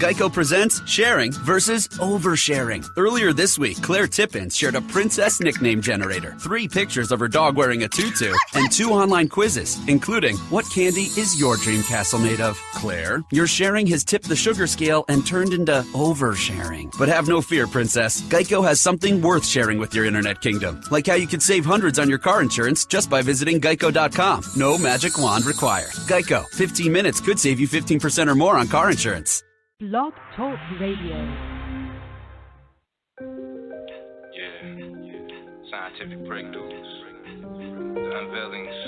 Geico presents sharing versus oversharing. Earlier this week, Claire Tippins shared a princess nickname generator, 3 pictures of her dog wearing a tutu, and 2 online quizzes, including what candy is your dream castle made of? Claire, your sharing has tipped the sugar scale and turned into oversharing. But have no fear, princess. Geico has something worth sharing with your internet kingdom, like how you could save hundreds on your car insurance just by visiting geico.com. No magic wand required. Geico, 15 minutes could save you 15% or more on car insurance. Blog Talk Radio. Yeah. Scientific breakthroughs, the unveilings,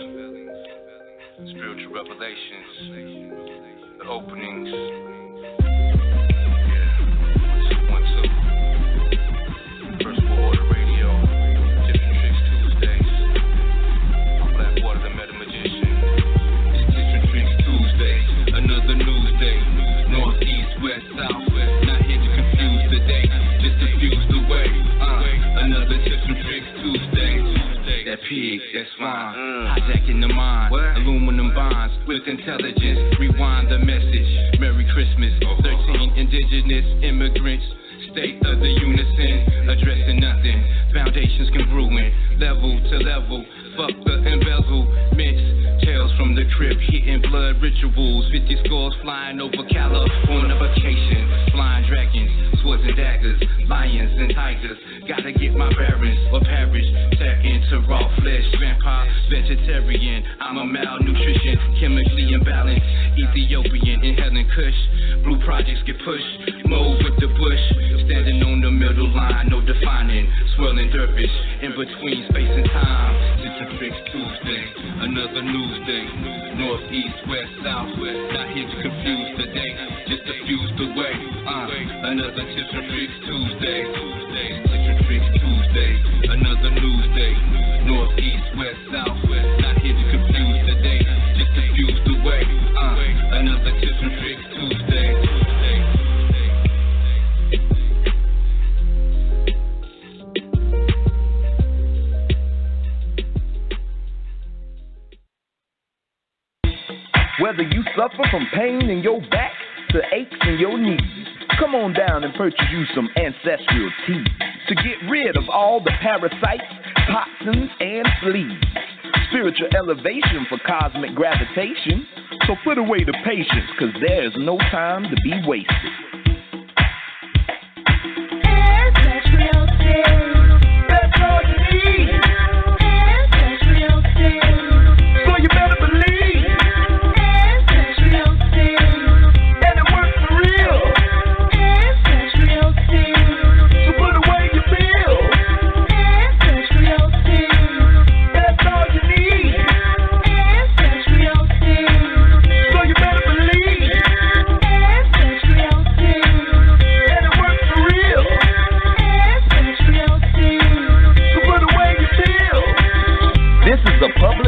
spiritual revelations, the openings. Yeah. 1, 2. First World Order Radio. Tipz and Trixz Tuesdays. Black Water, the Meta Magician. It's Tipz and Trixz Tuesdays. Another news day. North, east, west, south. Not here to confuse the day, just diffuse the way. Another Tipz and Trixz Tuesday. That pig, that's fine. Hijacking the mind. Aluminum bonds with intelligence. Rewind the message. Merry Christmas. 13 indigenous immigrants. State of the unison. Addressing nothing. Foundations congruent. Level to level. Fuck the embezzlements. Tales from the crypt, hitting blood rituals. 50 scores flying over California vacation. Flying dragons, swords and daggers, lions and tigers. Gotta get my bearings or perish. Tap into raw flesh, vampire, vegetarian. I'm a malnutrition, chemically imbalanced. Ethiopian, inhaling kush. Blue projects get pushed, move with the bush. Standing on the middle line, no defining. Swirling dervish, in between space and time. Tipz and Trixz Tuesday, another news day. North, east, west, south. Not here to confuse the day, just diffuse the way. Another Tipz and Trixz Tuesday. Tipz and Trixz Tuesday, another news day. North, east, west, south. Not here to confuse the day, just diffuse the way. Another Tipz and Trixz Tuesday. Whether you suffer from pain in your back to aches in your knees, come on down and purchase you some ancestral tea to get rid of all the parasites, toxins, and fleas. Spiritual elevation for cosmic gravitation. So put away the patience, cause there's no time to be wasted. Ancestral tea, that's all you need. Ancestral tea, so you better believe.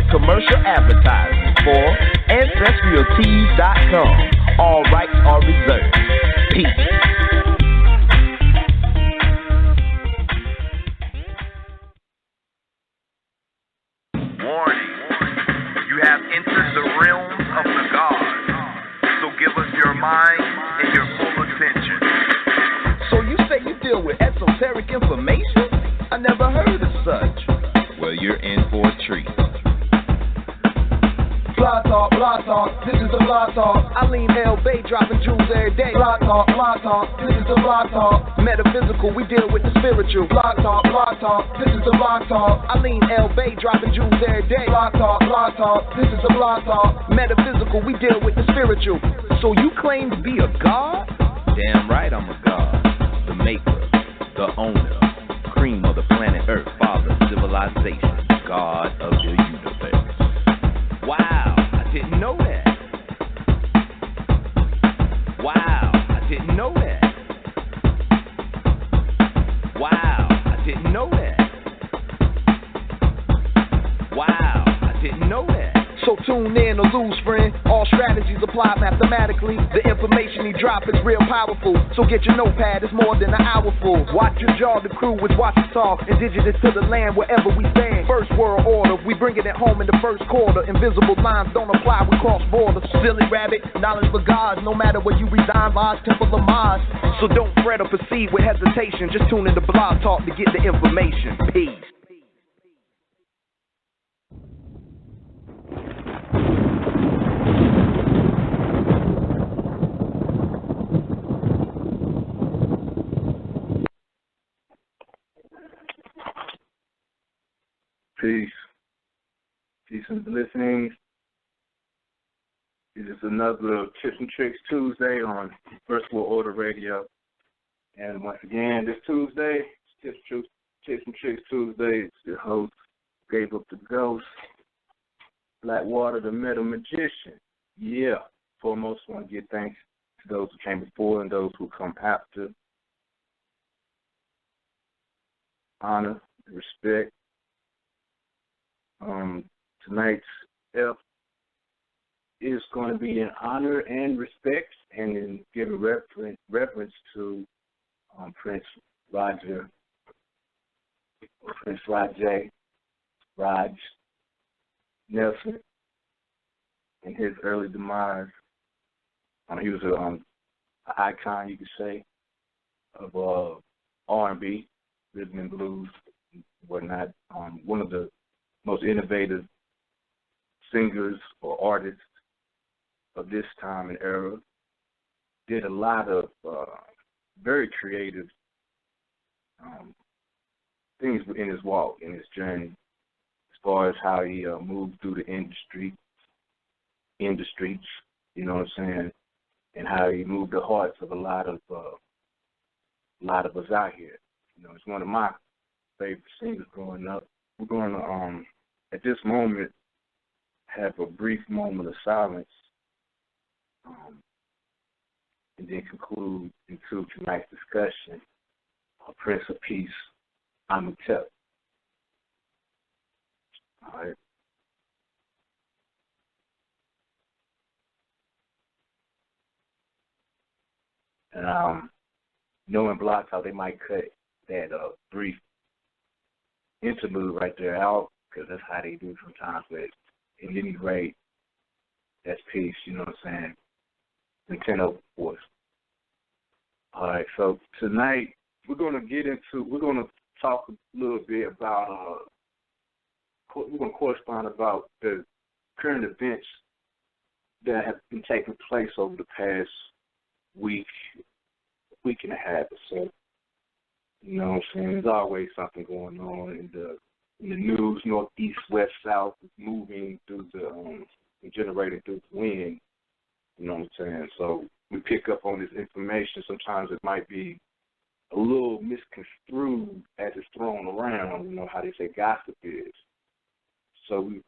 Commercial advertisement for ancestralteas.com. All rights are reserved. Peace. Warning. You have entered the realms of the gods. So give us your mind and your full attention. So you say you deal with esoteric information? I never heard of such. Well, you're in for a treat. Blog talk, this is the blog talk. Alim Bey dropping jewels every day. Blog talk, this is the blog talk. Metaphysical, we deal with the spiritual. Blog talk, this is the blog talk. Alim Bey dropping jewels every day. Blog talk, this is the blog talk. Metaphysical, we deal with the spiritual. So you claim to be a god? Damn right I'm a god. The maker, the owner, cream of the planet Earth, father, civilization, god of the universe. Wow. Didn't know that. Wow, I didn't know that. Wow, I didn't know that. Wow, I didn't know that. So tune in or lose, friend. All strategies applied mathematically. The information he drop is real powerful. So get your notepad, it's more than an hour full. Watch your jaw, the crew is watching talk. Indigenous to the land wherever we stand. First world order, we bringing it home in the first quarter. Invisible lines don't apply, we cross borders. Silly rabbit, knowledge for gods. No matter where you reside, lodge, temple, or mosque. So don't fret or proceed with hesitation. Just tune in to Blog Talk to get the information. Peace. Peace. Peace and blessings. This is another Tipz and Trixz Tuesday on First World Order Radio. And once again, this Tuesday, Tipz and Trixz Tuesday. It's your host, Gave Up the Ghost, Blackwater, the Metal Magician. Yeah. Foremost, I want to give thanks to those who came before and those who come after. Honor, respect. Tonight's F is going to be in honor and respect and in giving reference to Prince Roger, Prince Raj Nelson, and his early demise. He was an icon, you could say, of R&B, rhythm and blues, and whatnot. One of the most innovative singers or artists of this time and era. Did a lot of very creative things in his walk, in his journey, as far as how he moved through the industries, you know what I'm saying, and how he moved the hearts of a lot of us out here. You know, it's one of my favorite singers growing up. We're going to, at this moment, have a brief moment of silence and then conclude into tonight's discussion of Prince of Peace, imhotep. All right. And knowing blocks how they might cut that brief interlude right there out, because that's how they do sometimes. But at any rate, that's peace, you know what I'm saying? Nintendo Force. All right, so tonight we're going to talk a little bit about, we're going to correspond about the current events that have been taking place over the past week and a half or so. You know what I'm saying? There's always something going on in the news, northeast, west, south, moving through generated through the wind. You know what I'm saying? So we pick up on this information. Sometimes it might be a little misconstrued as it's thrown around. You know how they say gossip is. So we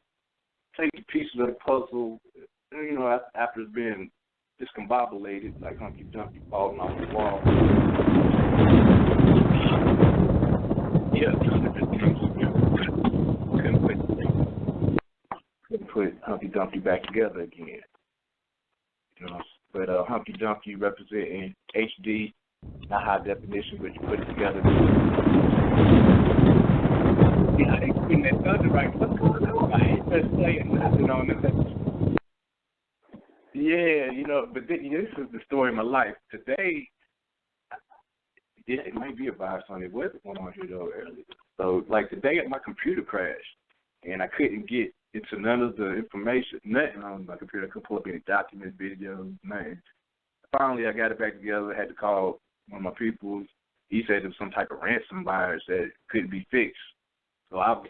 take the pieces of the puzzle, you know, after it's been discombobulated, like Humpty Dumpty falling off the wall. Yeah, couldn't put Humpty Dumpty back together again. You know, but Humpty Dumpty representing HD, not high definition, but you put it together. Yeah, they putting that thunder right. What's going on? I ain't just saying nothing on this. Yeah, you know, but this is the story of my life. Today, it might be a virus on it. What's going on here though earlier? So, like today, my computer crashed, and I couldn't get into none of the information, nothing on my computer. I couldn't pull up any documents, videos, nothing. Finally, I got it back together. I had to call one of my people. He said there was some type of ransom virus that couldn't be fixed. So I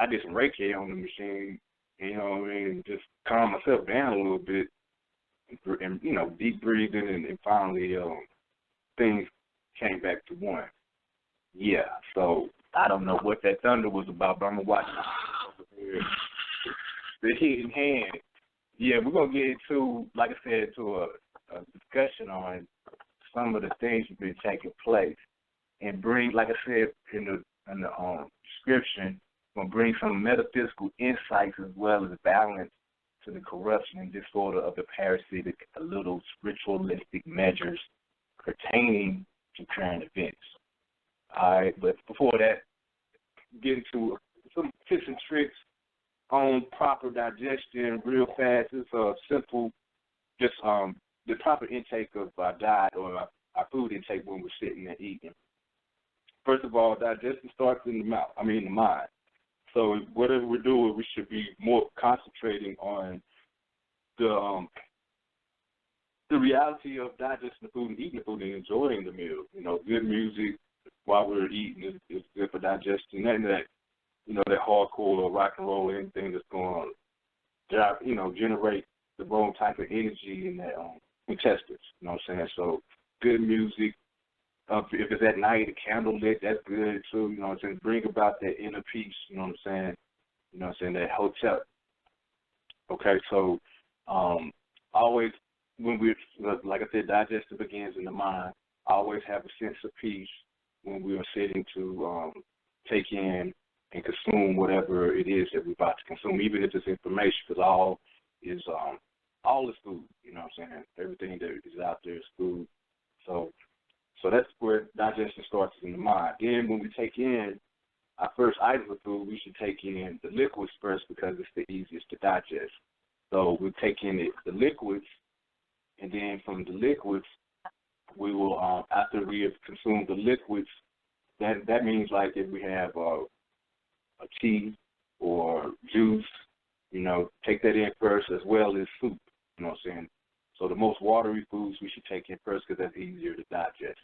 did some Reiki on the machine, you know, and just calm myself down a little bit, and you know, deep breathing, and finally things came back to one. Yeah, so I don't know what that thunder was about, but I'm going to watch it. The hidden hand. Yeah, we're going to get into, like I said, to a discussion on some of the things that have been taking place and bring, like I said in the description, going to bring some metaphysical insights as well as balance to the corruption and disorder of the parasitic, e-lilttles, ritualistic measures pertaining to current events. All right, but before that, get into some tips and tricks on proper digestion real fast. It's simple, just the proper intake of our diet or our food intake when we're sitting and eating. First of all, digestion starts in the mind. So whatever we're doing, we should be more concentrating on the reality of digesting the food and eating the food and enjoying the meal. You know, good music while we're eating is good for digestion. Nothing that, that hardcore or rock and roll or anything that's going to, generate the wrong type of energy in that intestines. You know what I'm saying? So good music. If it's at night, a candle lit, that's good too. You know what I'm saying? Bring about that inner peace. You know what I'm saying? You know what I'm saying? That hotep. Okay, so always when we're, like I said, digestion begins in the mind. I always have a sense of peace when we are sitting to take in and consume whatever it is that we're about to consume, even if it's information, because all is food. You know what I'm saying? Everything that is out there is food. So that's where digestion starts in the mind. Then when we take in our first item of food, we should take in the liquids first because it's the easiest to digest. So we take in the liquids, and then from the liquids, we will, after we have consumed the liquids, that means like if we have a tea or juice, take that in first as well as soup, you know what I'm saying? So the most watery foods we should take in first because that's easier to digest.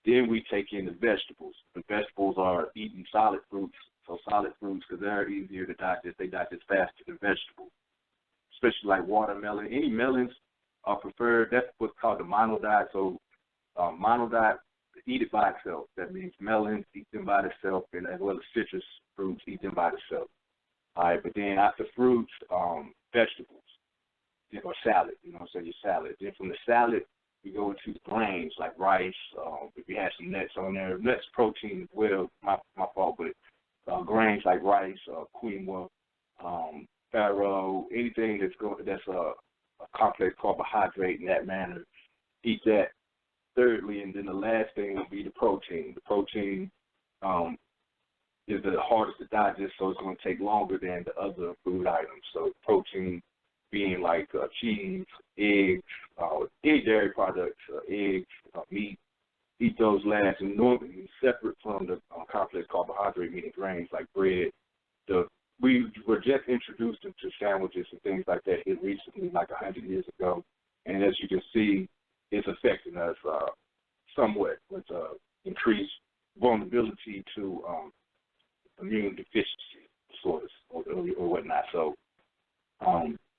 Then we take in the vegetables. The vegetables are eating solid fruits. So solid fruits, because they're easier to digest, they digest faster than vegetables, especially like watermelon. Any melons are preferred. That's what's called the mono diet. So mono diet, eat it by itself. That means melons, eat them by themselves, and as well as citrus fruits, eat them by themselves. All right, but then after fruits, vegetables. Or salad, your salad. Then from the salad, we go into grains like rice. If you have some nuts on there, nuts protein as well. My fault, but grains like rice, quinoa, farro, anything that's a complex carbohydrate in that manner, eat that. Thirdly, and then the last thing would be the protein. The protein is the hardest to digest, so it's going to take longer than the other food items. So protein being like cheese, eggs, any dairy products, eggs, meat, eat those last, and normally separate from the complex carbohydrate, meaning grains like bread. We were just introduced into sandwiches and things like that here recently, like 100 years ago, and as you can see, it's affecting us somewhat with increased vulnerability to immune deficiency disorders or whatnot. So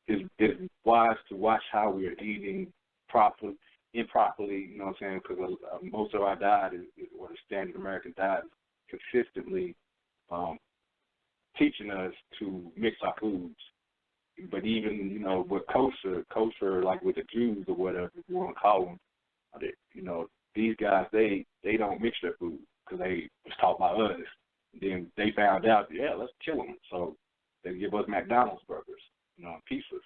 it's wise to watch how we are eating improperly, you know what I'm saying, because most of our diet or the standard American diet is consistently teaching us to mix our foods. But even, with kosher, like with the Jews or whatever you want to call them, these guys, they don't mix their food because they was taught by us. Then they found out, let's kill them. So they give us McDonald's burgers, pizzas,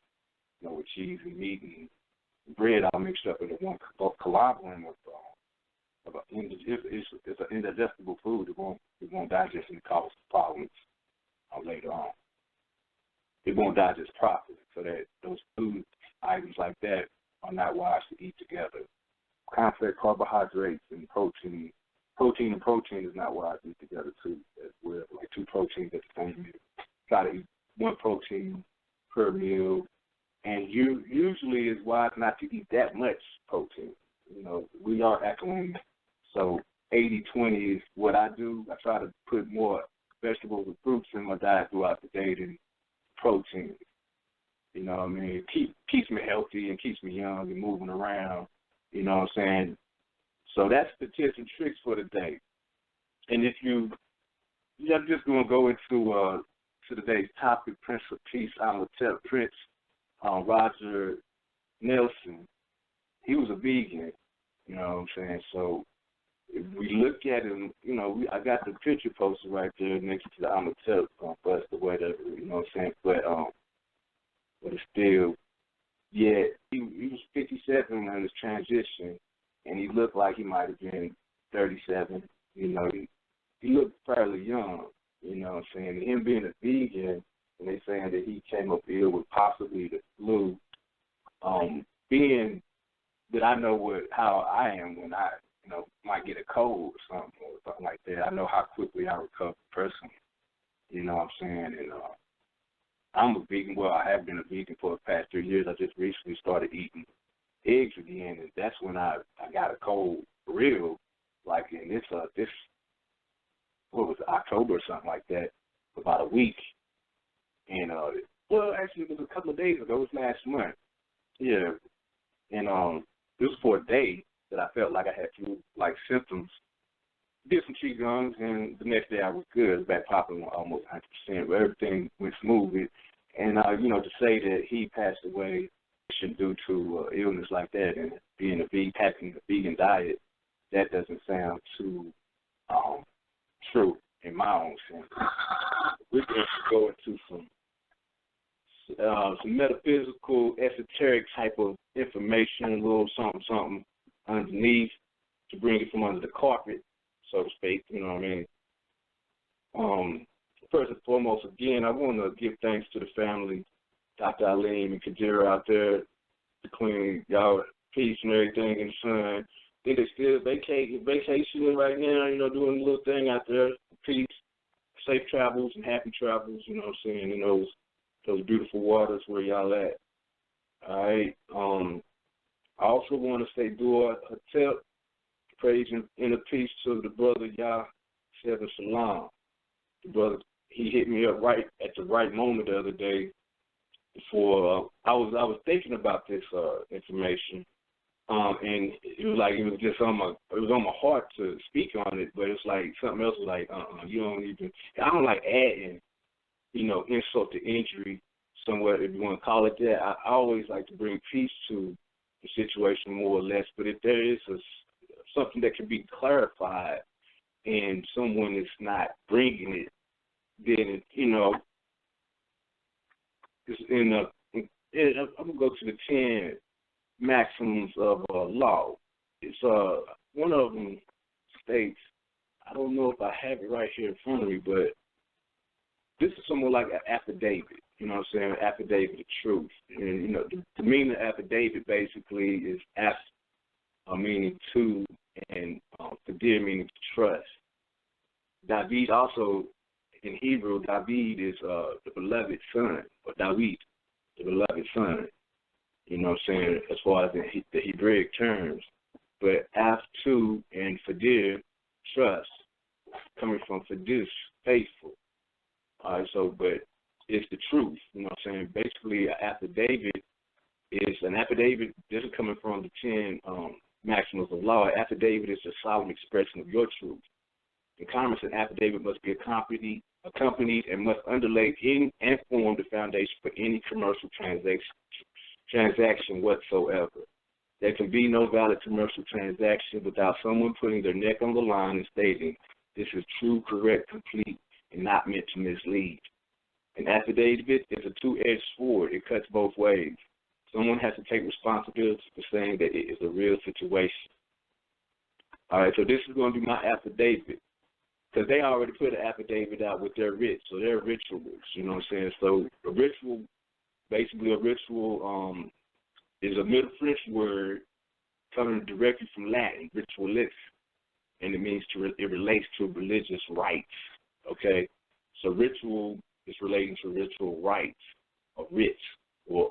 with cheese and meat and bread all mixed up into one collaborating with it's an indigestible food. It won't digest and cause problems later on. It won't digest properly, so that those food items like that are not wise to eat together. Complex carbohydrates and protein and protein is not wise to eat together too, as well. Like two proteins at the same meal. Try to eat one protein per meal, and usually it's wise not to eat that much protein. We are alkaline, so 80-20 is what I do. I try to put more vegetables and fruits in my diet throughout the day than protein. It keeps me healthy and keeps me young and moving around. You know what I'm saying? So that's the tips and tricks for the day. And if I'm just going to go into to today's topic, Prince of Peace, imhotep, Prince Roger Nelson. He was a vegan, you know what I'm saying? So if we look at him, I got the picture posted right there next to the imhotep bust or whatever, you know what I'm saying? But but it's still, yeah, he was 57 on his transition, and he looked like he might have been 37. You know, he looked fairly young, you know what I'm saying? And him being a vegan, and they saying that he came up ill with possibly the flu, being that I know how I am when I, you know, might get a cold or something like that. I know how quickly I recover personally. You know what I'm saying? And I'm a vegan. Well, I have been a vegan for the past 3 years. I just recently started eating eggs again, and that's when I got a cold for real. Like in this what was it, October or something like that, for about a week. And well, actually, it was a couple of days ago. It was last month. Yeah, and this was for a day that I felt like I had flu like symptoms. Did some qigong, and the next day I was good. I was back popping almost 100%, but everything went smoothly. And, you know, to say that he passed away due to illness like that and being having a vegan diet, that doesn't sound too true in my own sense. We're going to go into some metaphysical, esoteric type of information, a little something underneath to bring it from under the carpet, so to speak, you know what I mean? First and foremost, again, I want to give thanks to the family, Dr. Alim and Kadira out there, the Queen, y'all, peace and everything, and son. I think they still vacation right now, you know, doing a little thing out there, peace, safe travels and happy travels, you know what I'm saying, in those beautiful waters where y'all at. All right. I also want to say dua hatep, praise and inner peace to the brother Yah Seven Salam. The brother, he hit me up right at the right moment the other day. Before I was thinking about this information, and it was on my heart to speak on it, but it's like something else was like, you don't even. I don't like adding, you know, insult to injury somewhere, if you want to call it that. I always like to bring peace to the situation more or less, but if there is something that can be clarified and someone is not bringing it, then, you know, I'm going to go to the 10 maxims of law. It's one of them states, I don't know if I have it right here in front of me, but this is somewhat like an affidavit, you know what I'm saying, affidavit of truth. And, you know, the meaning of affidavit basically is meaning to, and fadir meaning to trust. David also, in Hebrew, David is the beloved son, or David, the beloved son, you know what I'm saying, as far as the Hebraic terms. But to and fadir, trust, coming from fadis, faithful. All right, so, but it's the truth, you know what I'm saying. Basically, an affidavit, this is coming from the 10 maxims of law. An affidavit is a solemn expression of your truth. In commerce, an affidavit must be accompanied and must underlay in and form the foundation for any commercial transaction whatsoever. There can be no valid commercial transaction without someone putting their neck on the line and stating, this is true, correct, complete, and not meant to mislead. An affidavit is a two-edged sword. It cuts both ways. Someone has to take responsibility for saying that it is a real situation. All right, so this is going to be my affidavit, because they already put an affidavit out with their writs, so they're rituals, you know what I'm saying? So a ritual is a Middle French word coming directly from Latin, ritualist, and it relates to religious rites, okay? So ritual is relating to ritual rites, or writs, or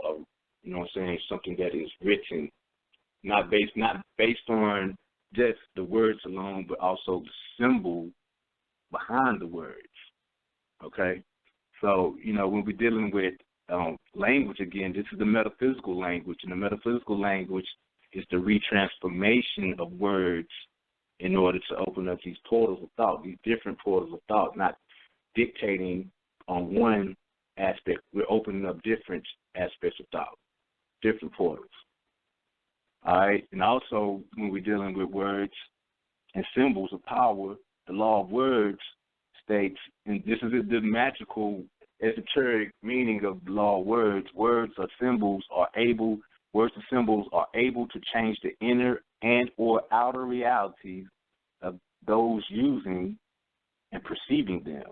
you know what I'm saying, something that is written, not based on just the words alone, but also the symbol behind the words, okay? So, you know, when we're dealing with language, again, this is the metaphysical language, and the metaphysical language is the retransformation of words in order to open up these portals of thought, these different portals of thought, not dictating on one aspect. We're opening up different aspects of thought, different portals. All right, and also when we're dealing with words and symbols of power, the law of words states, and this is the magical esoteric meaning of the law of words, words or symbols are able to change the inner and or outer realities of those using and perceiving them.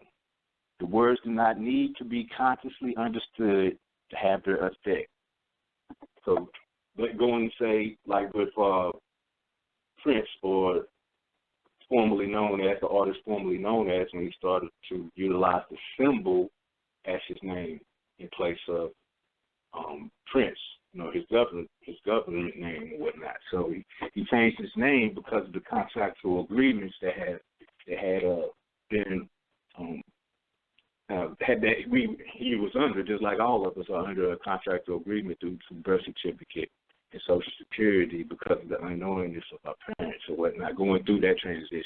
The words do not need to be consciously understood to have their effect. So, but going and say, like with Prince, or formerly known as, the artist formerly known as, when he started to utilize the symbol as his name in place of Prince, his government name and whatnot. So he changed his name because of the contractual agreements that had been he was under, just like all of us are under a contractual agreement through birth certificate and Social Security, because of the unknowingness of our parents or whatnot, going through that transition.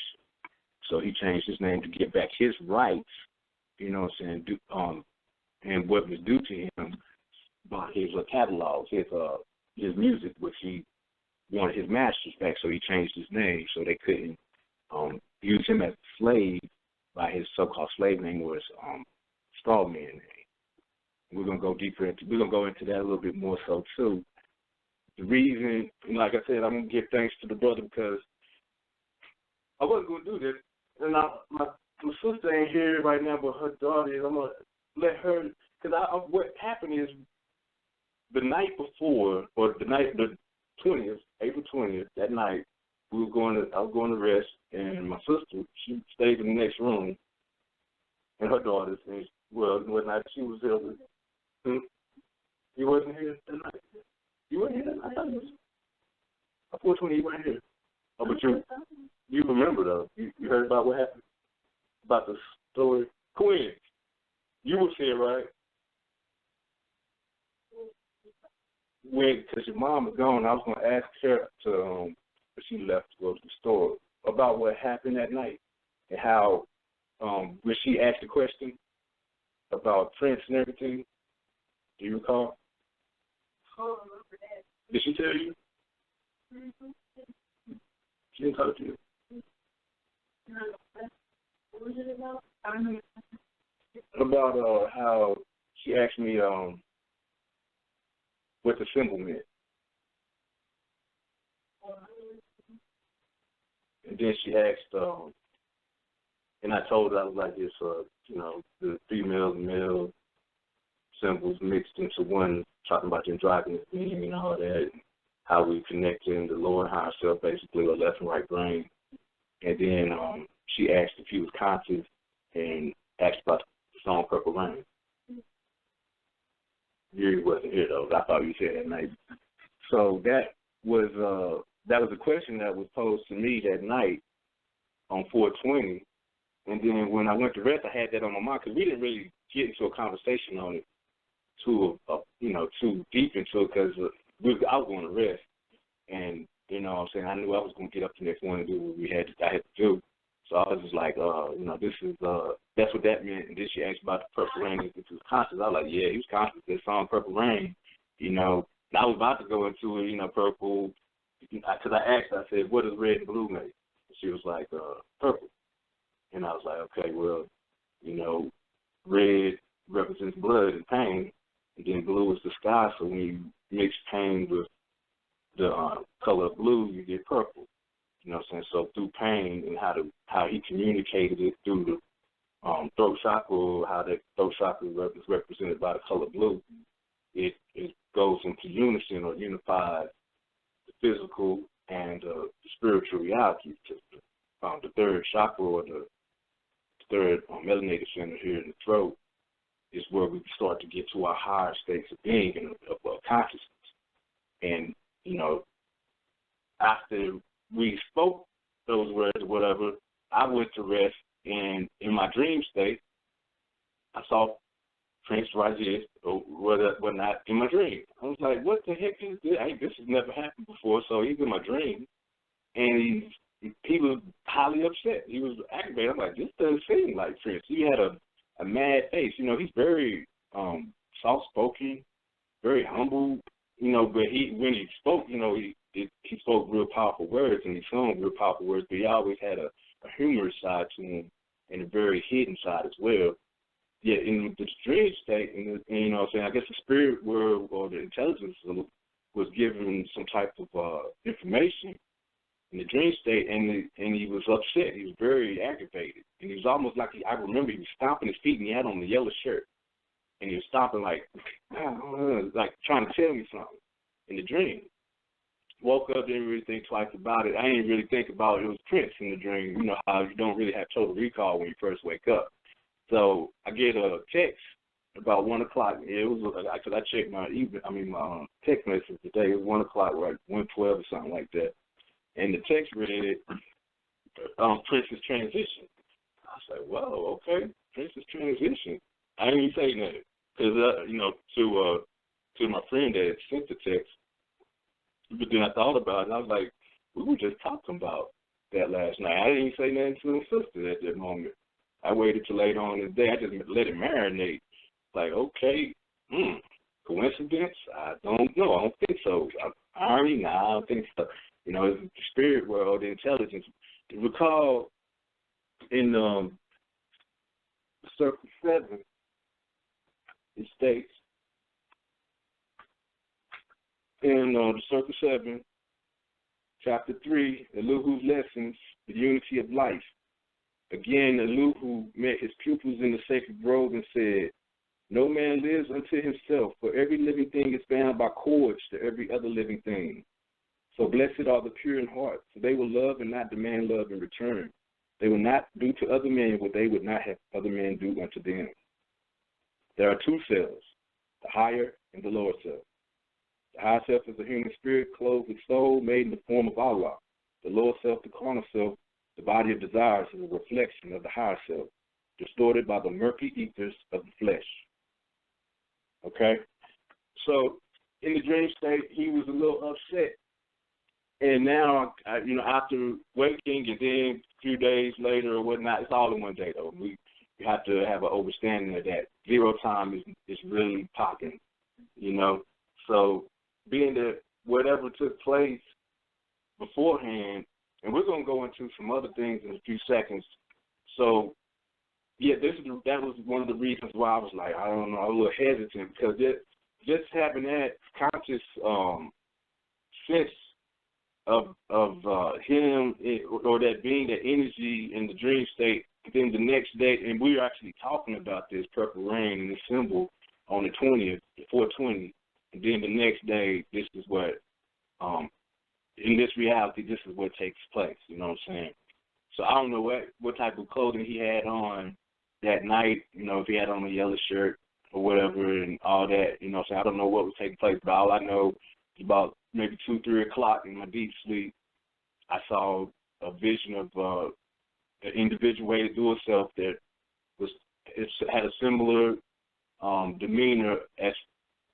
So he changed his name to get back his rights, and what was due to him by his catalogs, his music, which he wanted his masters back. So he changed his name so they couldn't use him as a slave by his so-called slave name or his straw man name. We're gonna go into that a little bit more so too. The reason, like I said, I'm going to give thanks to the brother because I wasn't going to do this. And my sister ain't here right now, but her daughter is. I'm going to let her, because what happened is the night before, or the 20th, April 20th, that night, I was going to rest, and my sister, she stayed in the next room, and her daughter, one night she was there with me. You wasn't here that night? You weren't here? I thought you was. 420, you weren't here. Oh, but you remember, though. You heard about what happened? About the story? Quinn, you was here, right? Because your mom was gone, I was going to ask her to, she left to go to the store, about what happened that night and how, when she asked the question about Prince and everything. Do you recall? Did she tell you? She didn't talk to you. About how she asked me what the symbol meant. And then she asked, and I told her I was like this, the female and male symbols mixed into one, talking about the androgynous being and all that, how we connect in the lower and higher self, basically, or left and right brain. And then she asked if he was conscious and asked about the song Purple Rain. You wasn't here, though. I thought you said that night. So that was a question that was posed to me that night on 420. And then when I went to rest, I had that on my mind because we didn't really get into a conversation on it too deep into it because I was going to rest. And, you know what I'm saying, I knew I was going to get up the next morning and do what I had to do. So I was just like, this is, that's what that meant. And then she asked about the Purple Rain, if he was conscious. I was like, yeah, he was conscious. That song, Purple Rain, and I was about to go into it, purple, because I asked her, I said, what does red and blue make? And she was like, purple. And I was like, okay, well, red represents blood and pain, and then blue is the sky. So when you mix pain with the color of blue, you get purple. You know what I'm saying? So through pain and how he communicated it through the throat chakra, how that throat chakra is represented by the color blue, it goes into unison or unifies the physical and the spiritual reality. The third chakra or the third melanated center here in the throat is where we start to get to our higher states of being and of consciousness. And, after we spoke those words or whatever, I went to rest, and in my dream state, I saw Prince right here or whatnot in my dream. I was like, what the heck is this? This has never happened before, so he's in my dream. And he was highly upset. He was aggravated. I'm like, this doesn't seem like Prince. He had a mad face. He's very soft-spoken, very humble, but when he spoke, he spoke real powerful words and he sung real powerful words, but he always had a humorous side to him and a very hidden side as well. yeah, in the dream state, and you know what I'm saying, I guess the spirit world or the intelligence was given some type of information in the dream state, and he was upset. He was very aggravated, and he was almost like I remember he was stomping his feet, and he had on the yellow shirt, and he was stomping like trying to tell me something in the dream. Woke up, didn't really think twice about it. I didn't really think about it was Prince in the dream. You know how you don't really have total recall when you first wake up. So I get a text about 1 o'clock. It was because I checked my text message today. It was 1 o'clock, right? 1:12 or something like that. And the text read, Prince's transition. I was like, whoa, okay, Prince's transition. I didn't even say nothing because to my friend that sent the text. But then I thought about it, and I was like, we were just talking about that last night. I didn't even say nothing to his sister at that moment. I waited till later on in the day. I just let it marinate. Like, okay, coincidence? I don't know. I don't think so. Irony? Nah, I don't think so. You know, it's the spirit world, the intelligence. Recall in Circle 7, it states, in the Circle 7, Chapter 3, Eluhu's Lessons, the Unity of Life. Again, Eluhu met his pupils in the sacred grove and said, no man lives unto himself, for every living thing is bound by cords to every other living thing. So blessed are the pure in heart, for they will love and not demand love in return. They will not do to other men what they would not have other men do unto them. There are two selves, the higher and the lower self. The higher self is a human spirit clothed with soul made in the form of Allah. The lower self, the carnal self, the body of desires, is a reflection of the higher self, distorted by the murky ethers of the flesh. Okay? So, in the dream state, he was a little upset. And now, after waking and then a few days later or whatnot, it's all in one day, though. We have to have an understanding of that. 0 time is really popping, So, being that whatever took place beforehand, and we're going to go into some other things in a few seconds. So, yeah, that was one of the reasons why I was like, I don't know, a little hesitant, because just having that conscious sense of him or that being, that energy in the dream state, then the next day, and we were actually talking about this purple rain and the symbol on the 20th, 420, and then the next day, this is what, in this reality, this is what takes place, you know what I'm saying? So I don't know what type of clothing he had on that night, if he had on a yellow shirt or whatever and all that, what I'm saying? I don't know what was taking place, but all I know is about maybe 2, 3 o'clock in my deep sleep, I saw a vision of an individuated dual self that had a similar demeanor as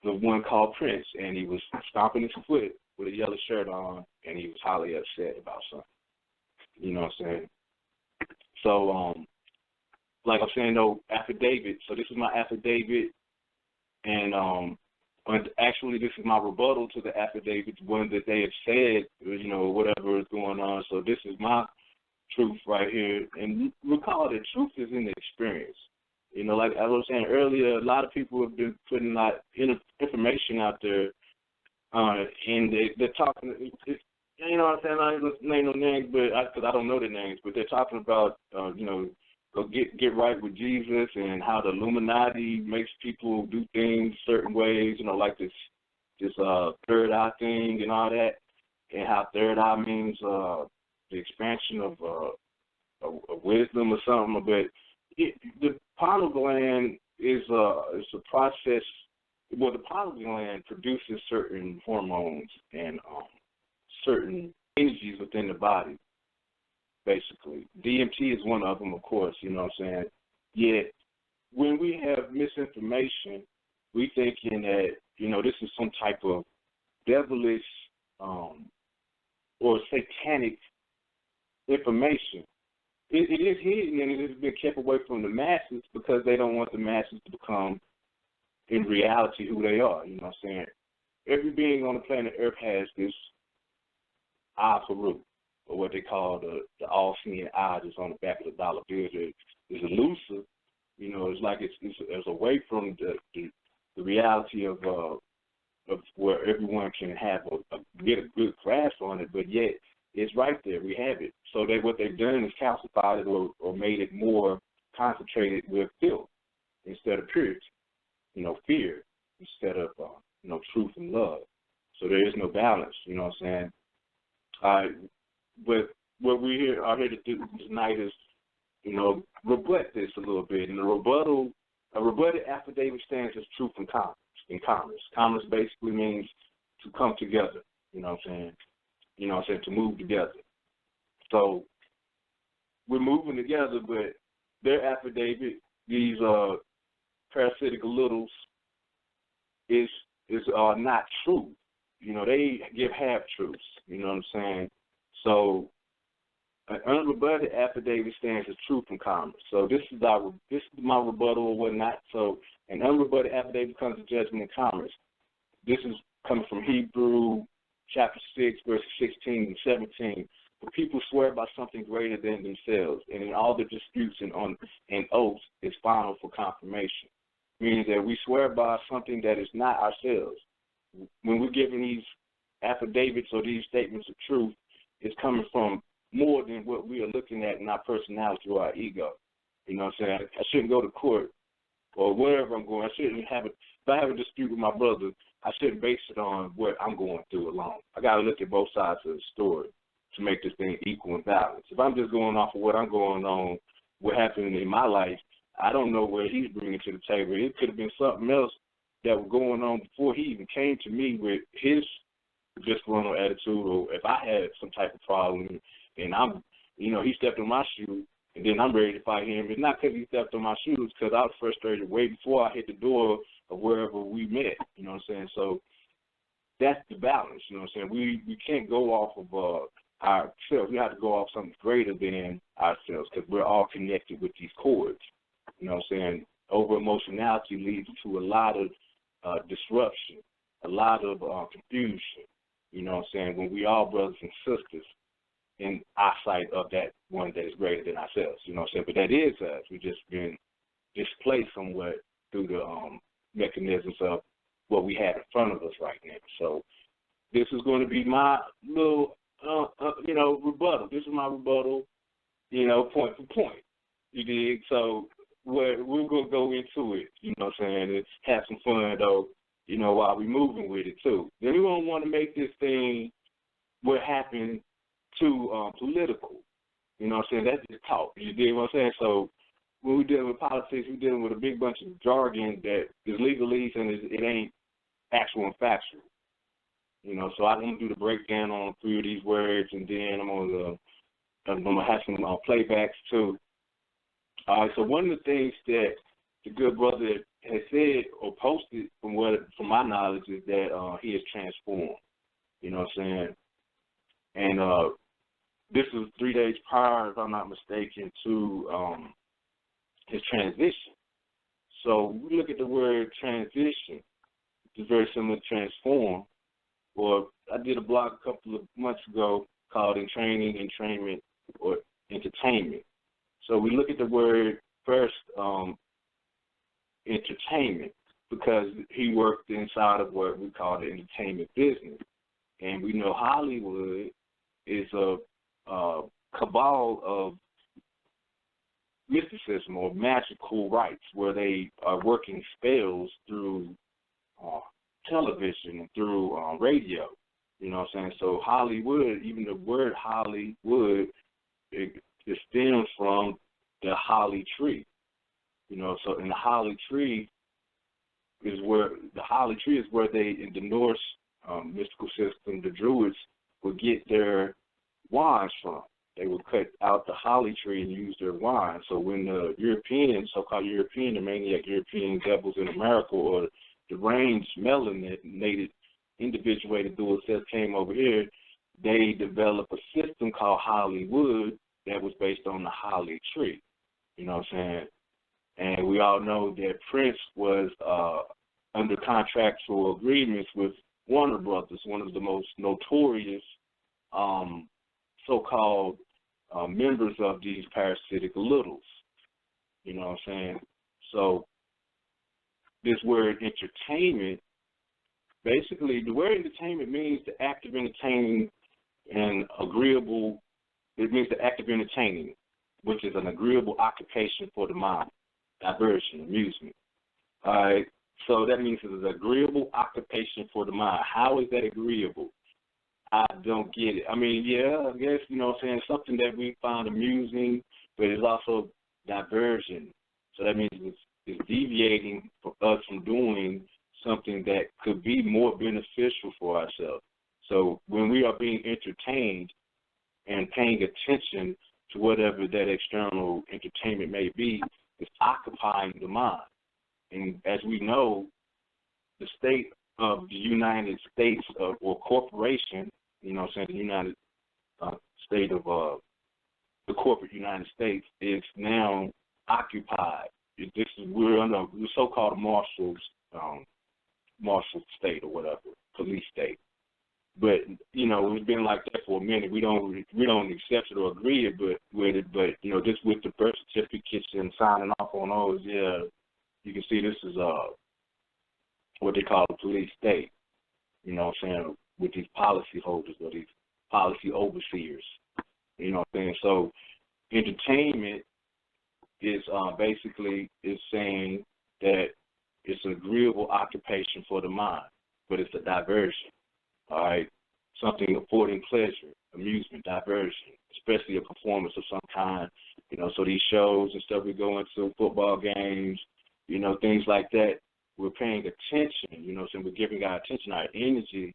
the one called Prince, and he was stomping his foot with a yellow shirt on, and he was highly upset about something. You know what I'm saying? So, like I'm saying, though, affidavit. So this is my affidavit, and actually this is my rebuttal to the affidavit, one that they have said, whatever is going on. So this is my truth right here. And recall that truth is in the experience. Like I was saying earlier, a lot of people have been putting a lot of information out there, and they're talking, you know what I'm saying? I ain't going to name no names, because I don't know the names, but they're talking about, go get right with Jesus and how the Illuminati makes people do things certain ways, like this third eye thing and all that, and how third eye means the expansion of wisdom or something. But the pineal gland is a process. Well, the pineal gland produces certain hormones and certain energies within the body, basically. DMT is one of them, of course, you know what I'm saying? Yet, when we have misinformation, we thinking that, this is some type of devilish or satanic information. It is hidden and it has been kept away from the masses because they don't want the masses to become, in reality, who they are, you know what I'm saying? Every being on the planet Earth has this eye for root, or what they call the all-seeing eye that's on the back of the dollar bill. It's elusive, You know, it's like it's away from the reality of where everyone can have get a good grasp on it, but yet it's right there. We have it. So what they've done is calcified it or made it more concentrated with filth instead of purity. You know, fear instead of truth and love. So there is no balance. You know what I'm saying? But what we are here to do tonight is, rebut this a little bit. And a rebutted affidavit stands as truth and commerce. In commerce, commerce basically means to come together. You know what I'm saying? To move together. So we're moving together, but their affidavit, these parasitic littles, is not true. You know, they give half truths. You know what I'm saying? So an unrebutted affidavit stands as truth and commerce. So this is my rebuttal or whatnot. So an unrebutted affidavit comes to judgment and commerce. This is coming from Hebrew chapter 6, verses 16 and 17. The people swear by something greater than themselves, and in all the disputes and oaths is final for confirmation. Meaning that we swear by something that is not ourselves. When we're giving these affidavits or these statements of truth, it's coming from more than what we are looking at in our personality or our ego. You know what I'm saying? I shouldn't go to court or wherever I'm going. I shouldn't have it. If I have a dispute with my brother, I shouldn't base it on what I'm going through alone. I got to look at both sides of the story to make this thing equal and balanced. If I'm just going off of what I'm going on, what happened in my life, I don't know what he's bringing to the table. It could have been something else that was going on before he even came to me with his disgruntled attitude, or if I had some type of problem and he stepped on my shoe and then I'm ready to fight him. It's not because he stepped on my shoes, it's because I was frustrated way before I hit the door of wherever we met. You know what I'm saying? So that's the balance. You know what I'm saying? We can't go off of ourselves. We have to go off something greater than ourselves because we're all connected with these cords. You know what I'm saying? Over emotionality leads to a lot of disruption, a lot of confusion. You know what I'm saying? When we all brothers and sisters in eyesight of that one that is greater than ourselves. You know what I'm saying? But that is us. We've just been displaced somewhat through the mechanisms of what we have in front of us right now. So this is going to be my little, rebuttal. This is my rebuttal, point for point. You dig? So we're going to go into it, you know what I'm saying, and have some fun, though, while we're moving with it, too. Then we don't want to make this thing what happened too political. You know what I'm saying? That's just talk. You dig what I'm saying? So when we're dealing with politics, we're dealing with a big bunch of jargon that is legalese and it ain't actual and factual. So I'm going to do the breakdown on a few of these words, and then I'm going to have some playbacks, too. All right, so one of the things that the good brother has said or posted from my knowledge is that he is transformed. You know what I'm saying? And this was 3 days prior, if I'm not mistaken, to his transition. So we look at the word transition. It's very similar to transform. Or I did a blog a couple of months ago called entrainment, or entertainment. So we look at the word first, entertainment, because he worked inside of what we call the entertainment business. And we know Hollywood is a cabal of mysticism or magical rites where they are working spells through television and through radio. You know what I'm saying? So Hollywood, even the word Hollywood, it stems from the holly tree. So in the holly tree is where they, in the Norse mystical system, the Druids would get their wands from. They would cut out the holly tree and use their wands. So when the so-called European, the maniac European devils in America, or the range melanated individuated duels that came over here, they developed a system called Hollywood that was based on the holly tree. You know what I'm saying? And we all know that Prince was under contractual agreements with Warner Brothers, one of the most notorious so-called members of these parasitic littles. You know what I'm saying? So this word entertainment, basically the word entertainment means the act of entertaining and agreeable. It means the act of entertaining, which is an agreeable occupation for the mind, diversion, amusement. All right. So that means it's an agreeable occupation for the mind. How is that agreeable? I don't get it. I mean, yeah, I guess, you know what I'm saying, something that we find amusing, but it's also diversion. So that means it's deviating for us from doing something that could be more beneficial for ourselves. So when we are being entertained and paying attention to whatever that external entertainment may be, it's occupying the mind. And as we know, the state of the United States or corporation, you know what I'm saying, the United State of the corporate United States is now occupied. We're under the so-called martial state or whatever, police state. But you know, it's been like that for a minute. We don't accept it or agree with it. But you know, just with the birth certificates and signing off on those, yeah, you can see this is what they call a police state. You know what I'm saying, with these policy holders or these policy overseers. You know what I'm saying? So entertainment is basically is saying that it's an agreeable occupation for the mind, but it's a diversion. All right, something affording pleasure, amusement, diversion, especially a performance of some kind. You know, so these shows and stuff we go into, football games, you know, things like that. We're paying attention. You know, so we're giving our attention, our energy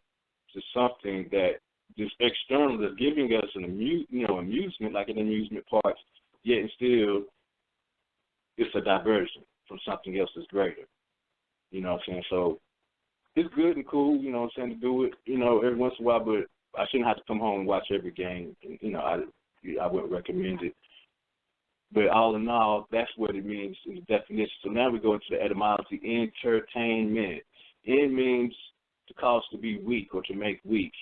to something that this external is giving us an amusement, like an amusement park. Yet and still, it's a diversion from something else that's greater. You know what I'm saying? So it's good and cool, you know what I'm saying, to do it, you know, every once in a while, but I shouldn't have to come home and watch every game. And, you know, I wouldn't recommend it. But all in all, that's what it means in the definition. So now we go into the etymology, entertainment. En means to cause to be weak or to make weak.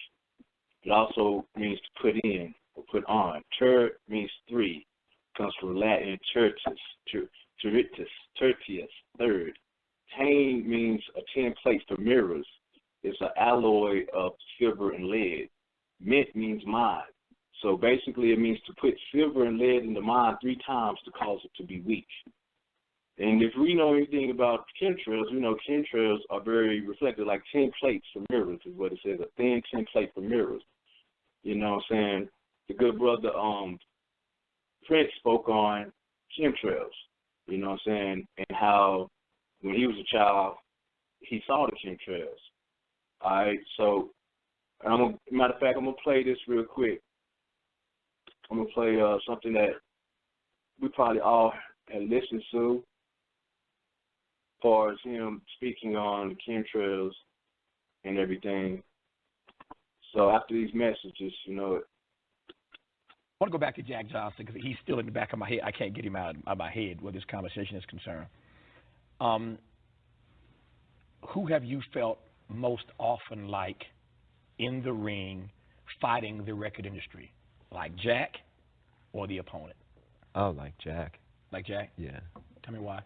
It also means to put in or put on. Ter means three. Comes from Latin tertius, tertius, third. Tain means a tin plate for mirrors. It's an alloy of silver and lead. Mint means mind. So basically it means to put silver and lead in the mind 3 times to cause it to be weak. And if we know anything about chemtrails, we know chemtrails are very reflective, like tin plates for mirrors is what it says, a thin tin plate for mirrors. You know what I'm saying? The good brother Prince spoke on chemtrails, you know what I'm saying, and how when he was a child, he saw the chemtrails. All right, so matter of fact, I'm going to play this real quick. I'm going to play something that we probably all had listened to, as far as him speaking on the chemtrails and everything. So after these messages, you know, I want to go back to Jack Johnson because he's still in the back of my head. I can't get him out of my head where this conversation is concerned. Who have you felt most often like in the ring fighting the record industry? Like Jack or the opponent? Oh, like Jack. Like Jack? Yeah. Tell me why.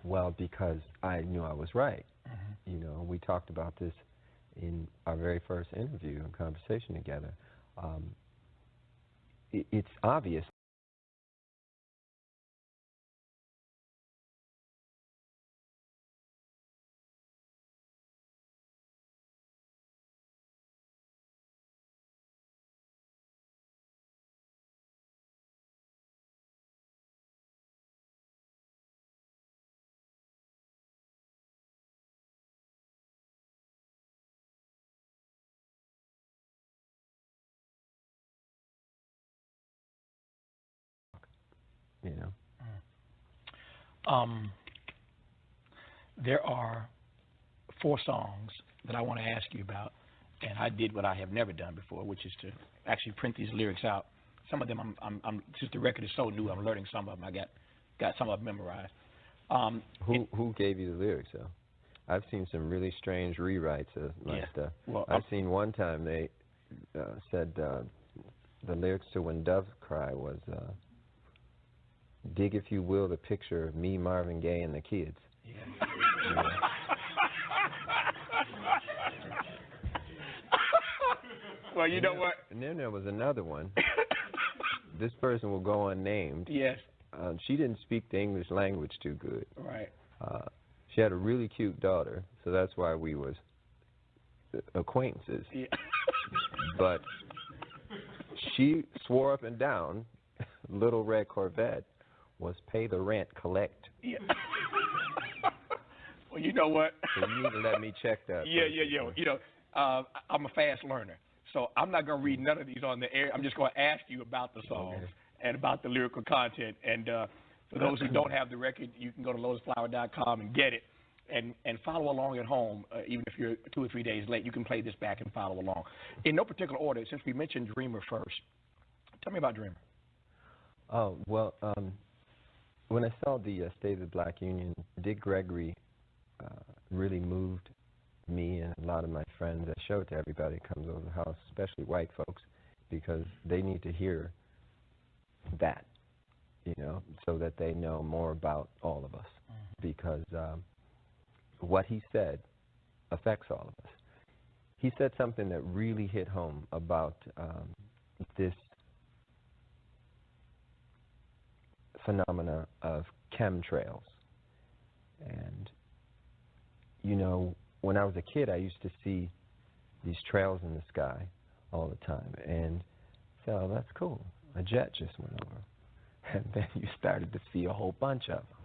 Well, because I knew I was right. Mm-hmm. You know, we talked about this in our very first interview and conversation together. It's obvious. You know. There are 4 songs that I want to ask you about, and I did what I have never done before, which is to actually print these lyrics out. Some of them, I'm since the record is so new, I'm learning some of them. I got some of them memorized. Who gave you the lyrics though? I've seen some really strange rewrites of my stuff. Well, I've seen one time they said the lyrics to When Doves Cry was dig, if you will, the picture of me, Marvin Gaye, and the kids. Yeah. You know? Well, you know what? And then there was another one. This person will go unnamed. Yes. She didn't speak the English language too good. Right. She had a really cute daughter, so that's why we was acquaintances. Yeah. But she swore up and down, Little Red Corvette was pay the rent, collect. Yeah. Well, you know what? So you need to let me check that. Yeah. You know, I'm a fast learner, so I'm not going to read none of these on the air. I'm just going to ask you about the songs and about the lyrical content. And for those who don't have the record, you can go to lotusflower.com and get it. And follow along at home, even if you're 2 or 3 days late. You can play this back and follow along. In no particular order, since we mentioned Dreamer first, tell me about Dreamer. Oh, well, when I saw the State of the Black Union, Dick Gregory really moved me and a lot of my friends. I show it to everybody that comes over the house, especially white folks, because they need to hear that, you know, so that they know more about all of us. Because what he said affects all of us. He said something that really hit home about this phenomena of chemtrails. And, you know, when I was a kid, I used to see these trails in the sky all the time. And so, oh, that's cool. A jet just went over. And then you started to see a whole bunch of them.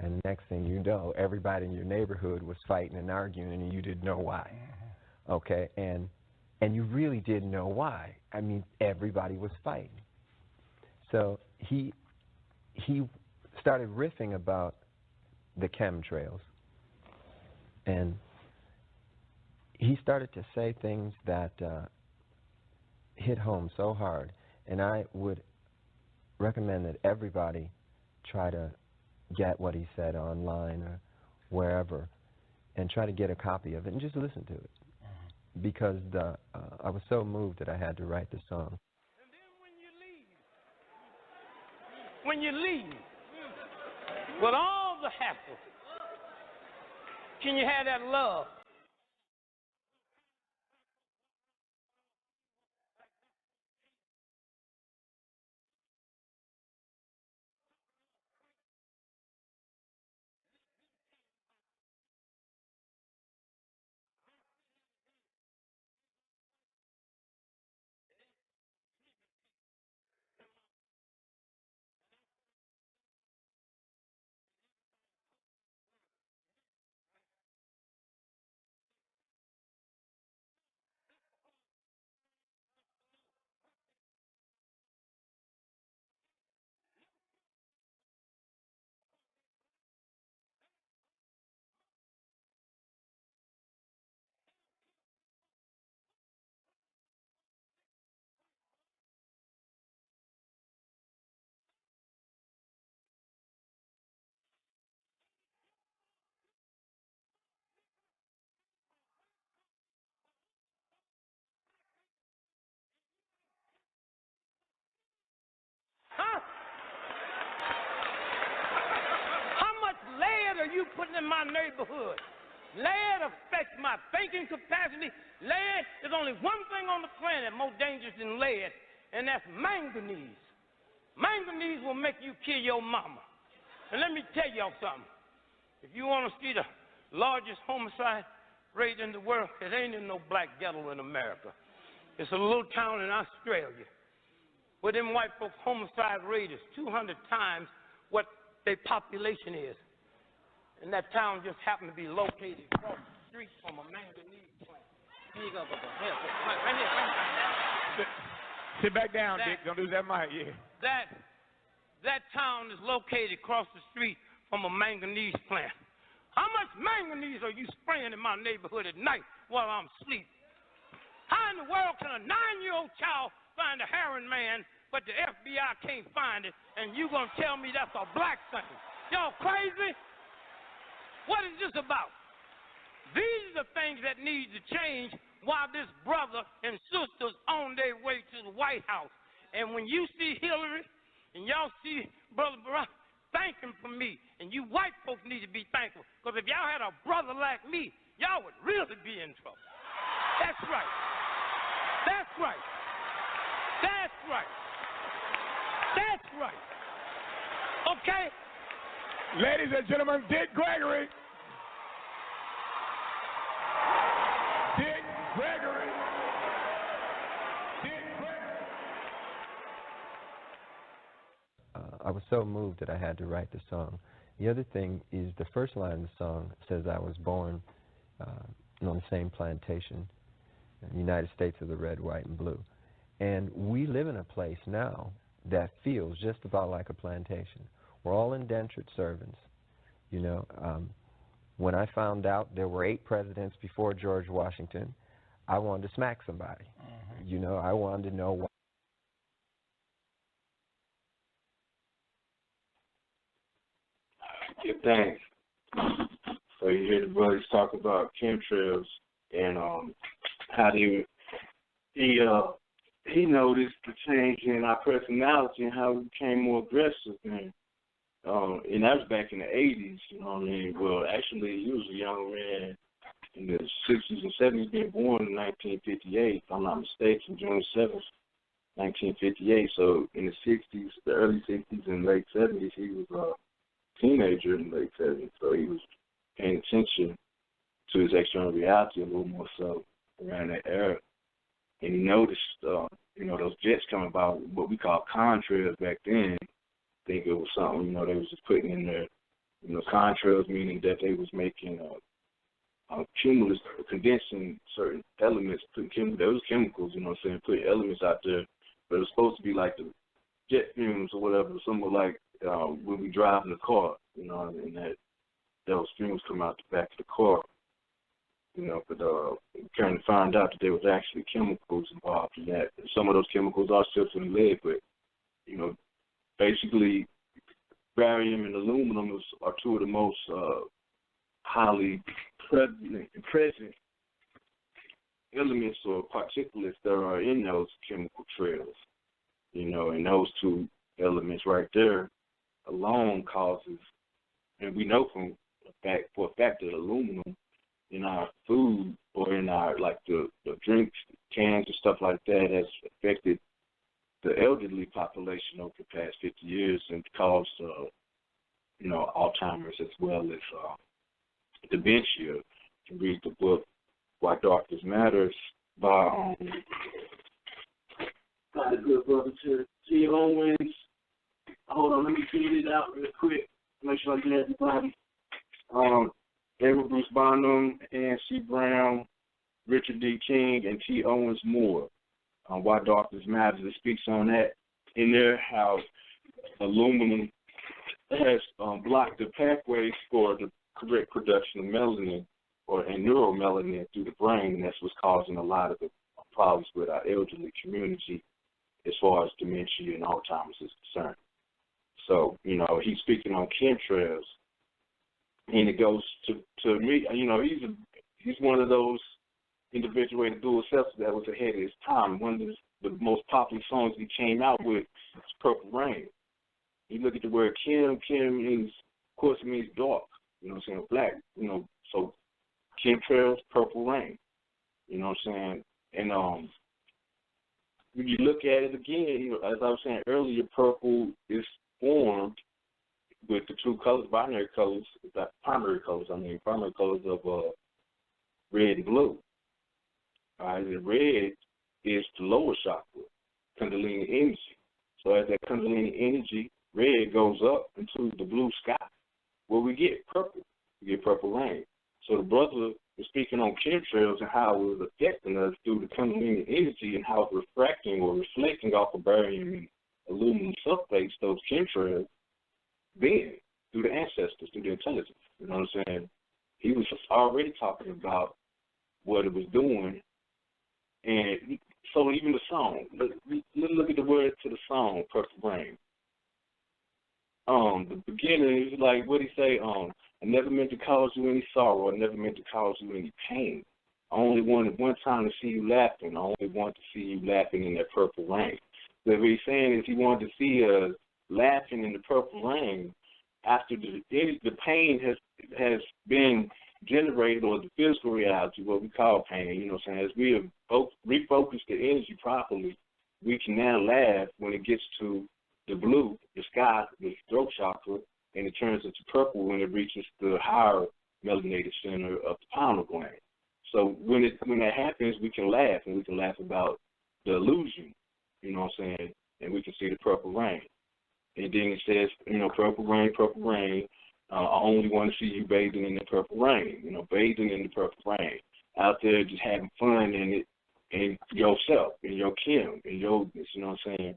And the next thing you know, everybody in your neighborhood was fighting and arguing, and you didn't know why. Okay, and you really didn't know why. I mean, everybody was fighting. So he started riffing about the chemtrails, and he started to say things that hit home so hard. And I would recommend that everybody try to get what he said online or wherever and try to get a copy of it and just listen to it. Because I was so moved that I had to write the song. And then when you leave, with all the hassle, can you have that love? Huh? How much lead are you putting in my neighborhood? Lead affects my thinking capacity. Lead, there's only one thing on the planet more dangerous than lead, and that's manganese. Manganese will make you kill your mama. And let me tell y'all something. If you want to see the largest homicide rate in the world, it ain't in no black ghetto in America. It's a little town in Australia where them white folks' homicide rate is 200 times what their population is. And that town just happened to be located across the street from a manganese plant. Sit back down, Dick. Don't lose that mic. Yeah. That town is located across the street from a manganese plant. How much manganese are you spraying in my neighborhood at night while I'm asleep? How in the world can a 9-year-old child find a heroin man, but the FBI can't find it, and you gonna tell me that's a black thing? Y'all crazy? What is this about? These are the things that need to change while this brother and sisters on their way to the White House. And when you see Hillary, and y'all see Brother Barack thanking for me, and you white folks need to be thankful, because if y'all had a brother like me, y'all would really be in trouble. That's right. That's right. That's right. That's right. Okay? Ladies and gentlemen, Dick Gregory. Dick Gregory. Dick Gregory. I was so moved that I had to write the song. The other thing is the first line of the song says I was born on the same plantation, in the United States of the red, white, and blue. And we live in a place now that feels just about like a plantation. We're all indentured servants. You know, when I found out there were 8 presidents before George Washington, I wanted to smack somebody. You know, I wanted to know why. Yeah, thanks. So you hear the brothers talk about chemtrails and how he noticed the change in our personality and how we became more aggressive. And that was back in the 80s, you know what I mean? Well, actually, he was a young man in the 60s and 70s, being born in 1958, if I'm not mistaken, June 7th, 1958. So in the 60s, the early 60s and late 70s, he was a teenager in the late 70s. So he was paying attention to his external reality a little more so around that era. And he noticed, those jets coming by, what we call contrails back then. I think it was something, they was just putting in there, contrails, meaning that they was making cumulus, condensing certain elements, there was chemicals, putting elements out there, but it was supposed to be like the jet fumes or whatever, something like when we drive in the car, and that those fumes come out the back of the car. But kind of found out that there was actually chemicals involved in that. And some of those chemicals are still in lead, but, basically barium and aluminum are two of the most highly present elements or particulates that are in those chemical trails. And those two elements right there alone causes, and we know for a fact that aluminum in our food or in our, like the drinks, cans and stuff like that has affected the elderly population over the past 50 years and caused, Alzheimer's as well as dementia. You can read the book Why Darkness Matters by the good brother T. Owens. Hold on, let me figure it out real quick. Make sure I get everybody. Edward Bruce Bonham, A.N.C. Brown, Richard D. King, and T. Owens Moore. Why Darkness Matters. It speaks on that in there, how aluminum has blocked the pathways for the correct production of melanin and neuromelanin through the brain, and that's what's causing a lot of the problems with our elderly community as far as dementia and Alzheimer's is concerned. So, he's speaking on chemtrails. And it goes to me, he's one of those individuals to do self that was ahead of his time. One of the most popular songs he came out with is Purple Rain. You look at the word chem means, of course, it means dark, black, so chemtrails, purple rain, you know what I'm saying? And when you look at it again, as I was saying earlier, purple is formed with the two colors, primary colors of red and blue. All right, and red is the lower chakra, Kundalini energy. So as that Kundalini energy, red goes up into the blue sky, where we get purple. We get purple rain. So the brother was speaking on chemtrails and how it was affecting us through the Kundalini energy and how it's refracting or reflecting off of barium and aluminum sulfates, those chemtrails, then through the ancestors, through the intelligence. You know what I'm saying? He was already talking about what it was doing. And so even the song, let's look at the words to the song, Purple Rain. The beginning is like, what he say? I never meant to cause you any sorrow. I never meant to cause you any pain. I only wanted one time to see you laughing. I only wanted to see you laughing in that purple rain. So what he's saying is he wanted to see us laughing in the purple rain after the pain has been generated, or the physical reality, what we call pain. You know what I'm saying? As we have refocused the energy properly, we can now laugh when it gets to the blue, the sky, the throat chakra, and it turns into purple when it reaches the higher melanated center of the pineal gland. So when that happens, we can laugh, and we can laugh about the illusion, you know what I'm saying, and we can see the purple rain. And then it says, you know, purple rain, I only want to see you bathing in the purple rain, you know, bathing in the purple rain, out there just having fun in it, and yourself, and your Kim, and yourness, you know what I'm saying?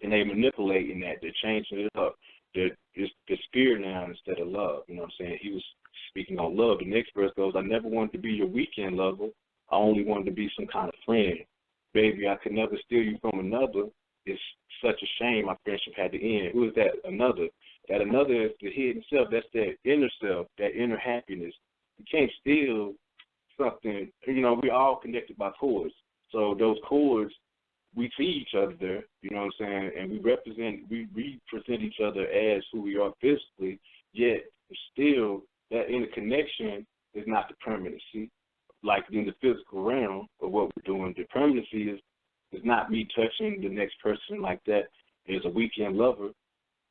And they manipulating that, they're changing it up. It's spirit now instead of love, you know what I'm saying? He was speaking on love. The next verse goes, I never wanted to be your weekend lover. I only wanted to be some kind of friend. Baby, I could never steal you from another. It's such a shame my friendship had to end. Who is that another? That another is the hidden self. That's that inner self, that inner happiness. You can't steal something. You know, we're all connected by cords. So those cords, we see each other there, you know what I'm saying, and we represent each other as who we are physically, yet still that interconnection is not the permanency. Like in the physical realm of what we're doing, the permanency is not me touching the next person like that as a weekend lover,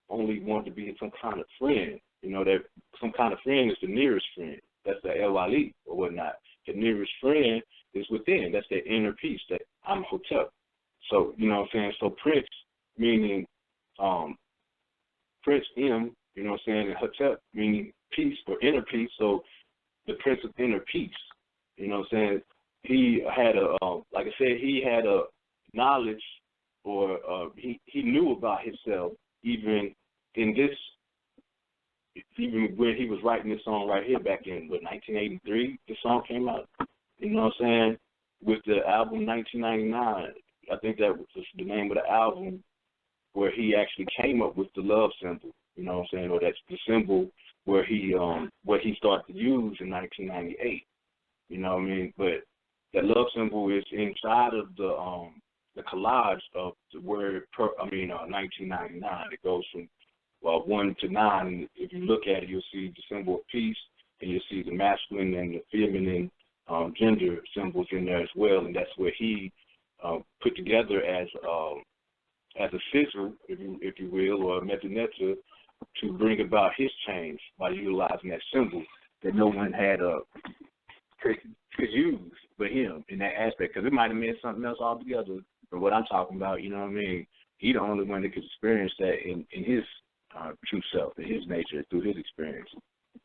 only want to be some kind of friend. You know, that some kind of friend is the nearest friend. That's the LYE or whatnot. The nearest friend is within. That's that inner peace, that imhotep. So, you know what I'm saying? So Prince, meaning Prince M, you know what I'm saying, and Hotep, meaning peace or inner peace. So the Prince of inner peace, you know what I'm saying? He had like I said, he had a knowledge, or he knew about himself even in this, even when he was writing this song right here back in, 1983, the song came out, you know what I'm saying, with the album 1999. I think that was the name of the album where he actually came up with the love symbol, you know what I'm saying, or that's the symbol where he started to use in 1998, you know what I mean? But that love symbol is inside of the collage of the word 1999. It goes from 1 to 9. If you look at it, you'll see the symbol of peace, and you'll see the masculine and the feminine gender symbols in there as well, and that's where he put together as a scissor, if you will, or a metanetta, to bring about his change by utilizing that symbol that no one had could use but him in that aspect, because it might have meant something else altogether. But what I'm talking about, you know what I mean? He the only one that could experience that in his true self, in his nature, through his experience.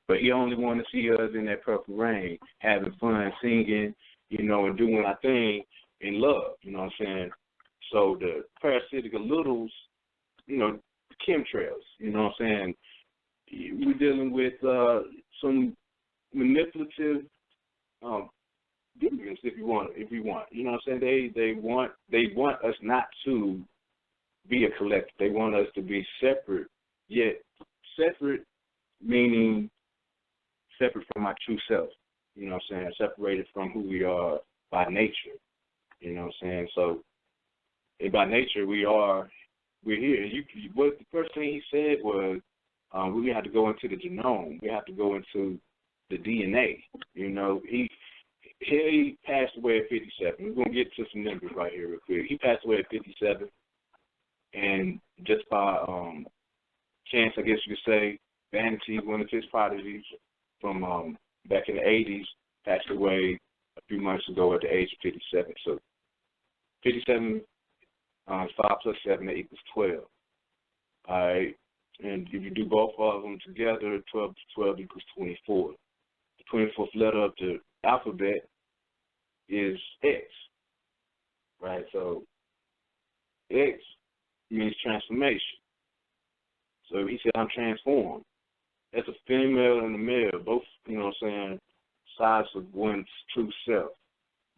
But he only wanted to see us in that purple rain, having fun, singing, you know, and doing our thing in love, you know what I'm saying? So the parasitic e-lilttles, you know, chemtrails, you know what I'm saying? We're dealing with some manipulative deviance, if you want, you know what I'm saying? They want us not to be a collective. They want us to be separate, yet separate meaning separate from our true self, you know what I'm saying? Separated from who we are by nature, you know what I'm saying? So, and by nature, we're here. What the first thing he said was, we have to go into the genome. We have to go into the DNA. You know, he passed away at 57. We're going to get to some numbers right here real quick. He passed away at 57, and just by chance, I guess you could say, Vanity, one of his prodigies from back in the 80s, passed away a few months ago at the age of 57. So 57 5 plus 7 that equals 12. All right, and if you do both of them together, 12 plus 12 equals 24. The 24th letter of the alphabet is X, right? So X means transformation. So he said, I'm transformed. That's a female and a male, both, you know what I'm saying, sides of one's true self.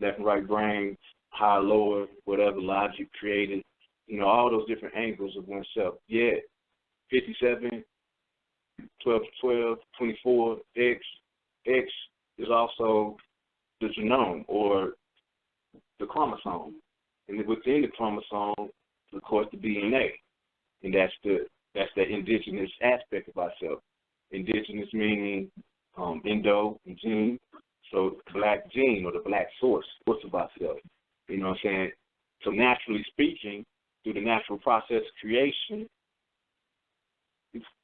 Left and right brain, higher, lower, whatever, logic created, you know, all those different angles of oneself. Yet, 57, 12 to 12, 24, X is also the genome, or the chromosome. And within the chromosome, of course, the DNA. And that's the That's that indigenous aspect of ourselves. Indigenous meaning Indo and gene, so black gene or the black source of ourselves. You know what I'm saying? So naturally speaking, through the natural process of creation,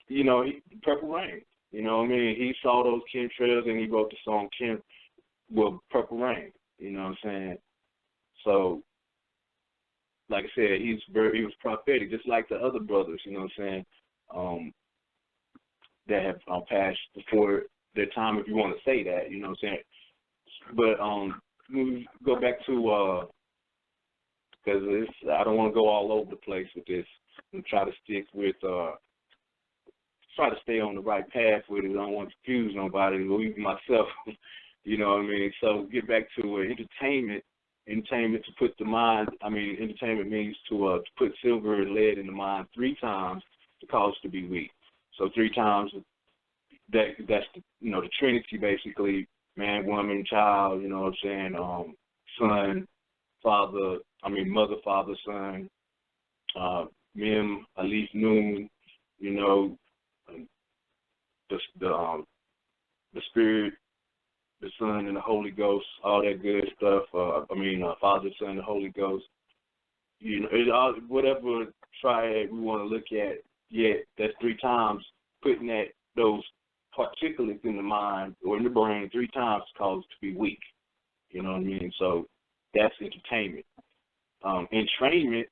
you know, Purple Rain. You know what I mean? He saw those chemtrails and he wrote the song Purple Rain. You know what I'm saying? So, like I said, he was prophetic, just like the other brothers, you know what I'm saying, that have passed before their time, if you want to say that, you know what I'm saying. But we go back to, because I don't want to go all over the place with this and try to stick with, try to stay on the right path with it. I don't want to confuse nobody, or even myself, you know what I mean. So get back to entertainment. Entertainment to put the mind, entertainment means to put silver and lead in the mind 3 times to cause it to be weak. So 3 times, that's the Trinity basically, man, woman, child, you know what I'm saying, son, father, mother, father, son, Mem, Alif, Nun, you know, the spirit, the Son and the Holy Ghost, all that good stuff. Father, Son, and the Holy Ghost. You know, it all, whatever triad we want to look at. Yet that's 3 times putting those particulates in the mind or in the brain 3 times causes to be weak. You know what I mean? So that's entertainment. Entrainment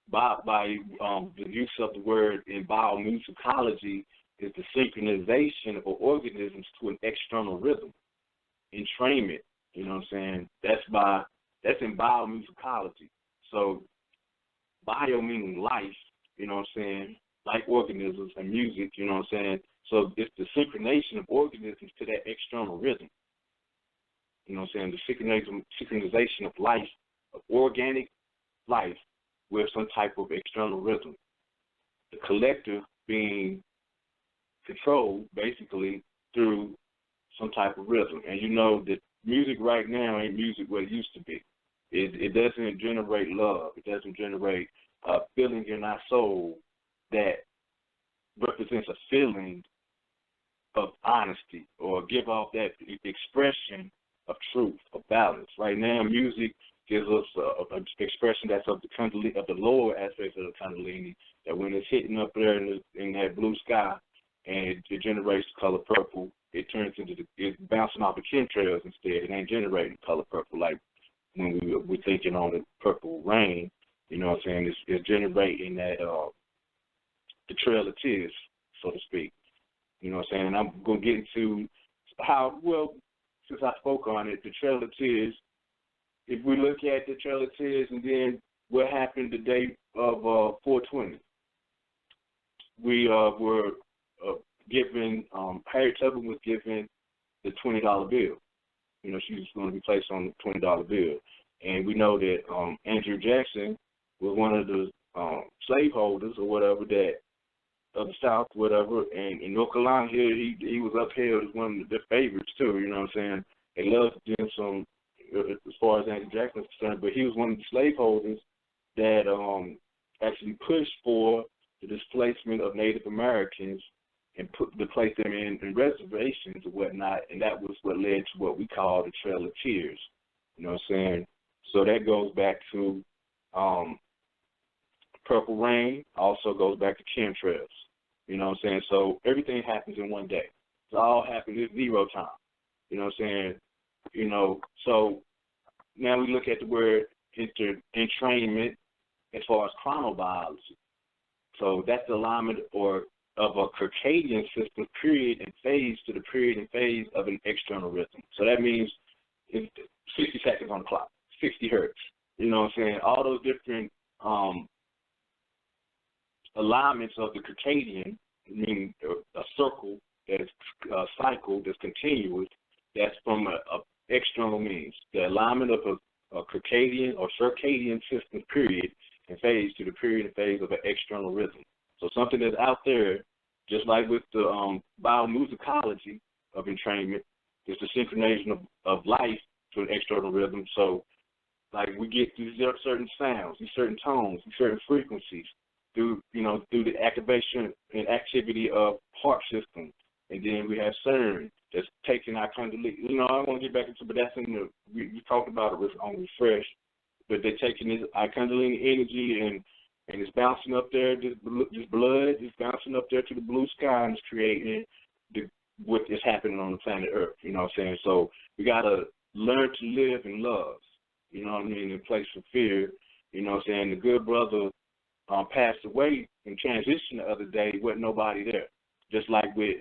by the use of the word in biomusicology is the synchronization of organisms to an external rhythm. Entrainment, you know what I'm saying? That's in biomusicology. So bio meaning life, you know what I'm saying? Like organisms and music, you know what I'm saying? So it's the synchronization of organisms to that external rhythm. You know what I'm saying? The synchronization of life, of organic life with some type of external rhythm. The collective being controlled basically through some type of rhythm. And you know that music right now ain't music what it used to be. It doesn't generate love. It doesn't generate a feeling in our soul that represents a feeling of honesty or give off that expression of truth, of balance. Right now, music gives us an expression that's of the lower aspects of the Kundalini, that when it's hitting up there in that blue sky and it generates the color purple, it turns into it's bouncing off the chemtrails instead. It ain't generating color purple like when we're thinking on the purple rain. You know what I'm saying? It's generating that the trail of tears, so to speak. You know what I'm saying? And I'm going to get into how, well, since I spoke on it, the trail of tears, if we look at the trail of tears and then what happened the day of 420, we were given, Harriet Tubman was given the $20 bill. You know, she was going to be placed on the $20 bill. And we know that Andrew Jackson was one of the slaveholders or whatever that of the South, whatever, and in North Carolina here, he was upheld as one of their favorites too. You know what I'm saying? They loved him some as far as Andrew Jackson is concerned, but he was one of the slaveholders that actually pushed for the displacement of Native Americans and place them in reservations or whatnot, and that was what led to what we call the Trail of Tears. You know what I'm saying? So that goes back to Purple Rain, also goes back to Chemtrails. You know what I'm saying? So everything happens in one day. It all happens at 0 time. You know what I'm saying? You know, so now we look at the word entrainment as far as chronobiology. So that's the alignment of a circadian system, period and phase, to the period and phase of an external rhythm. So that means it's 60 seconds on the clock, 60 hertz. You know what I'm saying? All those different alignments of the circadian, meaning a circle that is a cycle that's continuous, that's from a external means. The alignment of a circadian or circadian system, period and phase, to the period and phase of an external rhythm. So something that's out there, just like with the biomusicology of entrainment, is the synchronization of life to an external rhythm. So, like, we get these certain sounds, these certain tones, these certain frequencies through the activation and activity of heart system. And then we have CERN that's taking our Kundalini. I want to get back into, but that's in the, we talked about it on Refresh, but they're taking this our Kundalini energy and it's bouncing up there, this blood is bouncing up there to the blue sky and it's creating what is happening on the planet Earth, you know what I'm saying? So we got to learn to live in love, you know what I mean, in place of fear, you know what I'm saying? The good brother passed away in transition the other day, wasn't nobody there. Just like with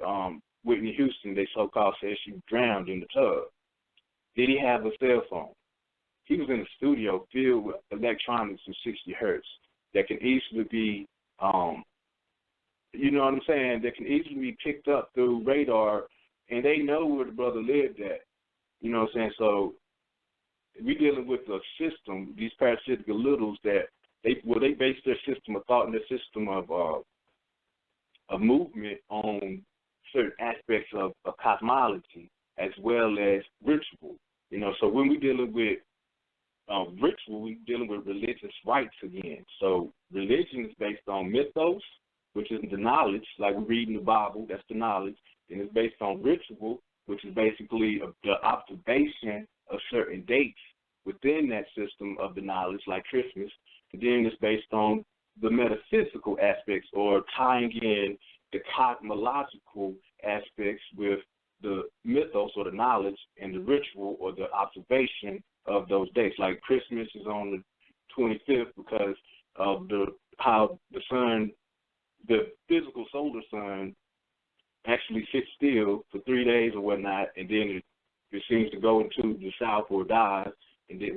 Whitney Houston, they so-called said she drowned in the tub. Did he have a cell phone? He was in a studio filled with electronics and 60 hertz that can easily be, you know what I'm saying, that can easily be picked up through radar, and they know where the brother lived at. You know what I'm saying? So we're dealing with a system, these parasitic littles that they base their system of thought and their system of movement on certain aspects of cosmology as well as ritual. You know, so when we're dealing with ritual, we're dealing with religious rites again. So religion is based on mythos, which is the knowledge, like we read in the Bible, that's the knowledge, and it's based on ritual, which is basically the observation of certain dates within that system of the knowledge, like Christmas, and then it's based on the metaphysical aspects or tying in the cosmological aspects with the mythos or the knowledge and the ritual or the observation of those dates. Like Christmas is on the 25th because of how the sun, the physical solar sun, actually sits still for 3 days or whatnot, and then it seems to go into the south or dies, and then,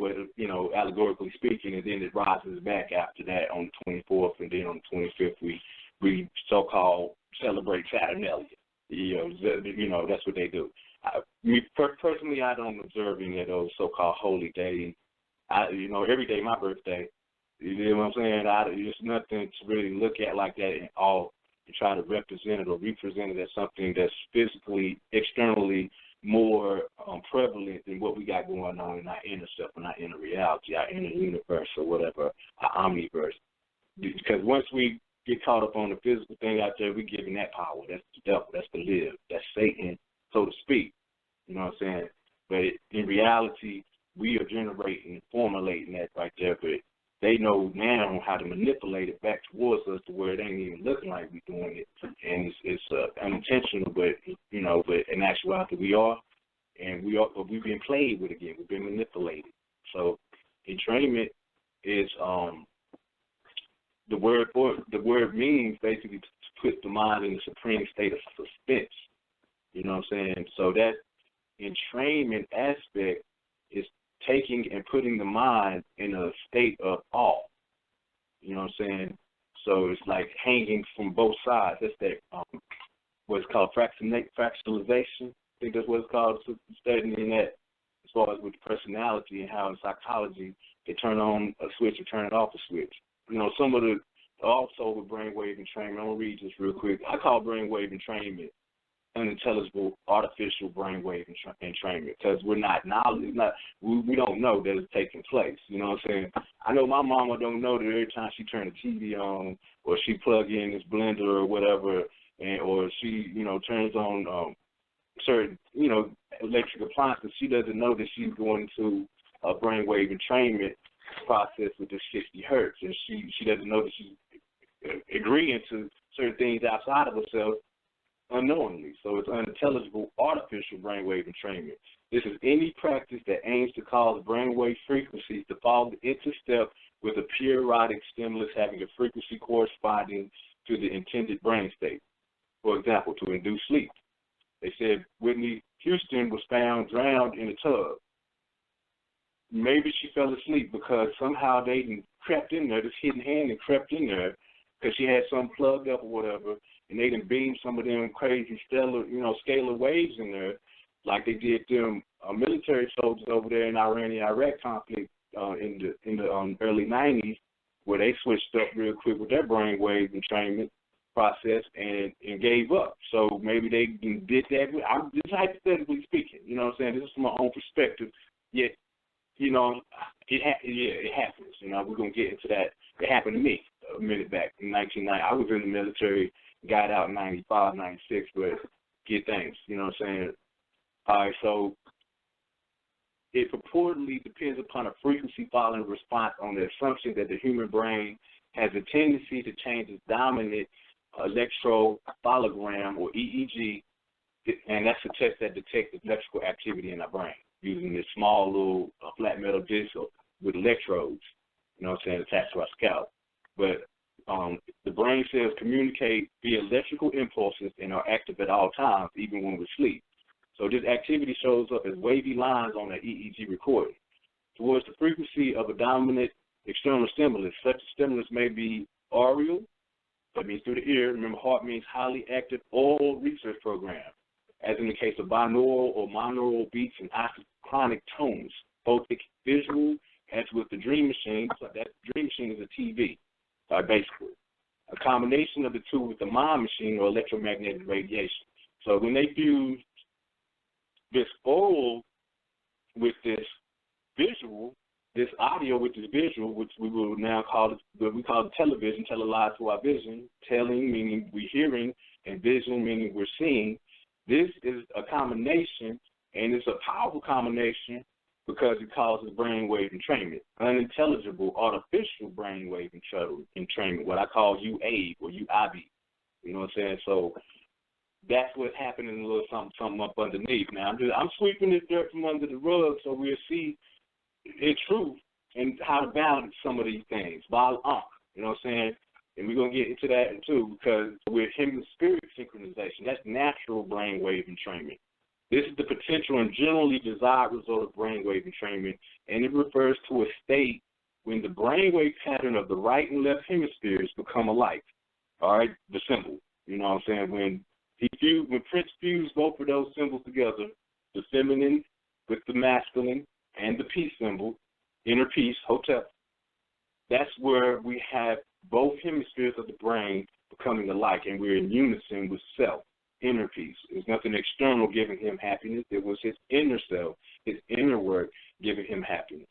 allegorically speaking, and then it rises back after that on the 24th, and then on the 25th we so-called celebrate Saturnalia. That's what they do. Personally, I don't observe any of those so-called holy days. Every day my birthday. You know what I'm saying? There's nothing to really look at like that and all to try to represent it or represent it as something that's physically, externally more prevalent than what we got going on in our inner self, in our inner reality, our inner universe or whatever, our omniverse. Because once we get caught up on the physical thing out there, we're giving that power. That's the devil. That's the live. That's Satan, so to speak. You know what I'm saying? But in reality, we are generating and formulating that right there. But they know now how to manipulate it back towards us to where it ain't even looking like we're doing it. And it's unintentional, but in actuality we are. And but we've been played with again. We've been manipulated. So entrainment is the word means basically to put the mind in a supreme state of suspense. You know what I'm saying? So that entrainment aspect is taking and putting the mind in a state of awe. You know what I'm saying? So it's like hanging from both sides. That's that what's called fractalization. I think that's what it's called, studying that as far as with personality and how in psychology they turn on a switch and turn it off a switch. Some of the, also with brainwave entrainment, I'm going to read this real quick. I call brainwave entrainment unintelligible artificial brainwave entrainment because we're not knowledge. We don't know that it's taking place. You know what I'm saying? I know my mama don't know that every time she turn the TV on or she plug in this blender or whatever, or she turns on certain electric appliances, she doesn't know that she's going into a brainwave entrainment process with this 60 hertz, and she doesn't know that she's agreeing to certain things outside of herself unknowingly. So it's unintelligible artificial brainwave entrainment. This is any practice that aims to cause brainwave frequencies to fall into step with a periodic stimulus having a frequency corresponding to the intended brain state. For example, to induce sleep. They said Whitney Houston was found drowned in a tub. Maybe she fell asleep because somehow they crept in there, this hidden hand and crept in there because she had something plugged up or whatever, and they done beamed some of them crazy scalar waves in there, like they did them military soldiers over there in Iran and Iraq conflict in the early 90s, where they switched up real quick with their brainwave entrainment process and gave up. So maybe they did that. I'm just hypothetically speaking. You know what I'm saying? This is from my own perspective. Yet, it happens. We're going to get into that. It happened to me. a minute back in 1990. I was in the military, got out in 95, 96, but get things, you know what I'm saying? All right, so it purportedly depends upon a frequency following response on the assumption that the human brain has a tendency to change its dominant electrophalogram or EEG, and that's a test that detects electrical activity in our brain using this small little flat metal disc with electrodes, you know what I'm saying, attached to our scalp. But the brain cells communicate via electrical impulses and are active at all times, even when we sleep. So this activity shows up as wavy lines on an EEG recording. Towards the frequency of a dominant external stimulus, such a stimulus may be aural, that means through the ear. Remember, heart means highly active oral research program, as in the case of binaural or monaural beats and isochronic tones, both visual, as with the Dream Machine. So that Dream Machine is a TV, basically. A combination of the two with the mind machine or electromagnetic radiation. So when they fuse this oral with this visual, this audio with this visual, which we will now call what we call television, tell a lie to our vision, telling meaning we're hearing, and visual meaning we're seeing. This is a combination, and it's a powerful combination because it causes brainwave entrainment, unintelligible artificial brainwave entrainment, what I call UAB or UIB. You know what I'm saying? So that's what's happening, a little something up underneath. Now, I'm sweeping this dirt from under the rug so we'll see in truth and how to balance some of these things. You know what I'm saying? And we're going to get into that too, because with human spirit synchronization, that's natural brainwave entrainment. This is the potential and generally desired result of brainwave entrainment, and it refers to a state when the brainwave pattern of the right and left hemispheres become alike. All right, the symbol. You know what I'm saying? When Prince fused both of those symbols together, the feminine with the masculine and the peace symbol, inner peace, hotep, that's where we have both hemispheres of the brain becoming alike, and we're in unison with self, inner peace. There's nothing external giving him happiness. It was his inner self, his inner work giving him happiness.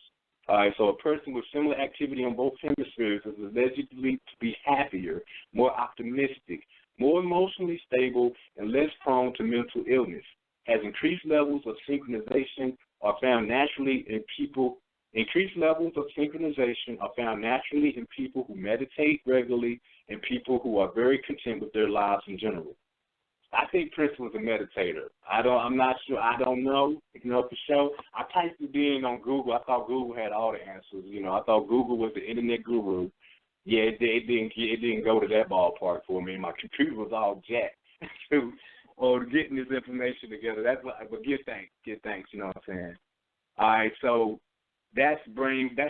All right, so a person with similar activity on both hemispheres is allegedly to be happier, more optimistic, more emotionally stable, and less prone to mental illness. As increased levels of synchronization are found naturally in people. Increased levels of synchronization are found naturally in people who meditate regularly and people who are very content with their lives in general. I think Prince was a meditator. I'm not sure. I don't know, for sure. I typed it in on Google. I thought Google had all the answers. I thought Google was the internet guru. Yeah, it didn't go to that ballpark for me. My computer was all jacked or getting this information together. But get thanks. You know what I'm saying? All right, so that's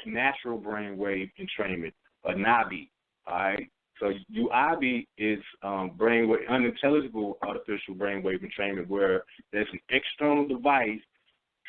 natural brainwave entrainment, a NABI. All right, so UIB is brainwave, unintelligible artificial brainwave entrainment, where there's an external device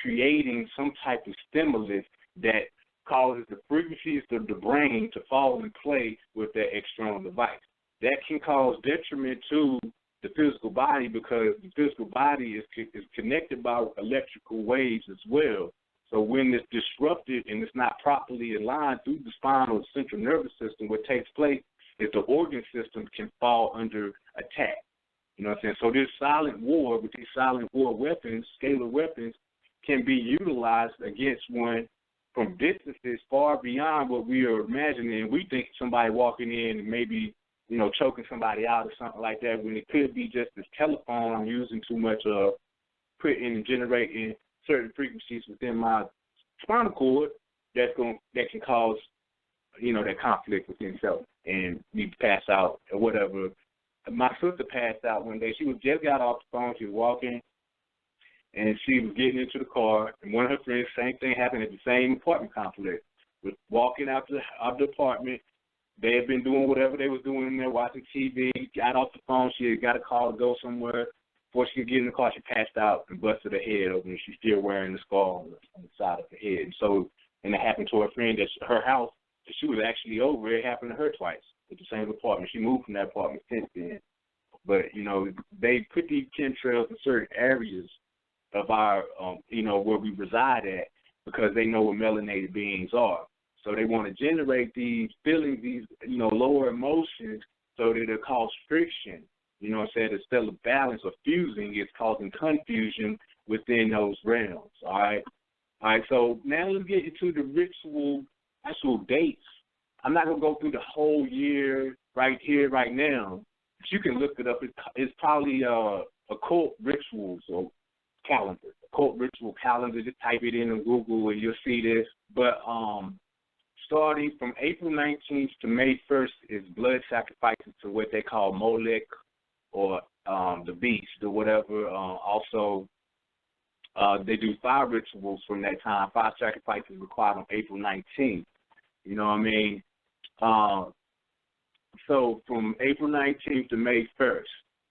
creating some type of stimulus that causes the frequencies of the brain to fall in play with that external device. That can cause detriment to the physical body because the physical body is connected by electrical waves as well. So when it's disrupted and it's not properly aligned through the spinal and central nervous system, what takes place is the organ system can fall under attack. You know what I'm saying? So this silent war with these silent war weapons, scalar weapons, can be utilized against one from distances far beyond what we are imagining. We think somebody walking in and maybe, choking somebody out or something like that, when it could be just this telephone using too much putting and generating certain frequencies within my spinal cord that can cause, that conflict within self and me pass out or whatever. My sister passed out one day. She just got off the phone. She was walking, and she was getting into the car, and one of her friends, same thing happened at the same apartment complex. Was walking out the apartment. They had been doing whatever they was doing in there, watching TV, got off the phone. She had got a call to go somewhere. Before she could get in the car, she passed out and busted her head open, and she's still wearing the scar on the side of her head. And it happened to her friend at her house that she was actually over. It happened to her twice at the same apartment. She moved from that apartment since then. But, they put these chemtrails in certain areas of our, where we reside at because they know what melanated beings are. So they want to generate these feelings, these, lower emotions, so that it cause friction. You know what I'm saying? Instead of balance or fusing, it's causing confusion within those realms. All right. So now let's get into the ritual, actual dates. I'm not gonna go through the whole year right here, right now. But you can look it up. It's probably occult rituals or calendar. Occult ritual calendar. Just type it in Google and you'll see this. But starting from April 19th to May 1st is blood sacrifices to what they call Molech or the beast or whatever. Also, they do fire rituals from that time. Fire sacrifices required on April 19th. You know what I mean? So from April 19th to May 1st,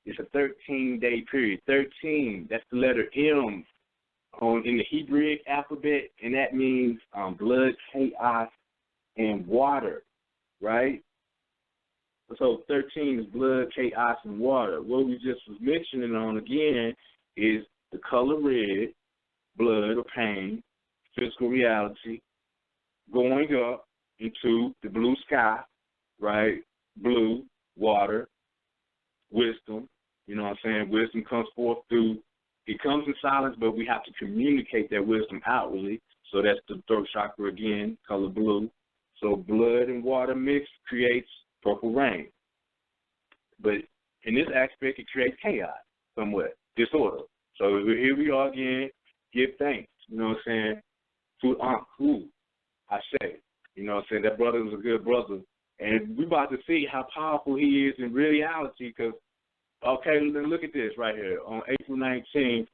it's a 13-day period. 13, that's the letter M in the Hebrew alphabet, and that means blood, chaos, and water, right? So 13 is blood, chaos, and water. What we just was mentioning on again is the color red, blood or pain, physical reality, going up into the blue sky, right? Blue, water, wisdom. You know what I'm saying? Wisdom comes forth it comes in silence, but we have to communicate that wisdom outwardly. So that's the throat chakra again, color blue. So blood and water mix creates purple rain. But in this aspect, it creates chaos somewhat, disorder. So here we are again, give thanks. You know what I'm saying? To Aunt Who, I say. You know what I'm saying? That brother was a good brother. And we're about to see how powerful he is in reality because, okay, then look at this right here. On April 19th,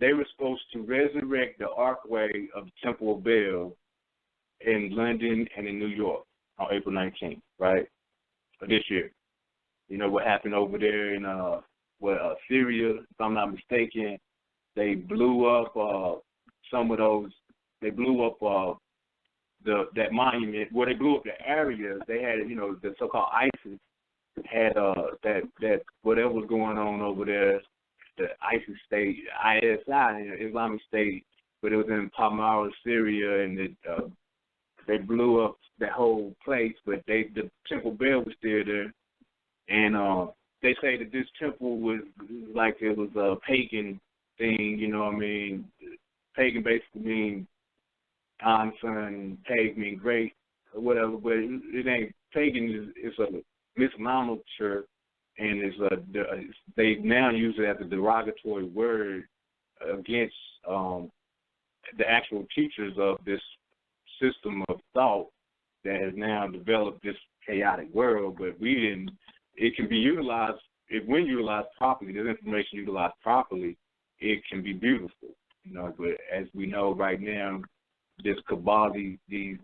they were supposed to resurrect the archway of the Temple of Baal in London and in New York on April 19th, right, of this year. You know what happened over there in Syria, if I'm not mistaken. They blew up some of those. They blew up that monument. Well, they blew up the area. They had, the so-called ISIS had that whatever was going on over there, the ISIS state, ISI, Islamic State, but it was in Palmyra, Syria, and they blew up that whole place. But the Temple Bell was still there, and they say that this temple was like it was a pagan thing. You know what I mean? Pagan basically means son, pagan mean great or whatever, but it ain't pagan. It's a misnomenclature, and they now use it as a derogatory word against the actual teachers of this system of thought that has now developed this chaotic world. But it can be utilized, when utilized properly, this information utilized properly, it can be beautiful. But as we know right now, this cabal, these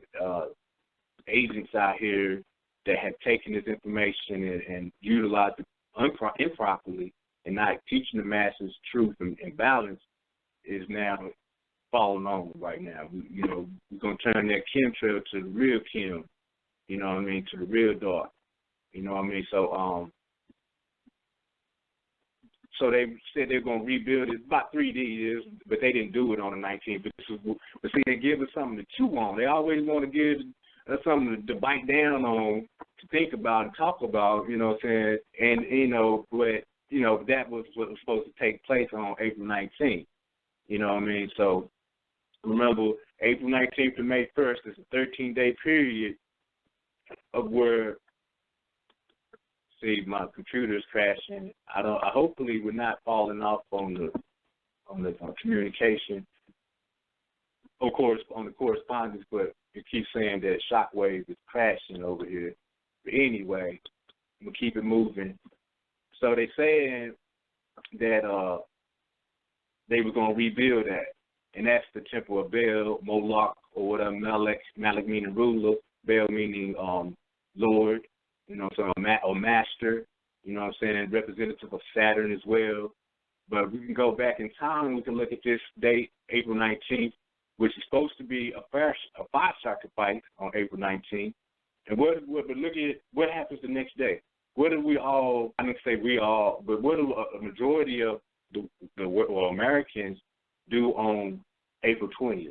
agents out here that have taken this information and utilized it improperly and not teaching the masses truth and balance is now falling on right now. We're going to turn that chemtrail to the real chem, you know what I mean, to the real dark, you know what I mean? So they said they're going to rebuild it about 3D years, but they didn't do it on the 19th. But see, they give us something to chew on. They always want to give us something to bite down on, to think about and talk about, you know what I'm saying? And, but, that was what was supposed to take place on April 19th, you know what I mean? So remember, April 19th to May 1st is a 13-day period of where, see, my computer's crashing. Hopefully we're not falling off on the communication. Of course, on the correspondence, but it keeps saying that shockwave is crashing over here. But anyway, we'll keep it moving. So they saying that they were going to rebuild that, and that's the Temple of Baal, Moloch, or whatever, Malek meaning ruler, Baal meaning Lord. So or master, you know what I'm saying, representative of Saturn as well. But we can go back in time and we can look at this date, April 19th, which is supposed to be a fire sacrifice on April 19th. And but look at what happens the next day. What do we all, I didn't say we all, but what do a majority of the Americans do on April 20th?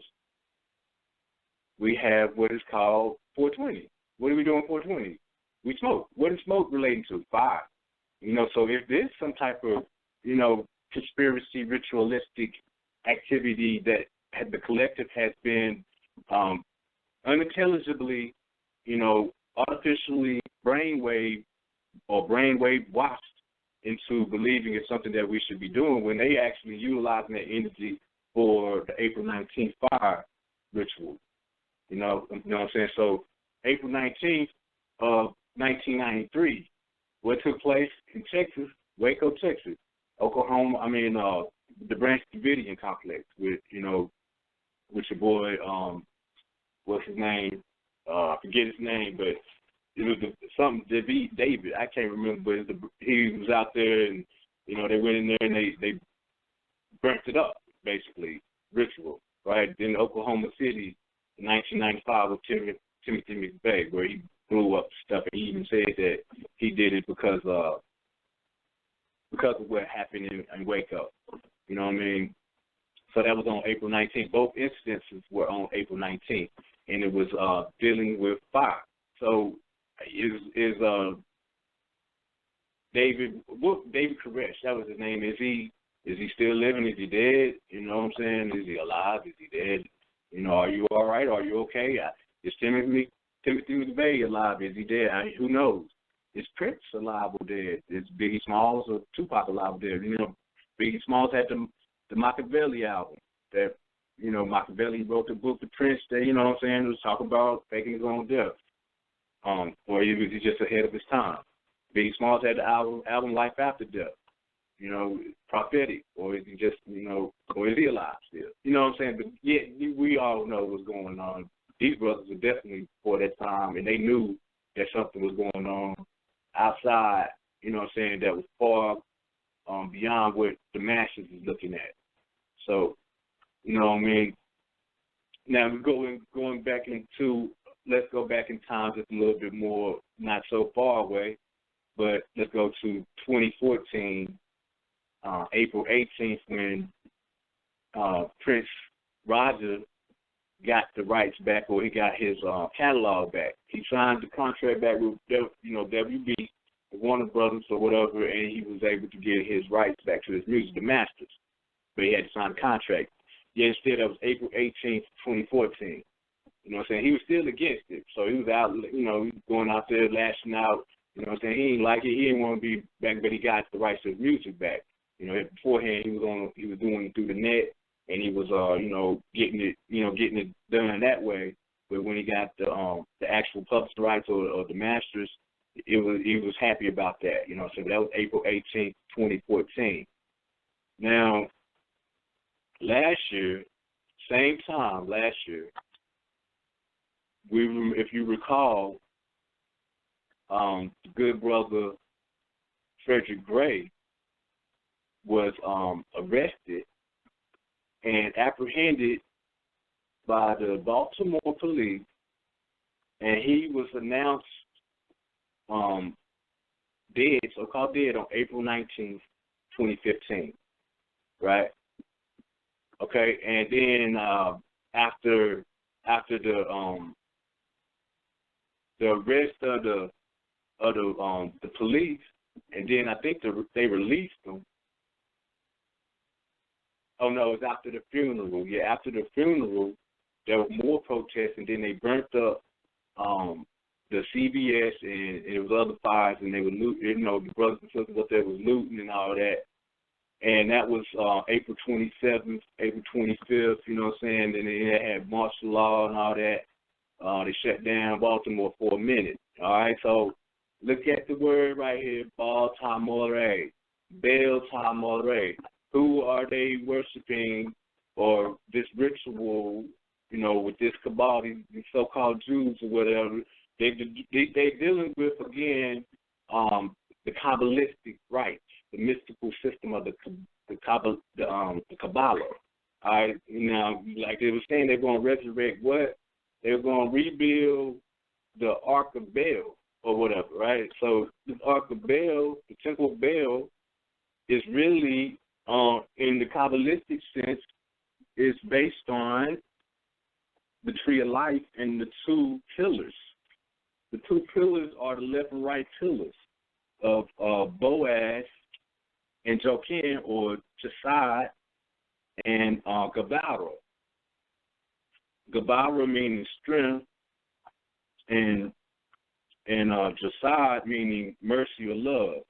we have what is called 420. What do we do on 420? We smoke. What is smoke relating to? Fire. So if there's some type of, conspiracy, ritualistic activity that the collective has been unintelligibly, artificially brainwave washed into believing it's something that we should be doing when they actually utilizing that energy for the April 19th fire ritual. You know what I'm saying? So April 19th of 1993, what took place in Texas, Waco, Texas, Oklahoma, the Branch Davidian complex with your boy, what's his name? I forget his name, but it was something David. I can't remember, but he was out there, and they went in there and they burnt it up, basically, ritual, right? Then Oklahoma City in 1995 with Timothy McVeigh, where he blew up stuff, and he even said that he did it because of what happened in Waco. You know what I mean? So that was on April 19th. Both incidences were on April 19th, and it was dealing with fire. So is David Koresh, that was his name. Is he still living? Is he dead? You know what I'm saying? Is he alive? Is he dead? Are you all right? Are you okay? Is Timothy McVeigh alive? Is he dead? Who knows? Is Prince alive or dead? Is Biggie Smalls or Tupac alive or dead? Biggie Smalls had the Machiavelli album that, Machiavelli wrote the book, The Prince, that, it was talking about faking his own death. Or was he just ahead of his time? Biggie Smalls had the album Life After Death, prophetic, or is he just, or is he alive still? You know what I'm saying? But yeah, we all know what's going on. These brothers were definitely before that time, and they knew that something was going on outside, that was far beyond what the masses is looking at. So, Now we're going back into, let's go back in time just a little bit more, not so far away, but let's go to 2014, April 18th, when Prince Roger got the rights back, or he got his catalog back. He signed the contract back with WB, the Warner Brothers or whatever, and he was able to get his rights back to his music, the masters. But he had to sign a contract. Yeah, instead that was April 18th, 2014. You know what I'm saying? He was still against it. So he was out, he was going out there lashing out. You know what I'm saying? He didn't like it. He didn't want to be back, but he got the rights to his music back. Beforehand he was doing it through the net, and he was getting it done that way. But when he got the actual publishing rights or the masters, he was happy about that. So that was April 18th, 2014. Now, last year, same time last year, if you recall, the good brother Frederick Gray was arrested and apprehended by the Baltimore police, and he was announced dead, so-called dead, on April 19th, 2015, right? Okay, and then after the arrest of the police, and then I think they released him. Oh no, it was after the funeral. Yeah, after the funeral, there were more protests, and then they burnt up the CBS, and it was other fires, and they were looting. The brothers and sisters up there was looting and all that. And that was April 27th, April 25th, you know what I'm saying? And they had martial law and all that. They shut down Baltimore for a minute. All right, so look at the word right here, Baltimore, Baltimore. Who are they worshiping, or this ritual, with this cabal, these so-called Jews or whatever? They dealing with, again, the Kabbalistic rites, the mystical system of the Kabbalah. All right, like they were saying, they're going to resurrect what? They're going to rebuild the Ark of Baal or whatever, right? So the Ark of Baal, the Temple of Baal, is really, in the Kabbalistic sense, is based on the tree of life and the two pillars. The two pillars are the left and right pillars of Boaz and Joachim, or Chesed and Gabara. Gabara meaning strength, and Chesed meaning mercy or love.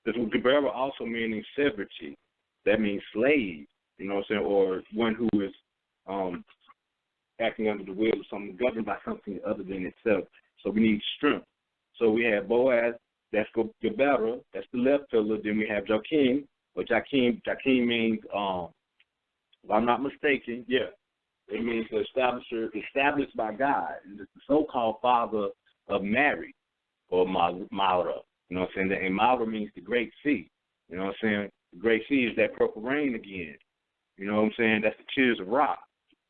The Gabara also meaning severity. That means slave, you know what I'm saying, or one who is acting under the will of something, governed by something other than itself. So we need strength. So we have Boaz, that's Gabara, that's the left pillar. Then we have Joachim, or Joachim means, if I'm not mistaken, it means the established by God. It's the so-called father of Mary, or Mara. You know what I'm saying? And Mara means the great sea. You know what I'm saying? The great sea is that purple rain again. You know what I'm saying? That's the tears of rock.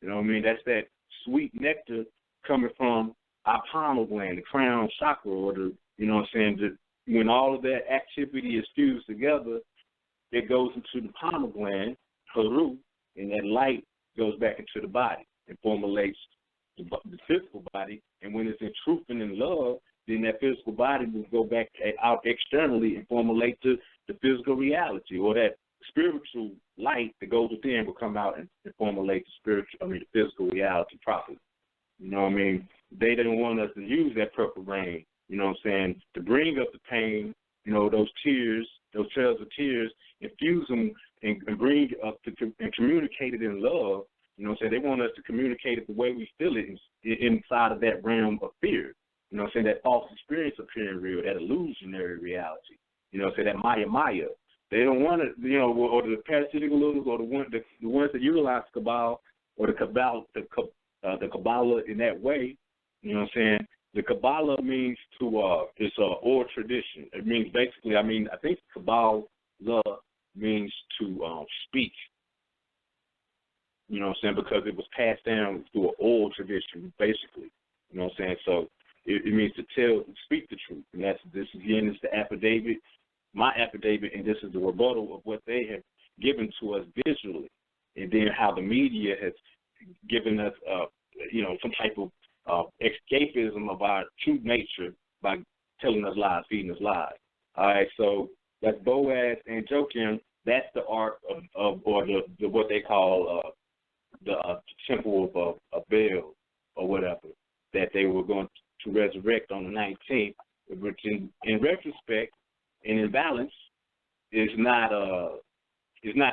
You know what I mean? That's that sweet nectar coming from our pineal gland, the crown chakra, or the, you know what I'm saying? When all of that activity is fused together, it goes into the pineal gland, Haru, and that light goes back into the body and formulates the physical body. And when it's in truth and in love, then that physical body will go back out externally and formulate the physical reality, or that spiritual light that goes within will come out and formulate the physical reality properly. You know what I mean? They didn't want us to use that purple rain, you know what I'm saying, to bring up the pain, you know, those tears, those trails of tears, infuse them and bring up and communicate it in love. You know what I'm saying? They want us to communicate it the way we feel it inside of that realm of fear. You know what I'm saying? That false experience appearing real, that illusionary reality. You know what I'm saying? That Maya. They don't want to, you know, or the parasitic illusions, or the ones that utilize Kabbalah, or the Kabbalah in that way. You know what I'm saying? The Kabbalah means it's an oral tradition. It means basically, I think Kabbalah means to speak. You know what I'm saying? Because it was passed down through an oral tradition, basically. You know what I'm saying? So it means to speak the truth. And this again is the affidavit, my affidavit, and this is the rebuttal of what they have given to us visually. And then how the media has given us, some type of escapism of our true nature by telling us lies, feeding us lies. All right, so that's Boaz and Joachim. That's the art of the what they call the temple of Baal, or whatever, that they were going to resurrect on the 19th, which in retrospect and in balance is not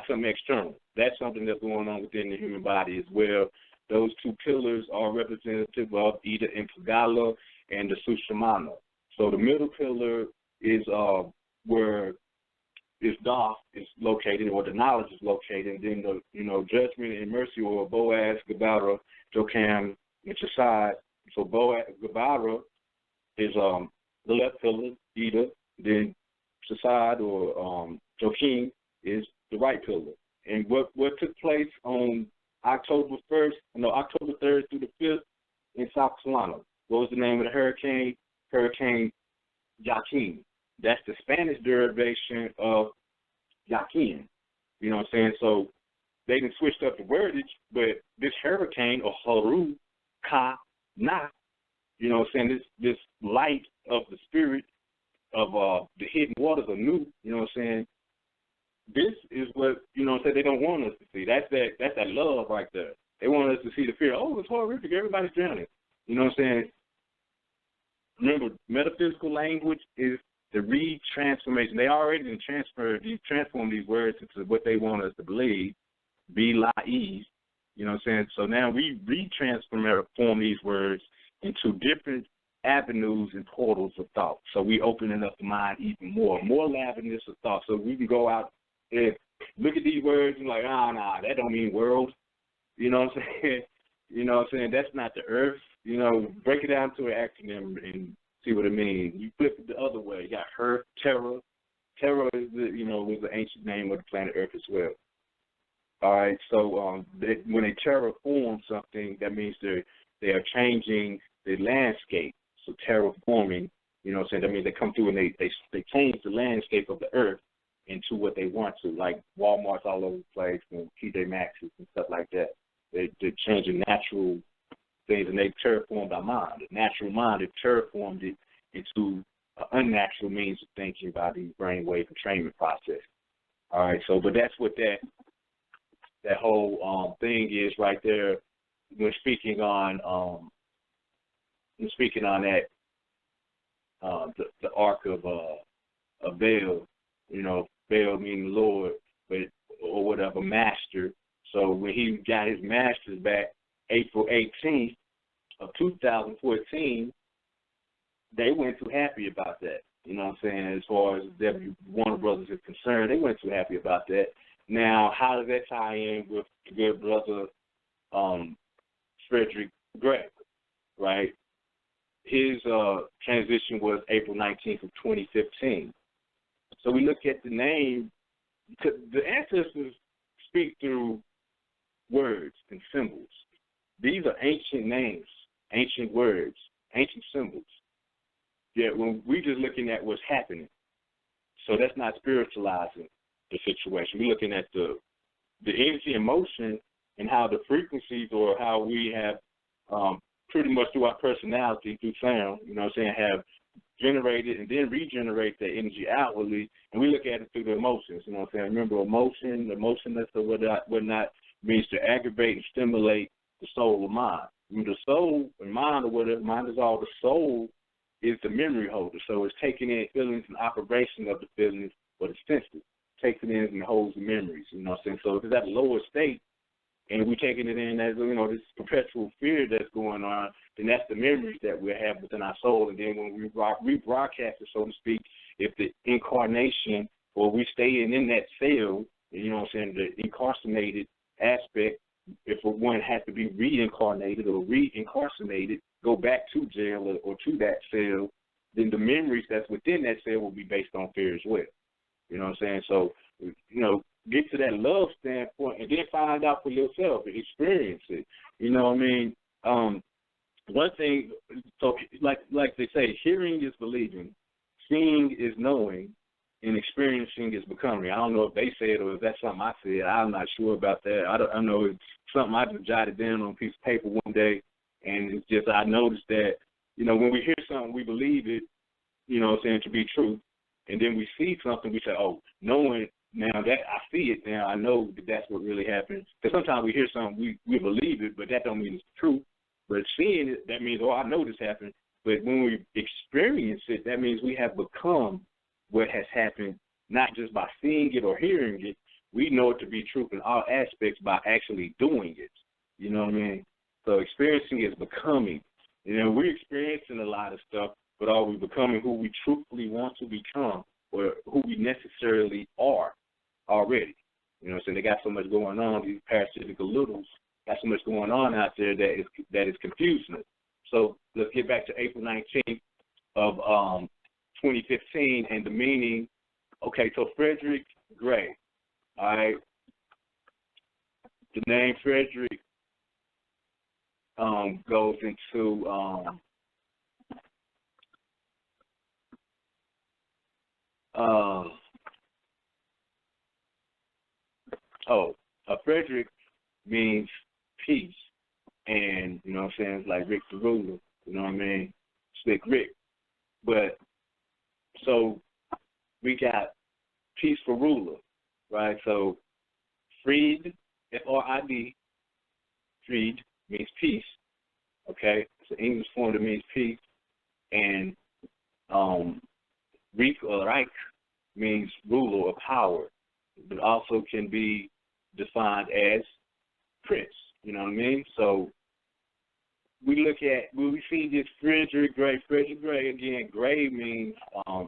something external. That's something that's going on within the human body as well. Those two pillars are representative of Ida and Pagala and the Sushramana. So the middle pillar is where this Doth is located, or the knowledge is located, and then the judgment and mercy, or Boaz, Gabara, Joachim, and Chesed. So Boaz, Gabara is the left pillar, Ida, then Chesed, or Joachim is the right pillar. And what took place on October 3rd through the 5th in South Carolina? What was the name of the hurricane? Hurricane Joaquin. That's the Spanish derivation of Joaquin. You know what I'm saying? So they didn't switch up the wordage, but this hurricane, or Haru Ka Na, you know what I'm saying, this light of the spirit of the hidden waters of Nu, you know what I'm saying, this is what, you know what I'm saying, they don't want us to see. That's that love right there. They want us to see the fear. Oh, it's horrific. Everybody's drowning. You know what I'm saying? Remember, metaphysical language is the retransformation. They already transformed these words into what they want us to believe, BLISSINGS. You know what I'm saying? So now we retransform these words into different avenues and portals of thought. So we opening up the mind even more avenues of thought. So we can go out and look at these words and like, nah, that don't mean world. You know what I'm saying? You know what I'm saying? That's not the earth. You know, break it down to an acronym and see what it means. You flip it the other way. You got Earth, Terra. Terra is was the ancient name of the planet Earth as well. All right, so when they terraform something, that means they are changing the landscape. So terraforming, you know what I'm saying, that means they come through and they change the landscape of the earth into what they want to, like Walmart's all over the place and TJ Maxx's and stuff like that. They're changing natural things, and they terraformed our mind. The natural mind, they terraformed it into an unnatural means of thinking by the brainwave entrainment process. All right, so but that's what that whole thing is right there. When speaking on that the ark of Baal, you know, Baal meaning Lord, but or whatever, master. So when he got his masters back, April 18th of 2014, they weren't too happy about that. You know what I'm saying? As far as Warner Brothers is concerned, they weren't too happy about that. Now, how does that tie in with the good brother Frederick Gray, right? His transition was April 19th of 2015. So we look at the name. The ancestors speak through words and symbols. These are ancient names, ancient words, ancient symbols. Yet when we're just looking at what's happening, so that's not spiritualizing the situation. We're looking at the energy and motion and how the frequencies or how we have pretty much through our personality, through sound, you know what I'm saying, have generated and then regenerate that energy outwardly, and we look at it through the emotions, you know what I'm saying. Remember, emotionless or whatnot means to aggravate and stimulate the soul or mind. Remember, the soul and mind or whatever, mind is all, the soul is the memory holder, so it's taking in feelings and operation of the feelings, but it's sensitive, taking in and holds the memories, you know what I'm saying. So if it's at a lower state, and we're taking it in as, you know, this perpetual fear that's going on, then that's the memories that we have within our soul. And then when we rebroadcast it, so to speak, if the incarnation or we stay in that cell, you know what I'm saying, the incarcerated aspect, if one has to be reincarnated or reincarcerated, go back to jail or to that cell, then the memories that's within that cell will be based on fear as well. You know what I'm saying? So, you know, get to that love standpoint and then find out for yourself and experience it. You know what I mean? One thing, so like they say, hearing is believing, seeing is knowing, and experiencing is becoming. I don't know if they said or if that's something I said. I'm not sure about that. I know it's something I just jotted down on a piece of paper one day, and it's just I noticed that, you know, when we hear something, we believe it, you know what I'm saying, to be true. And then we see something, we say, oh, knowing now that I see it now, I know that that's what really happened. Because sometimes we hear something, we believe it, but that don't mean it's true. But seeing it, that means, oh, I know this happened. But when we experience it, that means we have become what has happened, not just by seeing it or hearing it. We know it to be true in all aspects by actually doing it. You know what I mean? So experiencing is becoming. You know, we're experiencing a lot of stuff, but are we becoming who we truthfully want to become or who we necessarily are already? You know what I'm saying? They got so much going on, these parasitic littles got so much going on out there that is confusing us. So let's get back to April 19th of 2015 and the meaning. Okay, so Frederick Gray, all right? The name Frederick goes into Frederick means peace, and you know what I'm saying, it's like Rick the Ruler, you know what I mean, Slick Rick. But so we got peace for ruler, right? So freed, F-R-I-D, freed means peace, okay? It's an English form that means peace, and Reich means ruler or power, but also can be defined as prince, you know what I mean? So we look at, when we see this Frederick Gray, again, gray means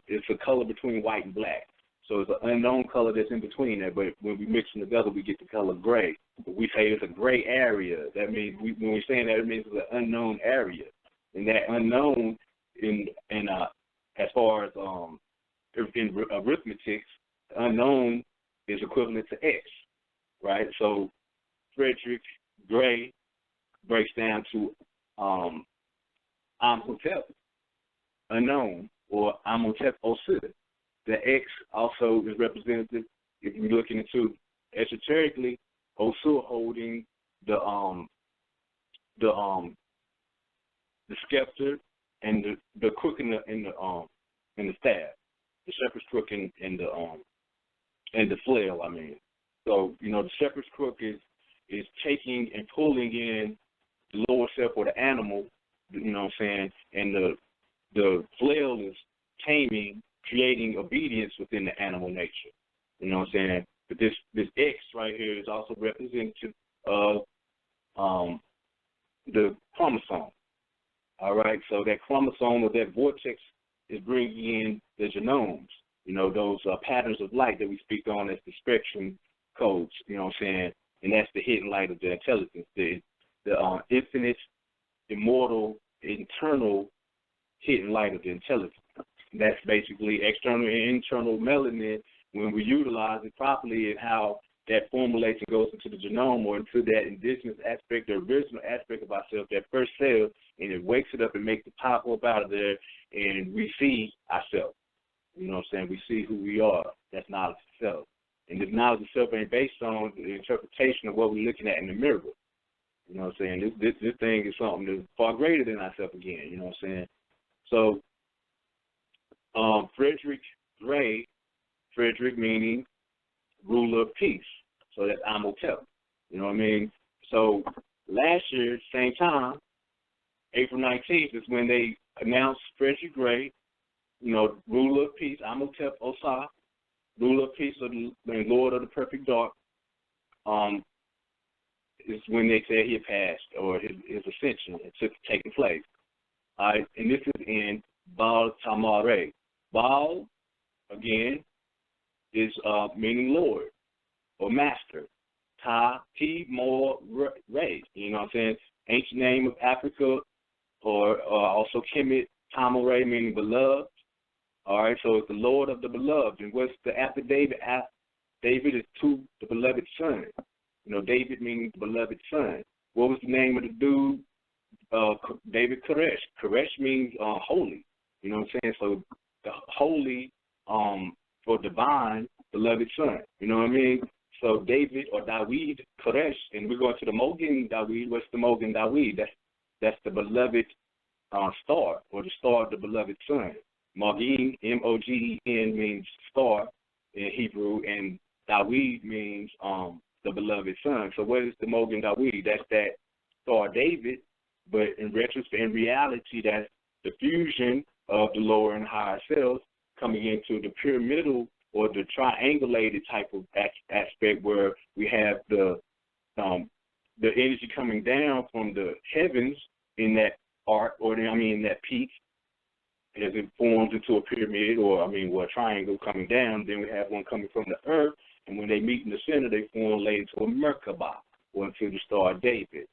it's a color between white and black. So it's an unknown color that's in between there, but when we mix them together, we get the color gray. But we say it's a gray area. That means, when we're saying that, it means it's an unknown area. And that unknown, as far as in arithmetic, unknown is equivalent to X, right? So Frederick Gray breaks down to imhotep, unknown, or imhotep Osir. The X also is representative, if you're looking into esoterically, Osir holding scepter and the crook in the staff, the shepherd's crook and the flail. I mean, so the shepherd's crook is taking and pulling in the lower self or the animal. You know what I'm saying? And the flail is taming, creating obedience within the animal nature. You know what I'm saying? But this X right here is also representative of the chromosome. All right, so that chromosome or that vortex is bringing in the genomes. Those patterns of light that we speak on as the spectrum codes. You know what I'm saying? And that's the hidden light of the intelligence, the infinite, immortal, internal hidden light of the intelligence. That's basically external and internal melanin when we utilize it properly, and how that formulates and goes into the genome or into that indigenous aspect, the original aspect of ourselves, that first cell, and it wakes it up and makes it pop up out of there, and we see ourselves. You know what I'm saying? We see who we are. That's knowledge of self. And this knowledge of self ain't based on the interpretation of what we're looking at in the mirror. You know what I'm saying? This thing is something that's far greater than ourselves again. You know what I'm saying? So, Frederick meaning ruler of peace. So that's imhotep. You know what I mean? So last year, same time, April 19th is when they announced Frederick Gray, ruler of peace, imhotep Osah, ruler of peace and Lord of the perfect dark. Is when they said he had passed, or his ascension had taken place. All right, and this is in Baal Tamare. Baal, again, is meaning Lord or Master. T-Mo-Re. You know what I'm saying? Ancient name of Africa, or also Kemet, Tamare, meaning beloved. All right, so it's the Lord of the beloved. And what's the after David? David is to the beloved son. David meaning the beloved son. What was the name of the dude? David Koresh. Koresh means holy. You know what I'm saying? So the holy for divine beloved son. You know what I mean? So David or Dawid Koresh, and we're going to the Mogen Dawid. What's the Mogen Dawid? That's the beloved star, or the star of the beloved son. Mogen, M-O-G-E-N, means star in Hebrew, and Dawid means the beloved son. So what is the Mogen Dawid? That's that star David, but in reality, that's the fusion of the lower and higher selves coming into the pyramidal or the triangulated type of aspect, where we have the energy coming down from the heavens in that arc, in that peak, as it forms into a pyramid, a triangle coming down. Then we have one coming from the earth, and when they meet in the center, they form later to a Merkaba, or into the star David.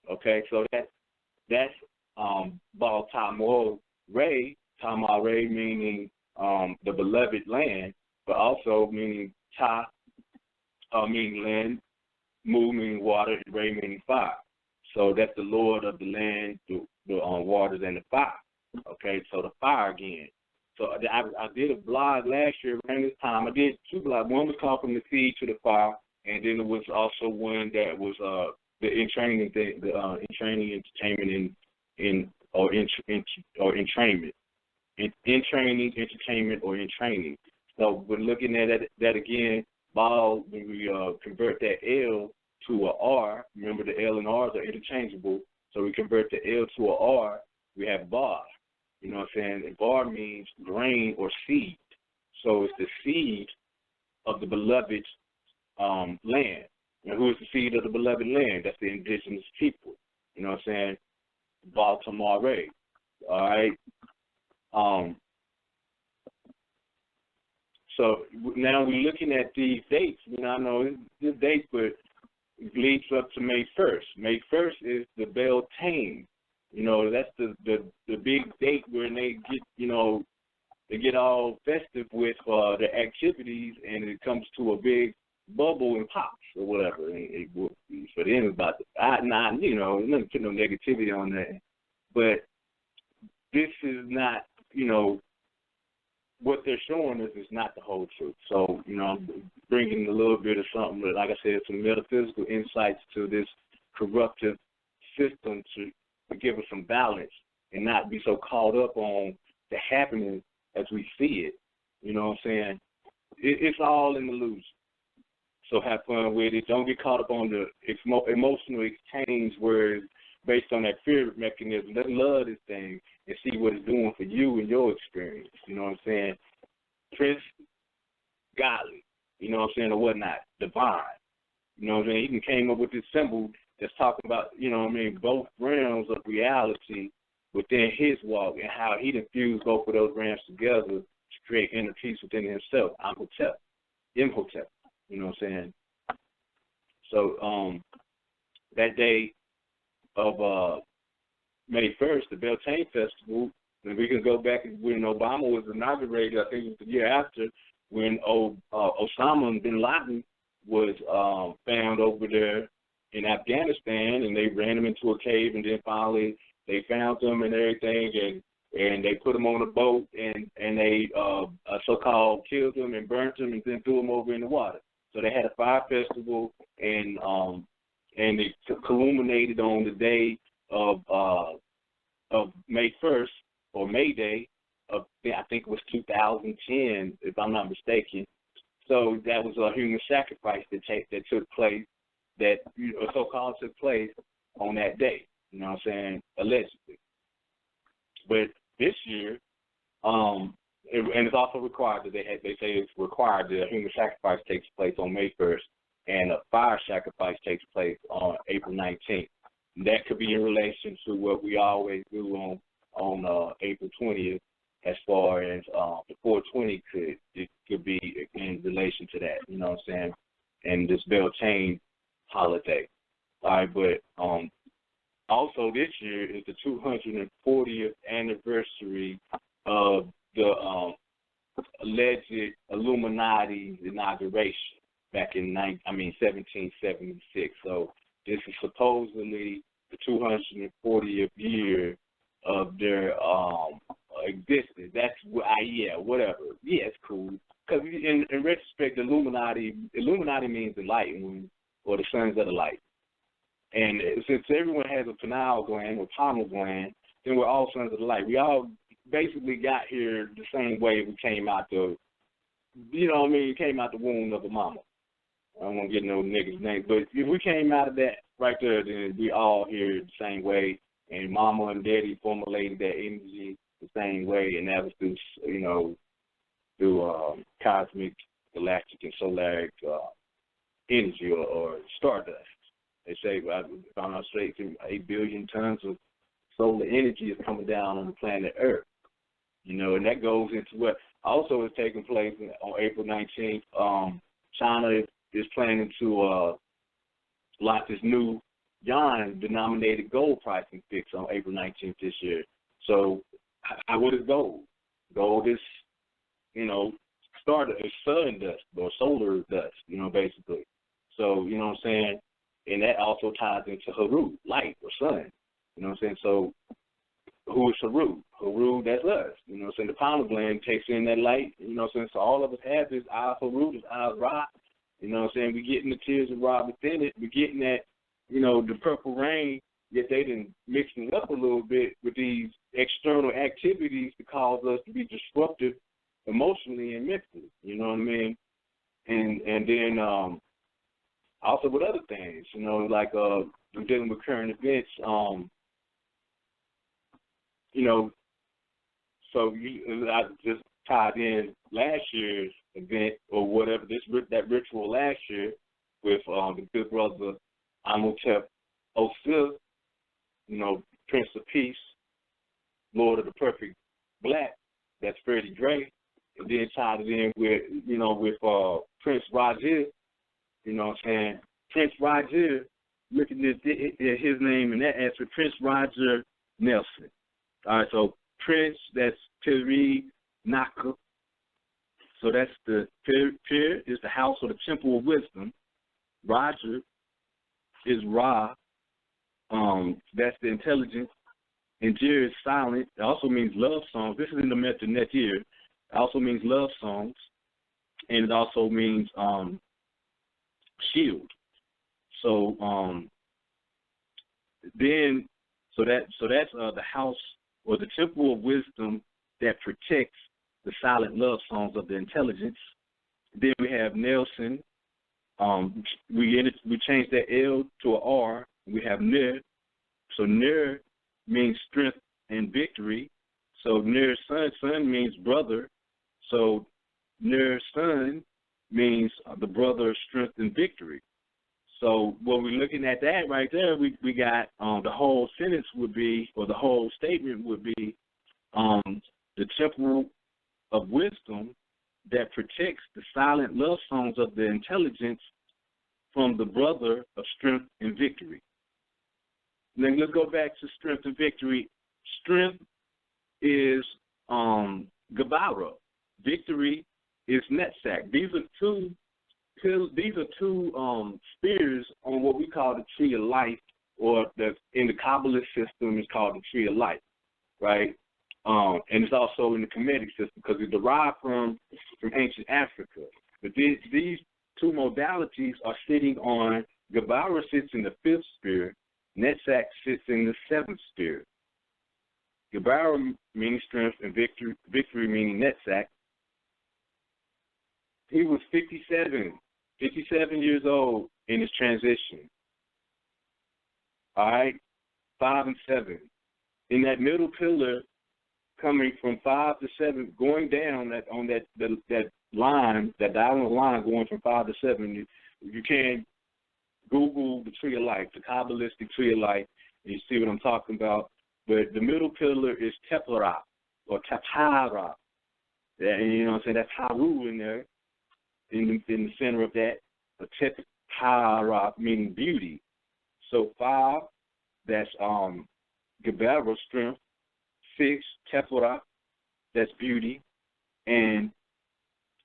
Okay, so that's Baal Tamare, Tamare meaning the beloved land, but also meaning meaning land, Mu meaning water, and Ray meaning fire. So that's the Lord of the land, the waters, and the fire. Okay, so the fire again. So I did a blog last year around this time. I did two blogs. One was called From the Seed to the Fire, and then there was also one that was the entraining thing, the entraining, entertainment, entrainment. In training, entertainment, or in training. So we're looking at that again. Baal, when we convert that L to a R, remember the L and R's are interchangeable, so we convert the L to a R, we have bar. You know what I'm saying? And bar means grain or seed. So it's the seed of the beloved land. And who is the seed of the beloved land? That's the indigenous people. You know what I'm saying? Baltimore. All right. So now we're looking at these dates. I know this date, but it leads up to May 1st. May 1st is the Beltane. That's the big date where they get, they get all festive with their activities, and it comes to a big bubble and pops or whatever. And for them, it's about nothing put no negativity on that. But this is not, what they're showing us is not the whole truth. So, I'm bringing a little bit of something, but like I said, some metaphysical insights to this corruptive system to give us some balance and not be so caught up on the happening as we see it. You know what I'm saying? It's all an illusion. So have fun with it. Don't get caught up on the emotional exchange where it's based on that fear mechanism. Let's love this thing and see what it's doing for you and your experience. You know what I'm saying? Prince, godly, you know what I'm saying, or whatnot, divine. You know what I'm saying? He came up with this symbol that's talking about, you know what I mean, both realms of reality within his walk and how he infused both of those realms together to create inner peace within himself. Imhotep, you know what I'm saying? So that day of May 1st, the Beltane Festival, and we can go back when Obama was inaugurated, I think it was the year after, when Osama bin Laden was found over there in Afghanistan, and they ran him into a cave, and then finally they found him and everything, and they put him on a boat, and they so-called killed him and burnt him and then threw him over in the water. So they had a fire festival, and it culminated on the day of May 1st, or May Day, of I think it was 2010, if I'm not mistaken. So that was a human sacrifice that took place, that so-called took place on that day. You know what I'm saying? Allegedly. But this year, and it's also required that they say it's required that a human sacrifice takes place on May 1st, and a fire sacrifice takes place on April 19th. That could be in relation to what we always do on April 20th, as far as the 420 could be in relation to that, you know what I'm saying, and this Beltane holiday. All right, but also this year is the 240th anniversary of the alleged Illuminati inauguration back in 1776. So this is supposedly the 240th year of their existence. That's whatever. Yeah, it's cool. Because in retrospect, Illuminati means the light one, or the sons of the light. And since everyone has a pineal gland or pineal gland, then we're all sons of the light. We all basically got here the same way we came out the, you know what I mean, came out the womb of a mama. I don't want to get no niggas' names, but if we came out of that right there, then we all here the same way. And mama and daddy formulated that energy the same way, and that was through, you know, through cosmic, galactic, and solaric energy or stardust. They say, if I'm not straight, 8 billion tons of solar energy is coming down on the planet Earth. You know, and that goes into what also is taking place on April 19th. China is planning to launch this new yuan-denominated gold pricing fix on April 19th this year. So, what is gold? Gold is, you know, sun dust or solar dust, you know, basically. So, you know what I'm saying? And that also ties into Haru, light or sun. You know what I'm saying? So, who is Haru? Haru, that's us. You know what I'm saying? The pineal gland takes in that light. You know what I'm saying? So, all of us have this eye Haru, this eye Ra. You know what I'm saying? We're getting the tears of Ra within it. We're getting that, you know, the purple rain, yet they done mixing it up a little bit with these external activities to cause us to be disruptive emotionally and mentally. You know what I mean? And then also with other things, you know, like dealing with current events, you know, so I just tied in last year's event or whatever, that ritual last year with the good brother imhotep Osir, you know, Prince of Peace, Lord of the Perfect Black, that's Freddie Gray, and then tied it in with, you know, with Prince Roger, you know what I'm saying? Prince Roger, looking at his name and that answer, Prince Roger Nelson. All right, so Prince, that's Piri Naka. So that's the Pir is the house or the temple of wisdom. Roger is Ra. That's the intelligence. And Jir is silent. It also means love songs. This is in the net year. It also means love songs. And it also means shield. So then so that's the house or the temple of wisdom that protects the silent love songs of the intelligence. Then we have Nelson. We changed that L to an R. We have Ner. So Ner means strength and victory. So Ner son means brother. So Ner son means the brother of strength and victory. So when we're looking at that right there, we got the whole sentence would be, or the whole statement would be, the temple of wisdom that protects the silent love songs of the intelligence from the brother of strength and victory. Then let's go back to strength and victory. Strength is Gabara. Victory is Netsak. These are two spears on what we call the tree of life, or in the Kabbalist system is called the tree of life, right? And it's also in the Kemetic system because it's derived from ancient Africa. But these two modalities are sitting on, Gabara sits in the 5th spear, Netsak sits in the 7th spear. Gabara meaning strength and victory meaning Netsak. He was 57 years old in his transition. All right, 5 and 7. In that middle pillar, coming from 5 to 7, going down that line, that diagonal line going from 5 to 7, you can Google the tree of life, the Kabbalistic tree of life, and you see what I'm talking about. But the middle pillar is Tepara or Tapara. And you know what I'm saying? That's Haru in there, in the center of that. But Tepara meaning beauty. So 5, that's Gebara, strength. 6, Tepara, that's beauty. And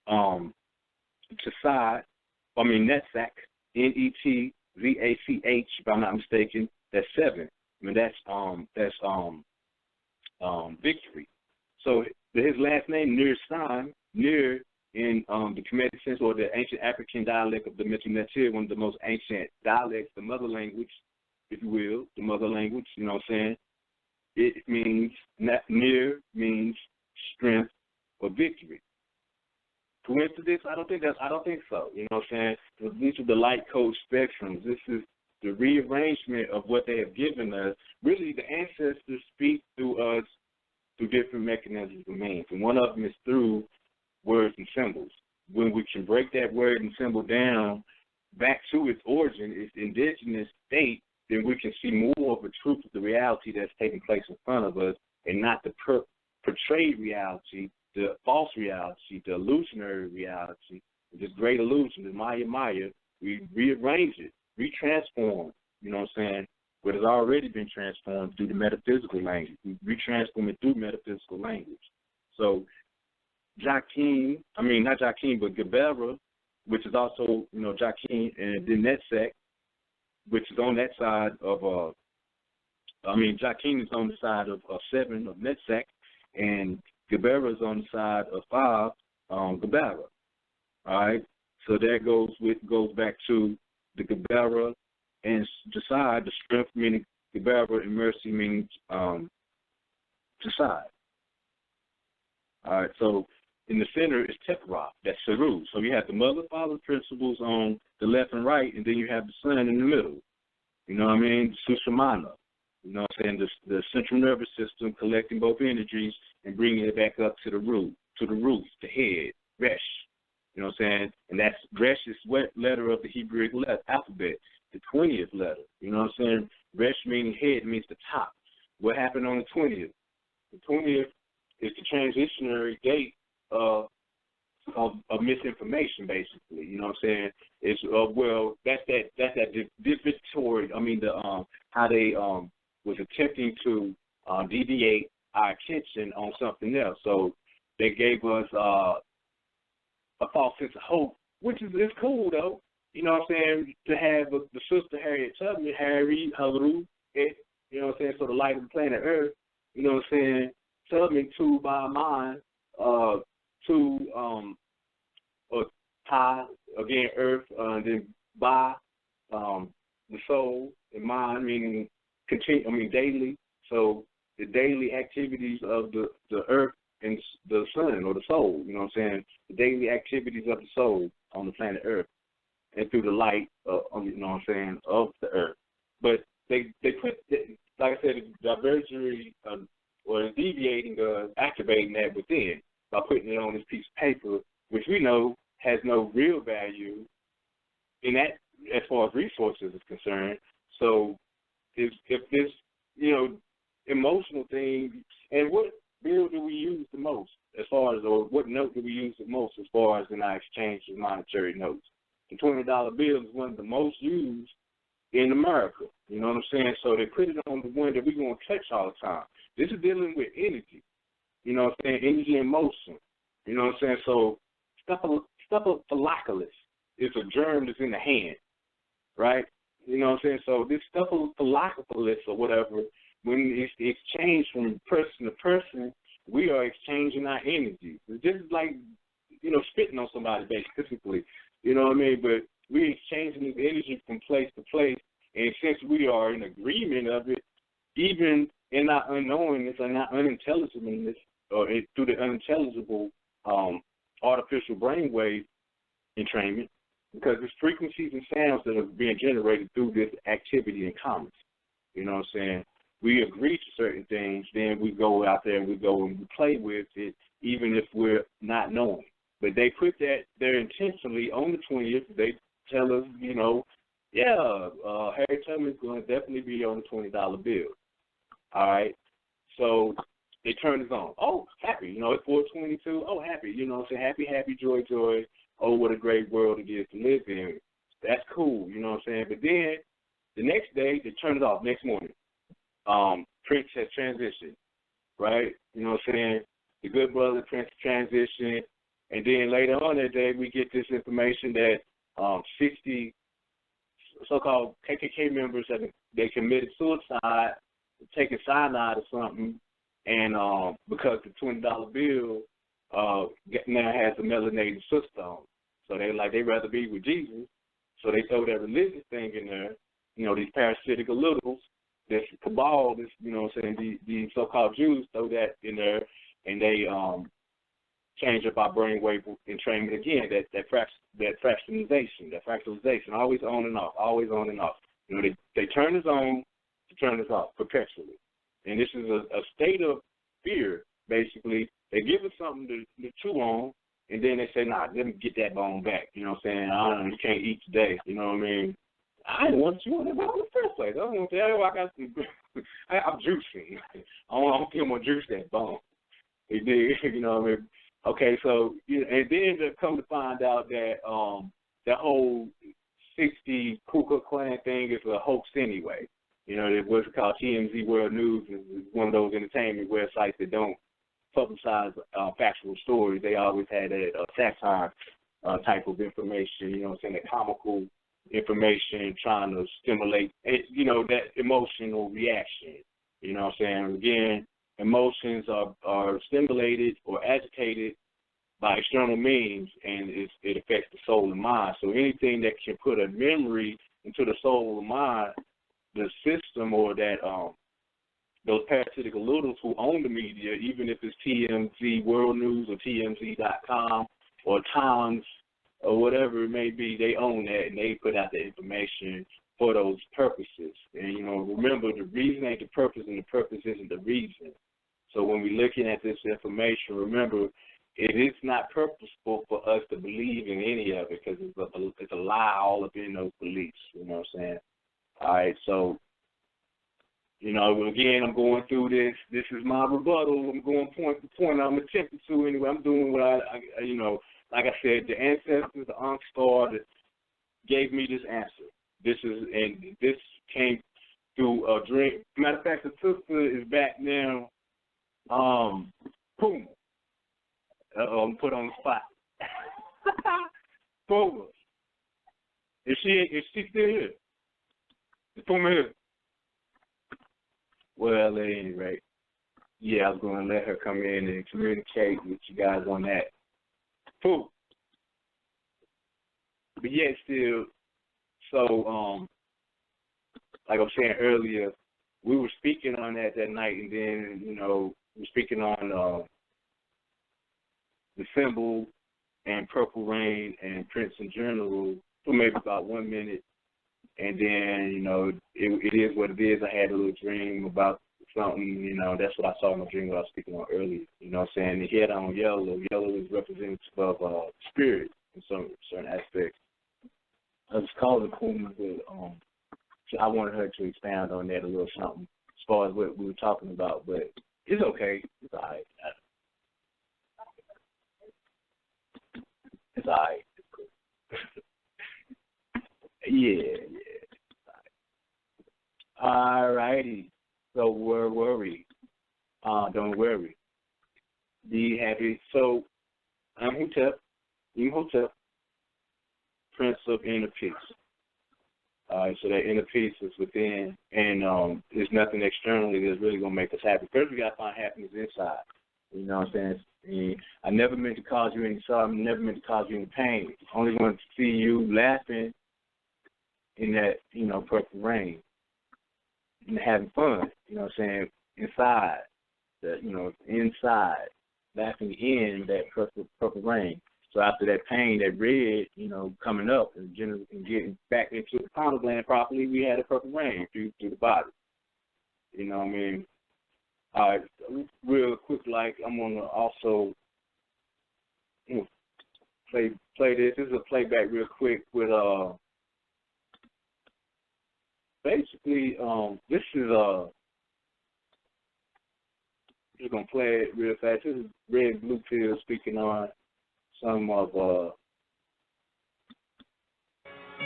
Netsak, Netzach, if I'm not mistaken, that's 7. I mean, that's victory. So his last name, Nir-San, Nir in the Kemetic sense, or the ancient African dialect of the Metu-Neter, one of the most ancient dialects, the mother language, if you will, the mother language, you know what I'm saying? It means, Nir means strength or victory. Coincidence? I don't think so. You know what I'm saying? These are the light code spectrums. This is the rearrangement of what they have given us. Really, the ancestors speak through us through different mechanisms of means. And one of them is through words and symbols. When we can break that word and symbol down back to its origin, its indigenous state, then we can see more of the truth of the reality that's taking place in front of us, and not the portrayed reality, the false reality, the illusionary reality, this great illusion, the Maya. We rearrange it, retransform, you know what I'm saying, what has already been transformed through the metaphysical language. We retransform it through metaphysical language. So not Jakim, but Gebera, which is also, you know, Jakim, and then Netsak, which is on that side of, Jakim is on the side of 7 of Netsak, and Gebera is on the side of 5, Gebera. All right, so that goes back to the Gebera and Jasad, the strength meaning Gebera, and mercy means Jasad. All right, so in the center is Tepra, that's Saru. So you have the mother-father principles on the left and right, and then you have the son in the middle. You know what I mean? Sushamana. You know what I'm saying? The central nervous system collecting both energies and bringing it back up to the root, the head, Resh. You know what I'm saying? And that's Resh is what letter of the Hebrew alphabet, the 20th letter. You know what I'm saying? Resh meaning head means the top. What happened on the 20th? The 20th is the transitionary date of misinformation, basically. You know what I'm saying? It's that's that divatory. How they was attempting to deviate our attention on something else. So they gave us a false sense of hope, which is cool though. You know what I'm saying? To have the sister Harriet Tubman, Haru, you know what I'm saying? So the light of the planet Earth. You know what I'm saying? Tubman, two by mind, two or Ta, again Earth, and then by the soul, and mind meaning daily. So the daily activities of the earth and the sun or the soul, you know what I'm saying? The daily activities of the soul on the planet Earth and through the light, you know what I'm saying, of the earth. But they put, like I said, the divergence or deviating, activating that within by putting it on this piece of paper, which we know has no real value in that as far as resources is concerned. So if this, you know, emotional thing, and what bill do we use the most as far as, or what note do we use the most as far as in our exchange of monetary notes? The $20 bill is one of the most used in America. You know what I'm saying? So they put it on the one that we're going to touch all the time. This is dealing with energy. You know what I'm saying? Energy and motion. You know what I'm saying? So staphylococcus is a germ that's in the hand, right? You know what I'm saying? So this staphylococcus or whatever, when it's exchanged from person to person, we are exchanging our energy. It's just like, you know, spitting on somebody, basically. You know what I mean? But we're exchanging this energy from place to place, and since we are in agreement of it, even in our unknowingness and our unintelligibleness, or through the unintelligible artificial brainwave entrainment, because there's frequencies and sounds that are being generated through this activity in common. You know what I'm saying? We agree to certain things, then we go out there and we go and we play with it, even if we're not knowing. But they put that there intentionally on the 20th. They tell us, you know, Harry Tubman's going to definitely be on the $20 bill. All right? So they turn us on. Oh, happy. You know, it's 422. Oh, happy. You know what I'm saying? Happy, happy, joy, joy. Oh, what a great world it is to live in. That's cool. You know what I'm saying? But then the next day, they turn it off next morning. Prince has transitioned, right? You know what I'm saying? The good brother Prince transitioned. And then later on that day, we get this information that 60 so-called KKK members, they committed suicide, taking cyanide or something, and because the $20 bill now has a melanated sister on. So they'd rather be with Jesus. So they throw that religious thing in there, you know, these parasitic littles, this cabal, this, you know what I'm saying, these so-called Jews throw that in there, and they change up our brainwave entrainment again, that fractalization, always on and off. You know, they turn us on to turn us off perpetually. And this is a state of fear, basically. They give us something to chew on, and then they say, nah, let me get that bone back. You know what I'm saying? I don't know, you can't eat today. You know what I mean? I didn't want to chew on that bone in the first place. I don't want to tell you, I got some, I'm juicing. I don't think I'm going to juice that bone. You know what I mean? Okay, so, you know, and then to come to find out that that whole 60 Ku Klux Klan thing is a hoax anyway. You know, what's called TMZ World News is one of those entertainment websites that don't publicize factual stories. They always had that satire type of information, you know what I'm saying, that comical information trying to stimulate, you know, that emotional reaction. You know what I'm saying? Again, emotions are stimulated or agitated by external means, and it affects the soul and mind. So anything that can put a memory into the soul and mind, the system or that those parasitic littles who own the media, even if it's TMZ World News or TMZ.com or Times or whatever it may be, they own that and they put out the information for those purposes. And, you know, remember, the reason ain't the purpose and the purpose isn't the reason. So when we're looking at this information, remember, it is not purposeful for us to believe in any of it because it's a lie all up in those beliefs, you know what I'm saying? All right, so, you know, again, I'm going through this. This is my rebuttal. I'm going point to point. I'm attempting to anyway. I'm doing what I you know, like I said, the ancestors, the Ankh Star that gave me this answer. This came through a dream. Matter of fact, the sister is back now. Puma. I'm put on the spot. Puma. Is she still here? Is Puma here? Well, at any rate, yeah, I was going to let her come in and communicate with you guys on that. Puma. But yet still, so, like I was saying earlier, we were speaking on that night, and then, we were speaking on the symbol and Purple Rain and Prince in general for maybe about 1 minute. And then, it is what it is. I had a little dream about something, that's what I saw in my dream, what I was speaking on earlier. You know what I'm saying? The head on yellow. Yellow is representative of spirit in some certain aspects. I was calling Kuma, but I wanted her to expand on that a little something as far as what we were talking about, but it's okay. It's all right. It's all right. It's cool. Yeah. All righty. So we're worried. Don't worry. Be happy. So I'm imhotep, Prince of Inner Peace. All right, so that inner peace is within, and there's nothing externally that's really going to make us happy. First, we got to find happiness inside. You know what I'm saying? And I never meant to cause you any sorrow. I never meant to cause you any pain. I only wanted to see you laughing in that, purple rain and having fun. You know what I'm saying? Inside, inside, laughing in that purple rain. So after that pain, that red, coming up and getting back into the pineal gland properly, we had a purple rain through the body. You know what I mean? All right, real quick, I'm going to also play this. This is a playback real quick with, basically, this is, just going to play it real fast. This is Red Blue Pill speaking on some of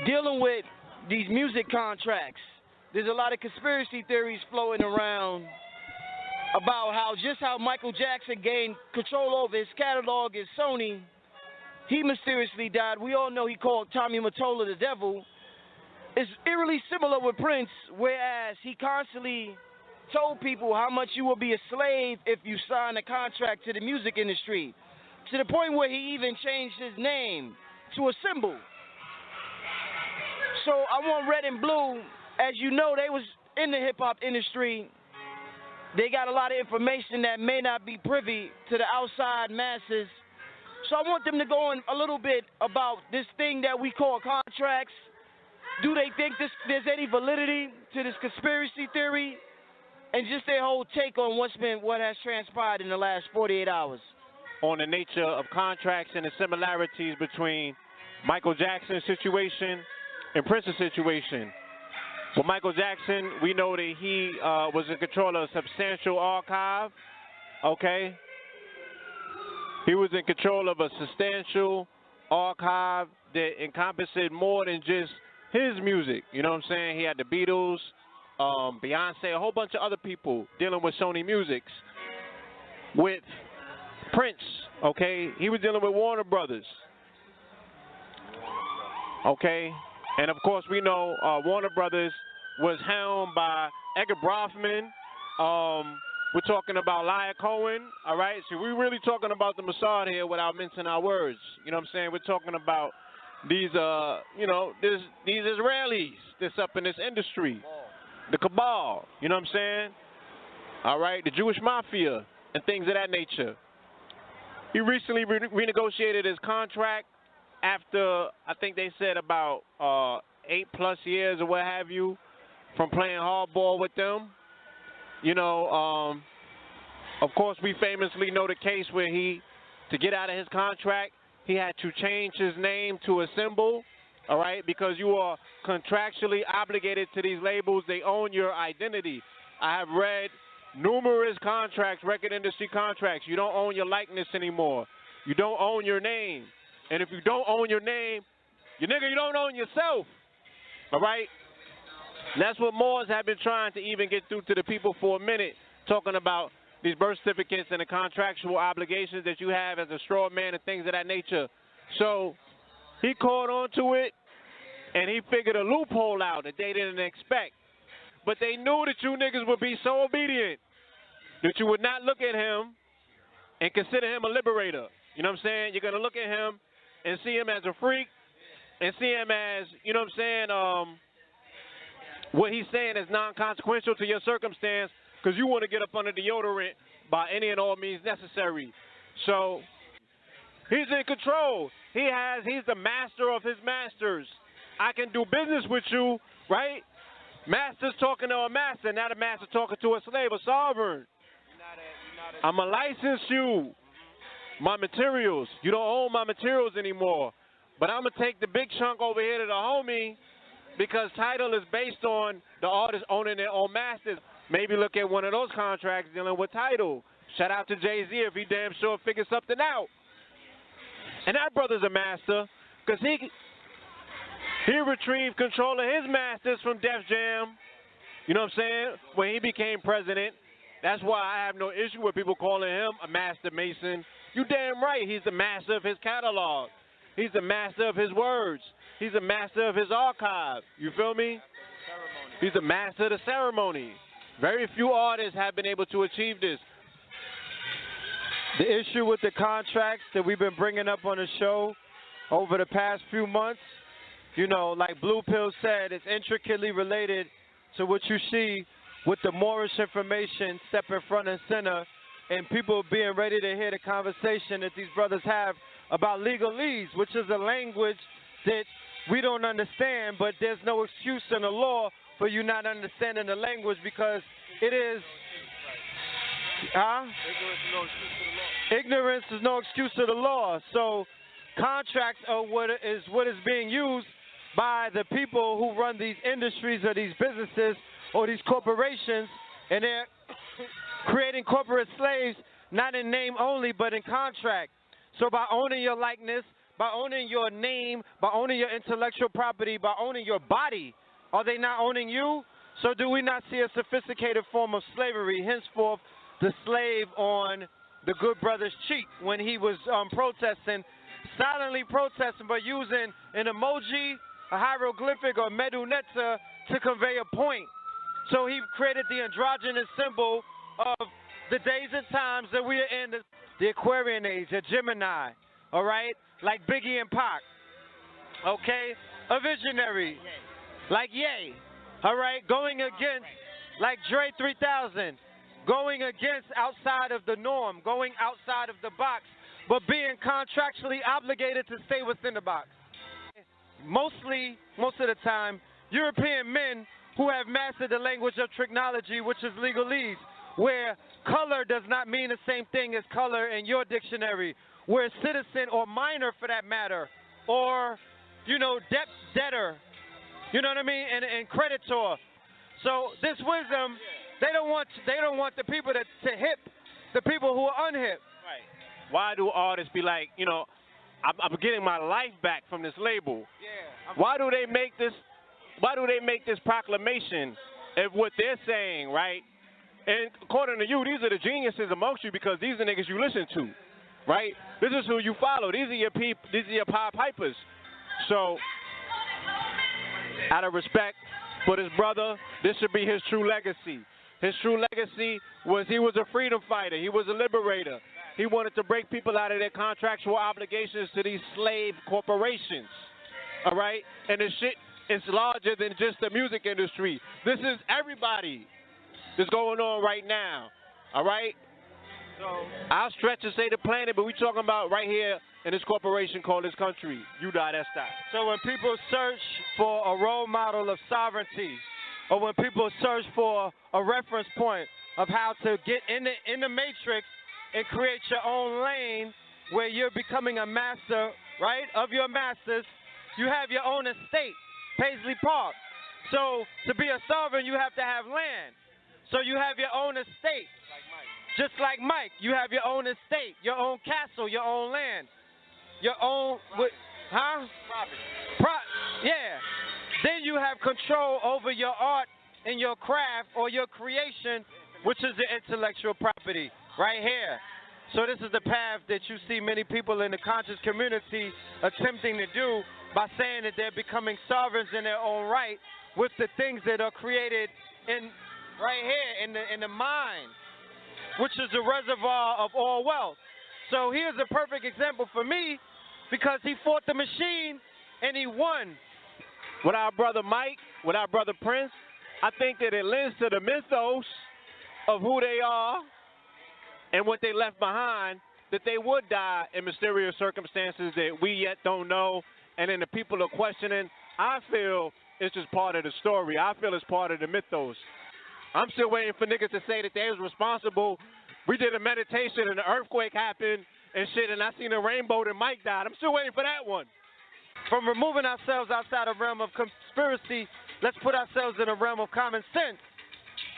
dealing with these music contracts. There's a lot of conspiracy theories floating around about how Michael Jackson gained control over his catalog at Sony. He mysteriously died. We all know he called Tommy Mottola the devil. It's eerily similar with Prince, whereas he constantly told people how much you will be a slave if you sign a contract to the music industry, to the point where he even changed his name to a symbol. So I want Red and Blue, as you know, they was in the hip-hop industry. They got a lot of information that may not be privy to the outside masses. So I want them to go on a little bit about this thing that we call contracts. Do they think there's any validity to this conspiracy theory? And just their whole take on what has transpired in the last 48 hours. On the nature of contracts and the similarities between Michael Jackson's situation and Prince's situation. With Michael Jackson, we know that he was in control of a substantial archive, okay? He was in control of a substantial archive that encompassed more than just his music, you know what I'm saying? He had the Beatles, Beyonce, a whole bunch of other people dealing with Sony Musics. With Prince, okay, he was dealing with Warner Brothers, okay, and of course we know Warner Brothers was helmed by Edgar Brofman. We're talking about Lyle Cohen, all right, so we're really talking about the Mossad here without mincing our words, you know what I'm saying? We're talking about these, these Israelis that's up in this industry, the cabal, you know what I'm saying? All right, the Jewish mafia and things of that nature. He recently renegotiated his contract after, I think they said about 8+ years or what have you, from playing hardball with them. You know, of course, we famously know the case where to get out of his contract, he had to change his name to a symbol, all right, because you are contractually obligated to these labels. They own your identity. I have read numerous contracts, record industry contracts. You don't own your likeness anymore. You don't own your name. And if you don't own your name, you don't own yourself. All right? And that's what Moors have been trying to even get through to the people for a minute, talking about these birth certificates and the contractual obligations that you have as a straw man and things of that nature. So he caught on to it, and he figured a loophole out that they didn't expect. But they knew that you niggas would be so obedient that you would not look at him and consider him a liberator. You know what I'm saying? You're going to look at him and see him as a freak and see him as, you know what I'm saying, what he's saying is non-consequential to your circumstance because you want to get up under the deodorant by any and all means necessary. So he's in control. He's the master of his masters. I can do business with you, right? Master's talking to a master, not a master talking to a slave, a sovereign. I'm going to license you. My materials. You don't own my materials anymore. But I'm going to take the big chunk over here to the homie because title is based on the artist owning their own masters. Maybe look at one of those contracts dealing with title. Shout out to Jay-Z if he damn sure figures something out. And that brother's a master because he retrieved control of his masters from Def Jam. You know what I'm saying? When he became president. That's why I have no issue with people calling him a master mason. You damn right. He's the master of his catalog. He's the master of his words. He's the master of his archive. You feel me? He's the master of the ceremony. Very few artists have been able to achieve this. The issue with the contracts that we've been bringing up on the show over the past few months, you know, like Blue Pill said, it's intricately related to what you see with the Moorish information stepping front and center and people being ready to hear the conversation that these brothers have about legalese, which is a language that we don't understand, but there's no excuse in the law for you not understanding the language because it is, ignorance is no excuse to the law. So contracts are what is being used by the people who run these industries or these businesses or these corporations, and they're creating corporate slaves, not in name only, but in contract. So by owning your likeness, by owning your name, by owning your intellectual property, by owning your body, are they not owning you? So do we not see a sophisticated form of slavery? Henceforth, the slave on the good brother's cheek when he was protesting, silently protesting, but using an emoji, a hieroglyphic, or medunetza to convey a point. So he created the androgynous symbol of the days and times that we are in, the Aquarian age, a Gemini, all right? Like Biggie and Pac, okay? A visionary, like Ye, all right? Going against, like Dre 3000, going against outside of the norm, going outside of the box, but being contractually obligated to stay within the box. Most of the time, European men who have mastered the language of technology, which is legalese, where color does not mean the same thing as color in your dictionary, where citizen or minor for that matter, or, you know, debtor, you know what I mean, and creditor. So this wisdom, they don't want the people to hip the people who are unhip. Right. Why do artists be like, you know, I'm getting my life back from this label? Yeah. Why do they make this proclamation of what they're saying, right? And according to you, these are the geniuses amongst you because these are the niggas you listen to, right? This is who you follow. These are your these are your Pied Pipers. So, out of respect for this brother, this should be his true legacy. His true legacy was he was a freedom fighter. He was a liberator. He wanted to break people out of their contractual obligations to these slave corporations, all right? And this shit is larger than just the music industry. This is everybody that's going on right now, all right? So I'll stretch and say the planet, but we're talking about right here in this corporation called this country, U.S. So when people search for a role model of sovereignty, or when people search for a reference point of how to get in the matrix and create your own lane where you're becoming a master, right, of your masters, you have your own estate, Paisley Park. So to be a sovereign, you have to have land. So you have your own estate. Just like Mike, you have your own estate, your own castle, your own land, your own, yeah. Then you have control over your art and your craft or your creation, which is the intellectual property right here. So this is the path that you see many people in the conscious community attempting to do by saying that they're becoming sovereigns in their own right with the things that are created in right here in the mind, which is the reservoir of all wealth. So here's a perfect example for me because he fought the machine and he won. With our brother Mike, with our brother Prince, I think that it lends to the mythos of who they are and what they left behind, that they would die in mysterious circumstances that we yet don't know, and then the people are questioning. I feel it's just part of the story. I feel it's part of the mythos. I'm still waiting for niggas to say that they was responsible. We did a meditation and an earthquake happened and shit, and I seen a rainbow and Mike died. I'm still waiting for that one. From removing ourselves outside the realm of conspiracy, let's put ourselves in a realm of common sense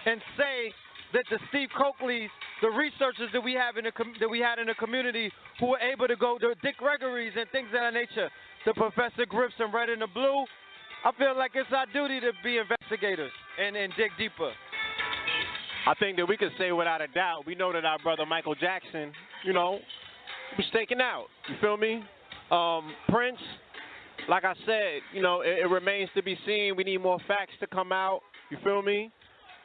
and say that the Steve Coakleys, the researchers that we have in that we had in the community who were able to go, the Dick Gregory's and things of that nature, the Professor Griff's and Red and the Blue, I feel like it's our duty to be investigators and dig deeper. I think that we can say without a doubt, we know that our brother Michael Jackson, you know, was taken out. You feel me? Prince, like I said, you know, it remains to be seen. We need more facts to come out. You feel me?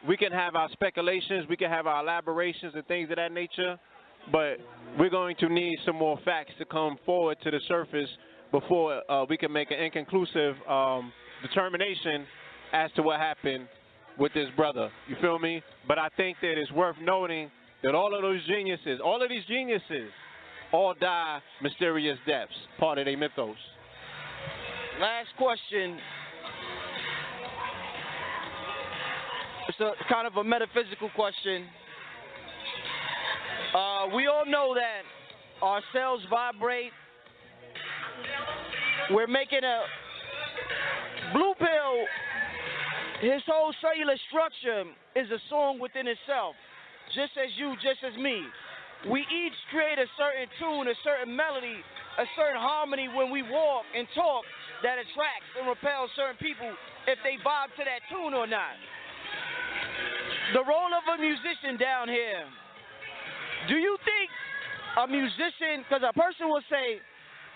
We can have our speculations, we can have our elaborations and things of that nature, but we're going to need some more facts to come forward to the surface before we can make an inconclusive determination as to what happened with this brother. You feel me? But I think that it's worth noting that all of these geniuses all die mysterious deaths, part of their mythos. Last question. It's a kind of a metaphysical question. We all know that our cells vibrate. We're making a blue pill. His whole cellular structure is a song within itself, just as you, just as me. We each create a certain tune, a certain melody, a certain harmony when we walk and talk that attracts and repels certain people if they vibe to that tune or not. The role of a musician down here. Do you think a musician, because a person will say,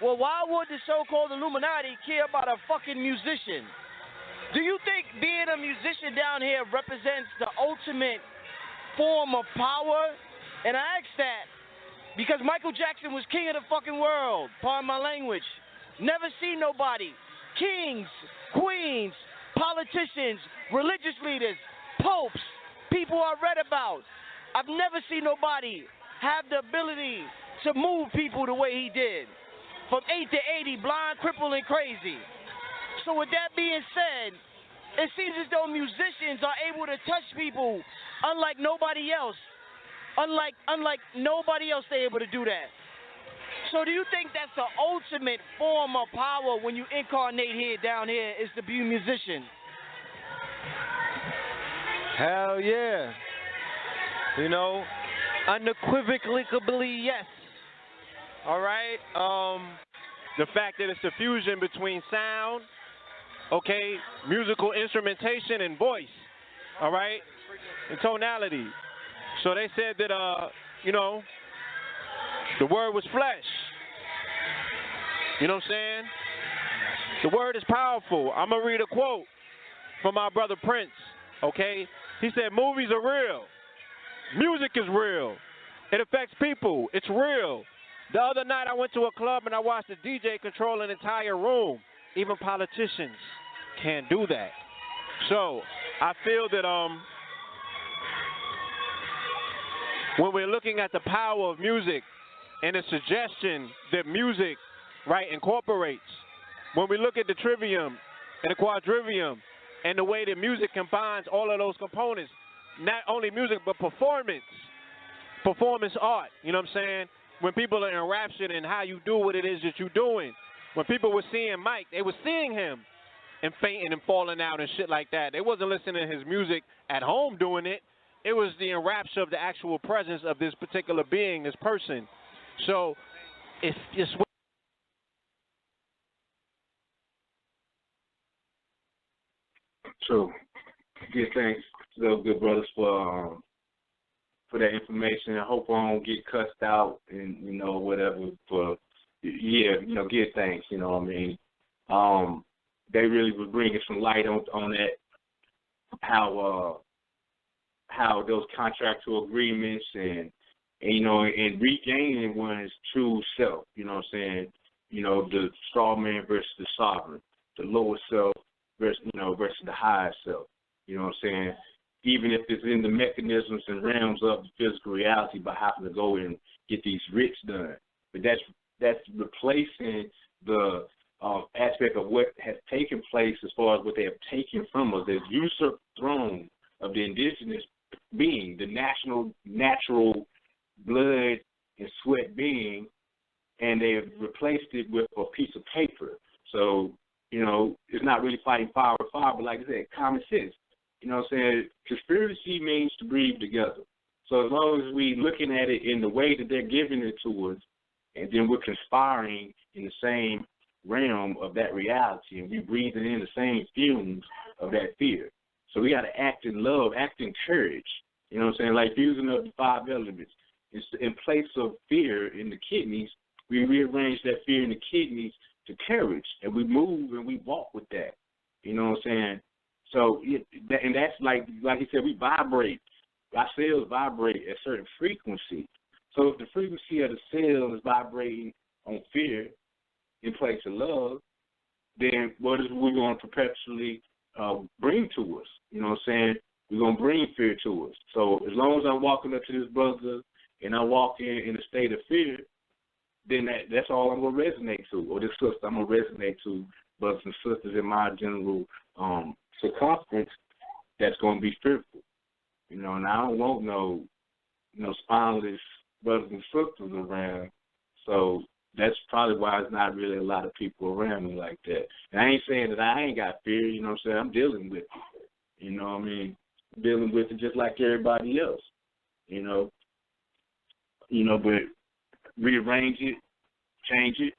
well, why would the so-called Illuminati care about a fucking musician? Do you think being a musician down here represents the ultimate form of power? And I ask that because Michael Jackson was king of the fucking world, pardon my language. Never seen nobody. Kings, queens, politicians, religious leaders, popes, people I read about. I've never seen nobody have the ability to move people the way he did. From 8 to 80, blind, crippled, and crazy. So with that being said, it seems as though musicians are able to touch people unlike nobody else. Unlike nobody else they're able to do that. So do you think that's the ultimate form of power when you incarnate here, down here, is to be a musician? Hell yeah. You know, unequivocally yes. All right. The fact that it's a fusion between sound, okay, musical instrumentation and voice, all right, and tonality. So they said that, you know, the word was flesh. You know what I'm saying? The word is powerful. I'm going to read a quote from our brother Prince, okay? He said, movies are real. Music is real. It affects people. It's real. The other night I went to a club and I watched a DJ control an entire room. Even politicians can't do that. So I feel that when we're looking at the power of music and the suggestion that music, right, incorporates, when we look at the trivium and the quadrivium and the way that music combines all of those components, not only music but performance art, you know what I'm saying? When people are enraptured in how you do what it is that you're doing. When people were seeing Mike, they were seeing him and fainting and falling out and shit like that. They wasn't listening to his music at home doing it. It was the enrapture of the actual presence of this particular being, this person. So it's True. Give thanks to those good brothers for that information. I hope I don't get cussed out and, you know, whatever. For yeah, you know, give thanks. You know what I mean? They really were bringing some light on that, how those contractual agreements and you know, and regaining one's true self. You know what I'm saying? You know, the straw man versus the sovereign, the lower self versus the higher self. You know what I'm saying? Even if it's in the mechanisms and realms of the physical reality by having to go and get these writs done. But that's replacing the aspect of what has taken place as far as what they have taken from us. They've usurped the throne of the indigenous being, the natural blood and sweat being, and they've replaced it with a piece of paper. So, you know, it's not really fighting fire with fire, but like I said, common sense. You know what I'm saying? Conspiracy means to breathe together. So as long as we looking at it in the way that they're giving it to us, and then we're conspiring in the same realm of that reality, and we're breathing in the same fumes of that fear. So we got to act in love, act in courage. You know what I'm saying? Like fusing up the 5 elements. In place of fear in the kidneys, we rearrange that fear in the kidneys to courage, and we move and we walk with that. You know what I'm saying? So, and that's like he said, we vibrate. Our cells vibrate at a certain frequency. So if the frequency of the cell is vibrating on fear in place of love, then what is we going to perpetually bring to us? You know what I'm saying? We're going to bring fear to us. So as long as I'm walking up to this brother and I'm walking in a state of fear, then that's all I'm going to resonate to, or this sister I'm going to resonate to, brothers and sisters in my general circumference that's going to be fearful. You know, and I don't want no spineless brothers and sisters around. So that's probably why there's not really a lot of people around me like that. And I ain't saying that I ain't got fear, you know what I'm saying? I'm dealing with it. You know what I mean? Dealing with it just like everybody else. You know, but rearrange it, change it,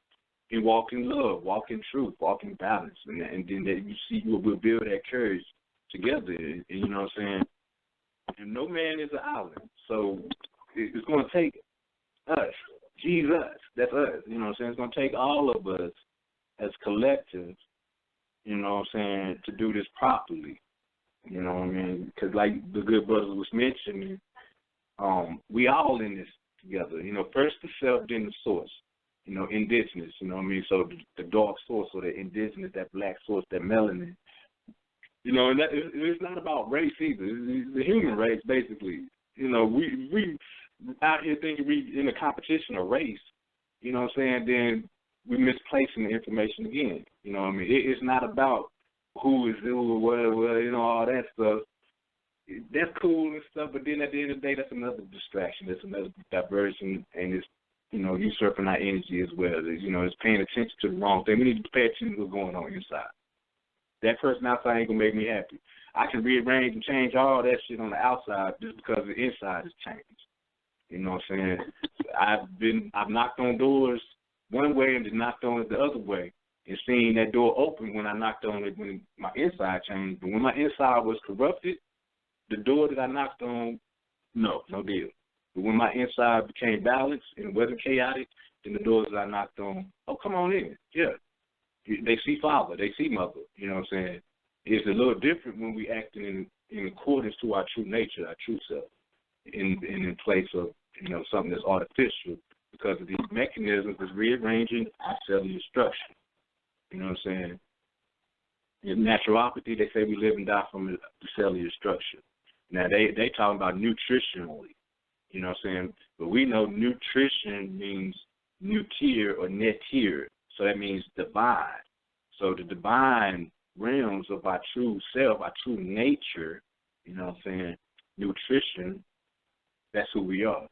and walk in love, walk in truth, walk in balance. And then that you see we'll build that courage together. And you know what I'm saying? And no man is an island. So it's going to take us, Jesus, that's us. You know what I'm saying? It's going to take all of us as collectives, you know what I'm saying, to do this properly. You know what I mean? Because like the good brother was mentioning, we all in this together. You know, first the self, then the source. You know, indigenous, you know what I mean? So the dark source or the indigenous, that black source, that melanin. You know, and it's not about race either. It's the human race, basically. You know, we out here thinking we in a competition of race, you know what I'm saying? Then we misplacing the information again. You know what I mean? It's not about who is who or whatever, you know, all that stuff. That's cool and stuff, but then at the end of the day, that's another distraction. That's another diversion, and it's, you know, usurping our energy as well. You know, it's paying attention to the wrong thing. We need to pay attention to what's going on inside. That person outside ain't going to make me happy. I can rearrange and change all that shit on the outside just because the inside has changed. You know what I'm saying? I've knocked on doors one way and then knocked on it the other way and seen that door open when I knocked on it when my inside changed. But when my inside was corrupted, the door that I knocked on, no deal. But when my inside became balanced and it wasn't chaotic, then the doors that I knocked on, oh, come on in. Yeah. They see father, they see mother, you know what I'm saying? It's a little different when we acting in accordance to our true nature, our true self, in place of, you know, something that's artificial because of these mechanisms that's rearranging our cellular structure. You know what I'm saying? In naturopathy, they say we live and die from the cellular structure. Now, they talking about nutritionally, you know what I'm saying? But we know nutrition means nutir or netir. So that means divine. So the divine realms of our true self, our true nature, you know what I'm saying, nutrition, that's who we are.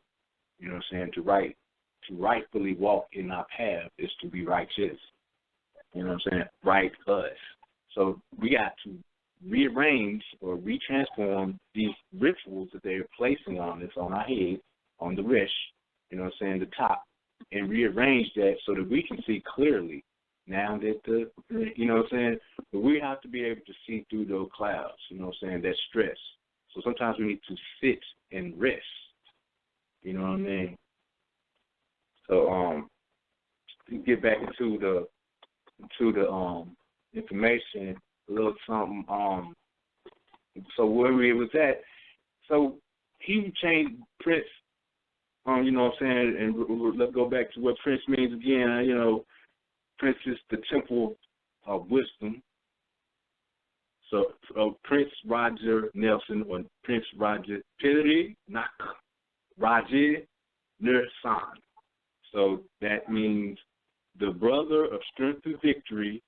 You know what I'm saying? To rightfully walk in our path is to be righteous. You know what I'm saying? Right us. So we got to rearrange or retransform these rituals that they're placing on us, on our head, on the wrist, you know what I'm saying, the top, and rearrange that so that we can see clearly now that you know what I'm saying, but we have to be able to see through those clouds, you know what I'm saying, that stress. So sometimes we need to sit and rest, you know what I mean? So to get back into the information, a little something, so where we was at, so he changed Prince, you know what I'm saying, and let's go back to what Prince means again. You know, Prince is the temple of wisdom. So Prince Roger Nelson or Prince Roger Piri Nak Raji Nursan. So that means the brother of strength and victory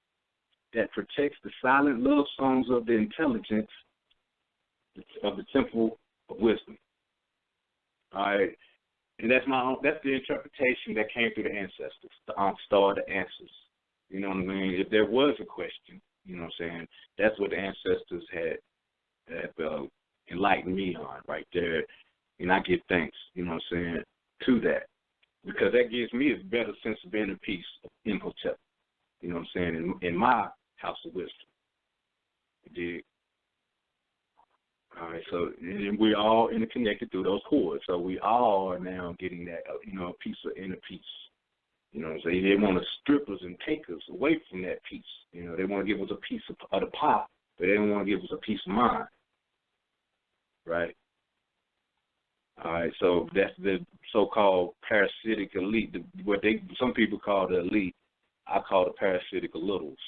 that protects the silent love songs of the intelligence of the temple of wisdom. All right. And that's the interpretation that came through the ancestors, the star, the answers. You know what I mean? If there was a question, you know what I'm saying, that's what the ancestors had enlightened me on right there. And I give thanks, you know what I'm saying, to that. Because that gives me a better sense of inner peace of imhotep, you know what I'm saying, in my house of wisdom. You dig? All right, so we're all interconnected through those cords. So we all are now getting that, a piece of inner peace. You know what I'm saying? They want to strip us and take us away from that peace. You know, they want to give us a piece of the pie, but they don't want to give us a piece of mind. Right? All right, so that's the so-called parasitic elite, what some people call the elite. I call the parasitic littles.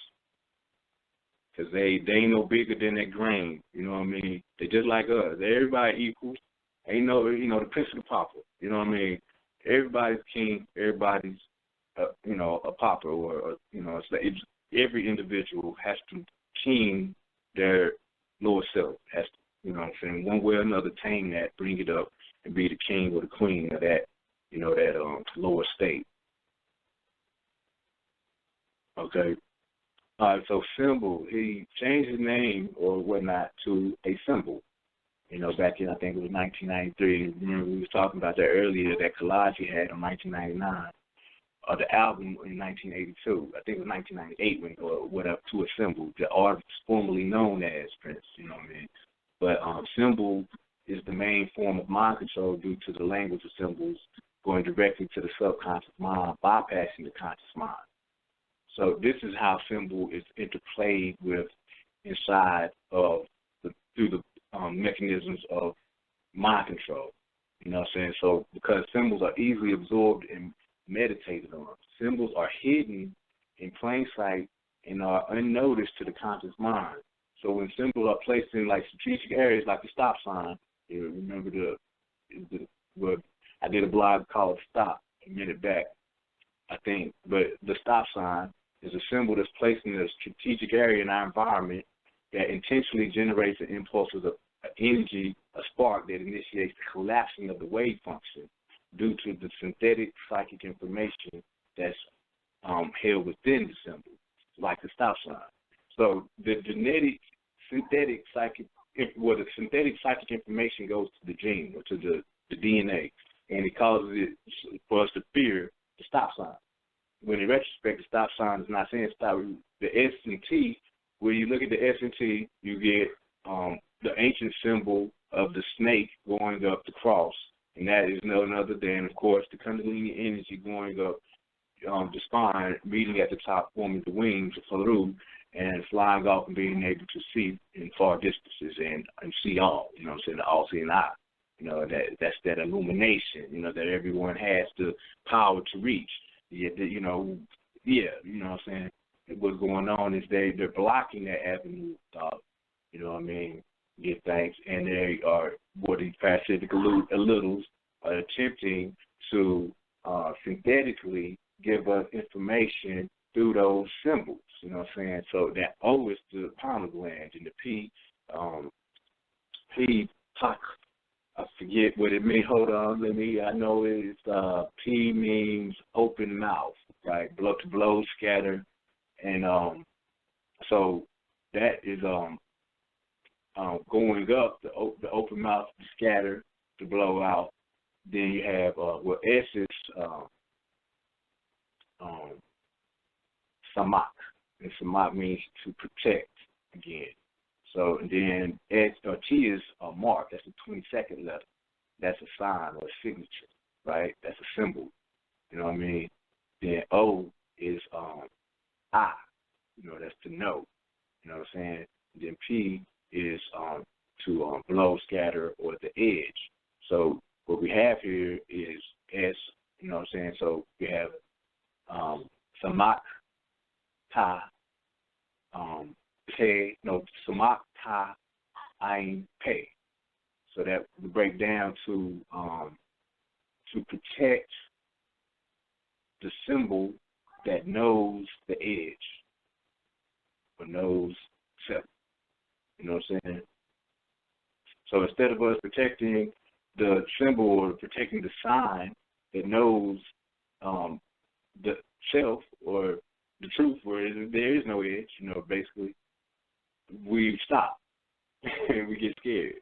Because they ain't no bigger than that grain, you know what I mean? They just like us. Everybody equal. Ain't no, the prince of the pauper, you know what I mean? Everybody's king, everybody's, a pauper, or every individual has to king their lower self, has to, you know what I'm saying, one way or another, tame that, bring it up, and be the king or the queen of that, that lower state. Okay. So symbol, he changed his name or whatnot to a symbol. Back in, I think it was 1993. Remember, we was talking about that earlier, that collage he had in 1999, or the album in 1982. I think it was 1998 when he went up to a symbol. The artist formerly known as Prince, you know what I mean? But symbol is the main form of mind control due to the language of symbols going directly to the subconscious mind, bypassing the conscious mind. So this is how symbol is interplayed with inside of through the mechanisms of mind control. You know what I'm saying? So because symbols are easily absorbed and meditated on, symbols are hidden in plain sight and are unnoticed to the conscious mind. So when symbols are placed in like strategic areas like the stop sign, you remember I did a blog called Stop a minute back, I think, but the stop sign is a symbol that's placed in a strategic area in our environment that intentionally generates an impulse of energy, a spark that initiates the collapsing of the wave function due to the synthetic psychic information that's held within the symbol, like the stop sign. So the synthetic psychic information goes to the gene or to the DNA, and it causes it for us to fear the stop sign. When in retrospect, the stop sign is not saying stop. The S and T, where you look at the S and T, you get the ancient symbol of the snake going up the cross, and that is none other than, of course, the Kundalini energy going up the spine, meeting at the top, forming the wings, the faru, and flying off and being able to see in far distances and see all, you know what I'm saying, the all-seeing eye. That's that illumination, that everyone has the power to reach. Yet, you know what I'm saying? What's going on is they're blocking that avenue of thought, you know what I mean? Give thanks. And they are, what these parasitic littles are attempting to synthetically give us information through those symbols, you know what I'm saying? So that O is the pineal gland, and the P, I forget what it means. Hold on, I know it's P means open mouth, right? Blow to blow, scatter, and so that is going up, the open mouth, the scatter, to blow out. Then you have S is samak, and samak means to protect again. So then T is a mark. That's the 22nd letter. That's a sign or a signature, right? That's a symbol. You know what I mean? Then O is I. That's to know. You know what I'm saying? Then P is to blow, scatter, or the edge. So what we have here is S. You know what I'm saying? So we have samak, ta, Samak Ta Ain Pe. So that we break down to protect the symbol that knows the edge or knows self. You know what I'm saying? So instead of us protecting the symbol or protecting the sign that knows the self or the truth where there is no edge, basically, we stop and we get scared.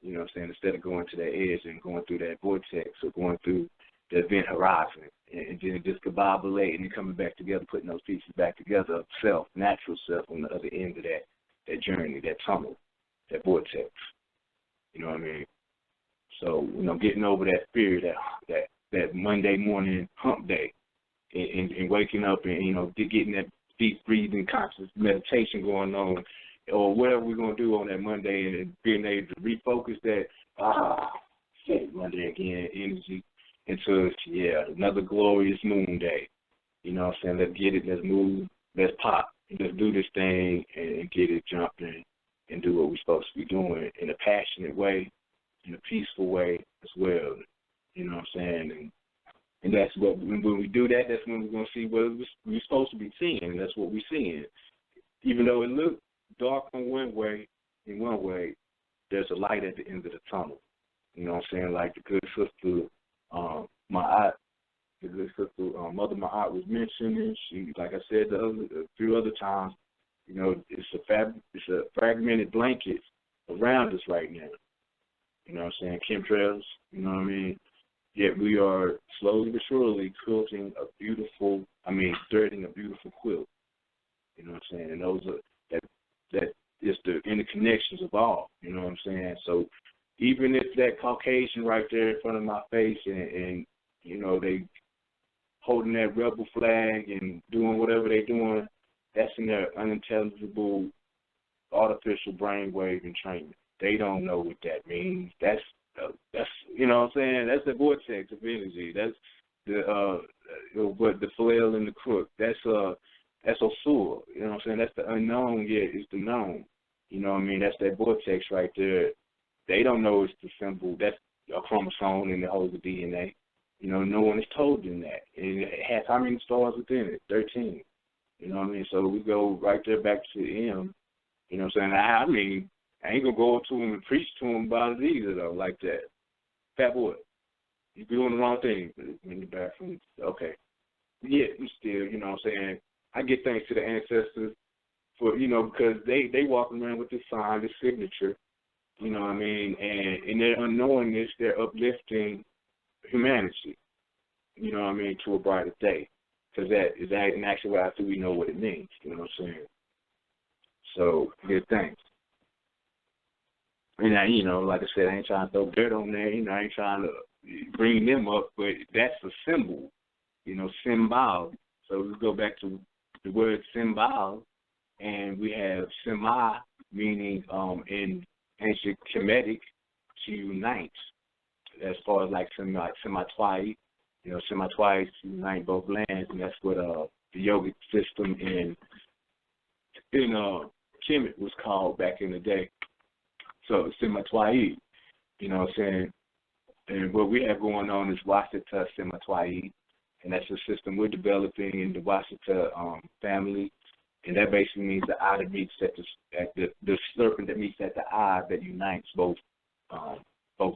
You know what I'm saying? Instead of going to that edge and going through that vortex or going through the event horizon and then just combobulating and coming back together, putting those pieces back together of self, natural self on the other end of that journey, that tunnel, that vortex. You know what I mean? So, getting over that fear, that Monday morning hump day and waking up and, getting that deep breathing, conscious meditation going on or whatever we're going to do on that Monday and being able to refocus that, Monday again, energy into, another glorious moon day. You know what I'm saying? Let's get it, let's move, let's pop, let's do this thing and get it jumping and do what we're supposed to be doing in a passionate way, in a peaceful way as well. You know what I'm saying? And that's what, when we do that, that's when we're going to see what we're supposed to be seeing. That's what we're seeing. Even though it looks dark in one way, there's a light at the end of the tunnel. You know what I'm saying? Like the good sister, Mother Ma'at was mentioning. She, like I said a few other times, it's a fragmented blanket around us right now. You know what I'm saying? Chemtrails, you know what I mean? Yet we are slowly but surely threading a beautiful quilt. You know what I'm saying? And those are that is the interconnections of all. You know what I'm saying? So even if that Caucasian right there in front of my face and they holding that rebel flag and doing whatever they're doing, that's in their unintelligible artificial brainwave entrainment. They don't know what that means. That's you know what I'm saying? That's the vortex of energy. That's the flail and the crook. That's Osur. You know what I'm saying? That's the unknown, yet it's the known. You know what I mean? That's that vortex right there. They don't know it's the symbol. That's a chromosome and it holds the DNA. No one has told them that. And it has how many stars within it? 13. You know what I mean? So we go right there back to M. You know what I'm saying? I mean, I ain't going to go up to him and preach to him about it either, though, like that. Fat boy, you're doing the wrong thing in the bathroom. Okay. Yeah, we still, you know what I'm saying? I give thanks to the ancestors for, because they walk around with this sign, this signature, you know what I mean? And in their unknowingness, they're uplifting humanity, you know what I mean, to a brighter day. Because that is in actuality, we know what it means, you know what I'm saying? So, good thanks. And like I said, I ain't trying to throw dirt on there, I ain't trying to bring them up, but that's a symbol, symbol. So we go back to the word symbol, and we have sema, meaning in ancient Kemetic, to unite. As far as like semi-twice, semi-twice unite both lands, and that's what the yogic system in Kemet was called back in the day. So semi-twice, you know what I'm saying? And what we have going on is Wasita semi-twice, and that's the system we're developing in the Wasita family, and that basically means the eye that meets at the serpent that meets at the eye that unites both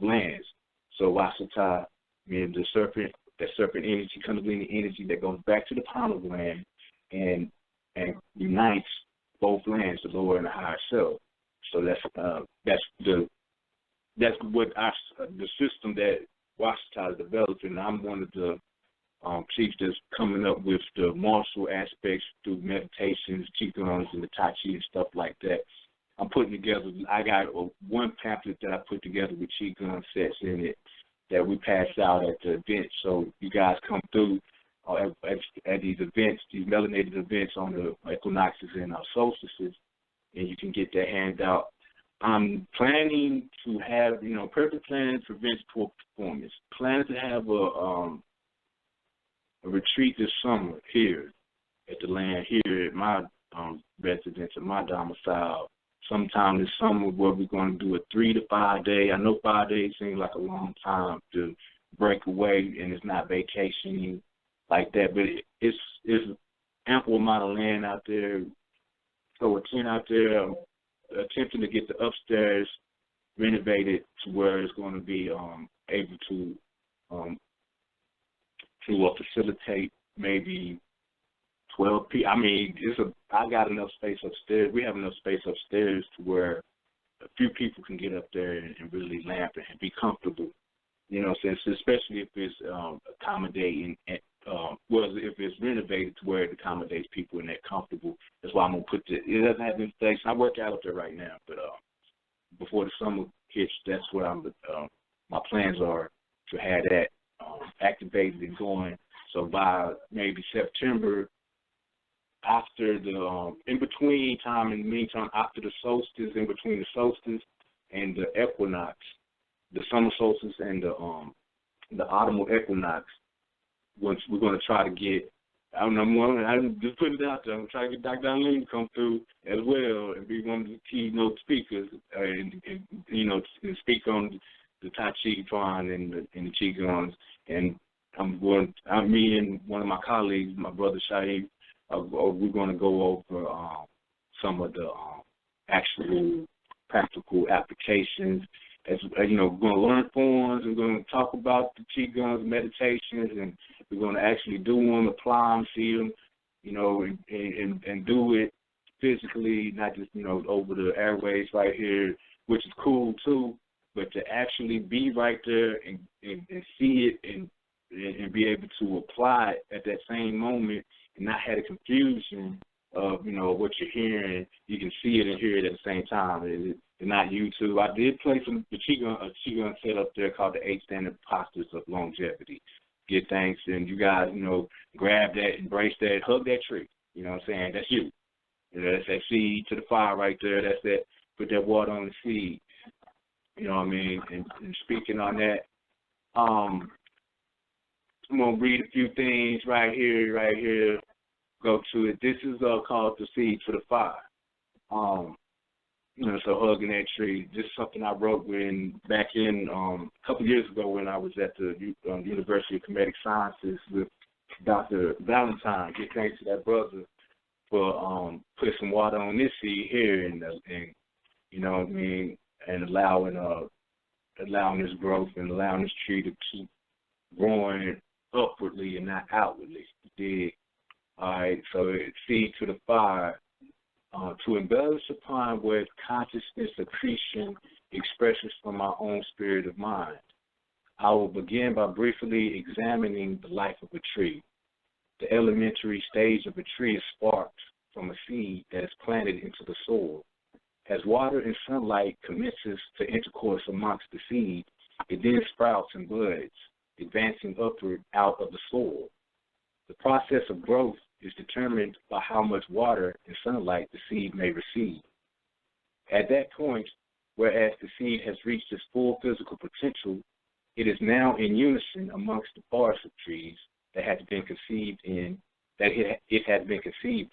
lands. So Wasita means the serpent, that serpent energy, Kundalini energy that goes back to the pineal gland and unites both lands, the lower and the higher self. So that's what the system that Wasita is developing. I'm one of the chiefs that's coming up with the martial aspects through meditations, Qigong, and the Tai Chi and stuff like that. I'm putting together, I got one pamphlet that I put together with Qigong sets in it that we passed out at the event. So you guys come through at these events, these melanated events on the equinoxes and solstices, and you can get that handout. I'm planning to have, perfect plan prevents poor performance. Planning to have a retreat this summer here at the land, here at my residents of my domicile. Sometime this summer where we're going to do a 3 to 5 day. I know 5 days seems like a long time to break away, and it's not vacationing like that, but it's ample amount of land out there. So a tenant out there attempting to get the upstairs renovated to where it's going to be able to facilitate maybe 12 people. I mean, I got enough space upstairs. We have enough space upstairs to where a few people can get up there and really lamp and be comfortable. You know, since especially if it's accommodating, if it's renovated to where it accommodates people and they're comfortable. That's why I'm gonna put it doesn't have any place. I work out up there right now, but before the summer hits, that's what my plans are to have that activated and going. So by maybe September, after the in the meantime, after the solstice, in between the solstice and the equinox, the summer solstice and the autumnal equinox, once we're going to try to get, I'm just putting it out there, I'm trying to get Dr. Alim to come through as well and be one of the keynote speakers and speak on the Tai Chi Chuan and the Qigong. And me and one of my colleagues, my brother Shaib, we're going to go over some of the actual practical applications. As you know, we're going to learn forms. We're going to talk about the Qigong meditations, and we're going to actually do them, apply them, see them, and do it physically, not just over the airways right here, which is cool too. But to actually be right there and see it and be able to apply it at that same moment and not have the confusion of what you're hearing. You can see it and hear it at the same time. It's not YouTube. I did play a Qigong set up there called the 8 Standard Postures of Longevity. Give thanks, and you guys, grab that, embrace that, hug that tree. You know what I'm saying? That's you. That's that seed to the fire right there. That's that. Put that water on the seed. You know what I mean? And speaking on that, I'm gonna read a few things right here. Go to it. This is called the seed to the fire. So hugging that tree. This is something I wrote back in a couple years ago when I was at the University of Comedic Sciences with Dr. Valentine. Give thanks to that brother for putting some water on this seed here and you know what I mean, and allowing this growth and allowing this tree to keep growing upwardly and not outwardly. You dig? All right, so it's seed to the fire. To embellish upon what consciousness accretion expresses from my own spirit of mind, I will begin by briefly examining the life of a tree. The elementary stage of a tree is sparked from a seed that is planted into the soil. As water and sunlight commences to intercourse amongst the seed, it then sprouts and buds, advancing upward out of the soil. The process of growth is determined by how much water and sunlight the seed may receive. At that point, whereas the seed has reached its full physical potential, it is now in unison amongst the forest of trees that it had been conceived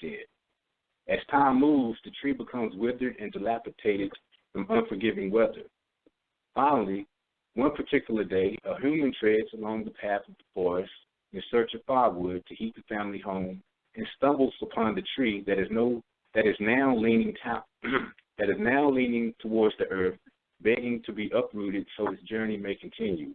in. As time moves, the tree becomes withered and dilapidated from unforgiving weather. Finally, one particular day, a human treads along the path of the forest in search of firewood to heat the family home, and stumbles upon the tree that is now leaning towards the earth, begging to be uprooted so its journey may continue.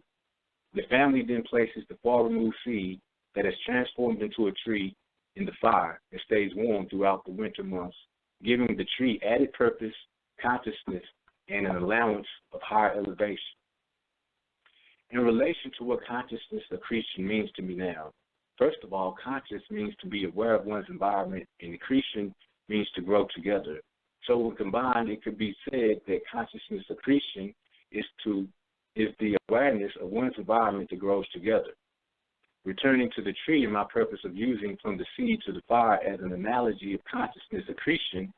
The family then places the far-removed seed that has transformed into a tree in the fire and stays warm throughout the winter months, giving the tree added purpose, consciousness, and an allowance of higher elevation. In relation to what consciousness accretion means to me now, first of all, conscious means to be aware of one's environment, and accretion means to grow together. So when combined, it could be said that consciousness accretion is the awareness of one's environment that grows together. Returning to the tree and my purpose of using from the seed to the fire as an analogy of consciousness accretion,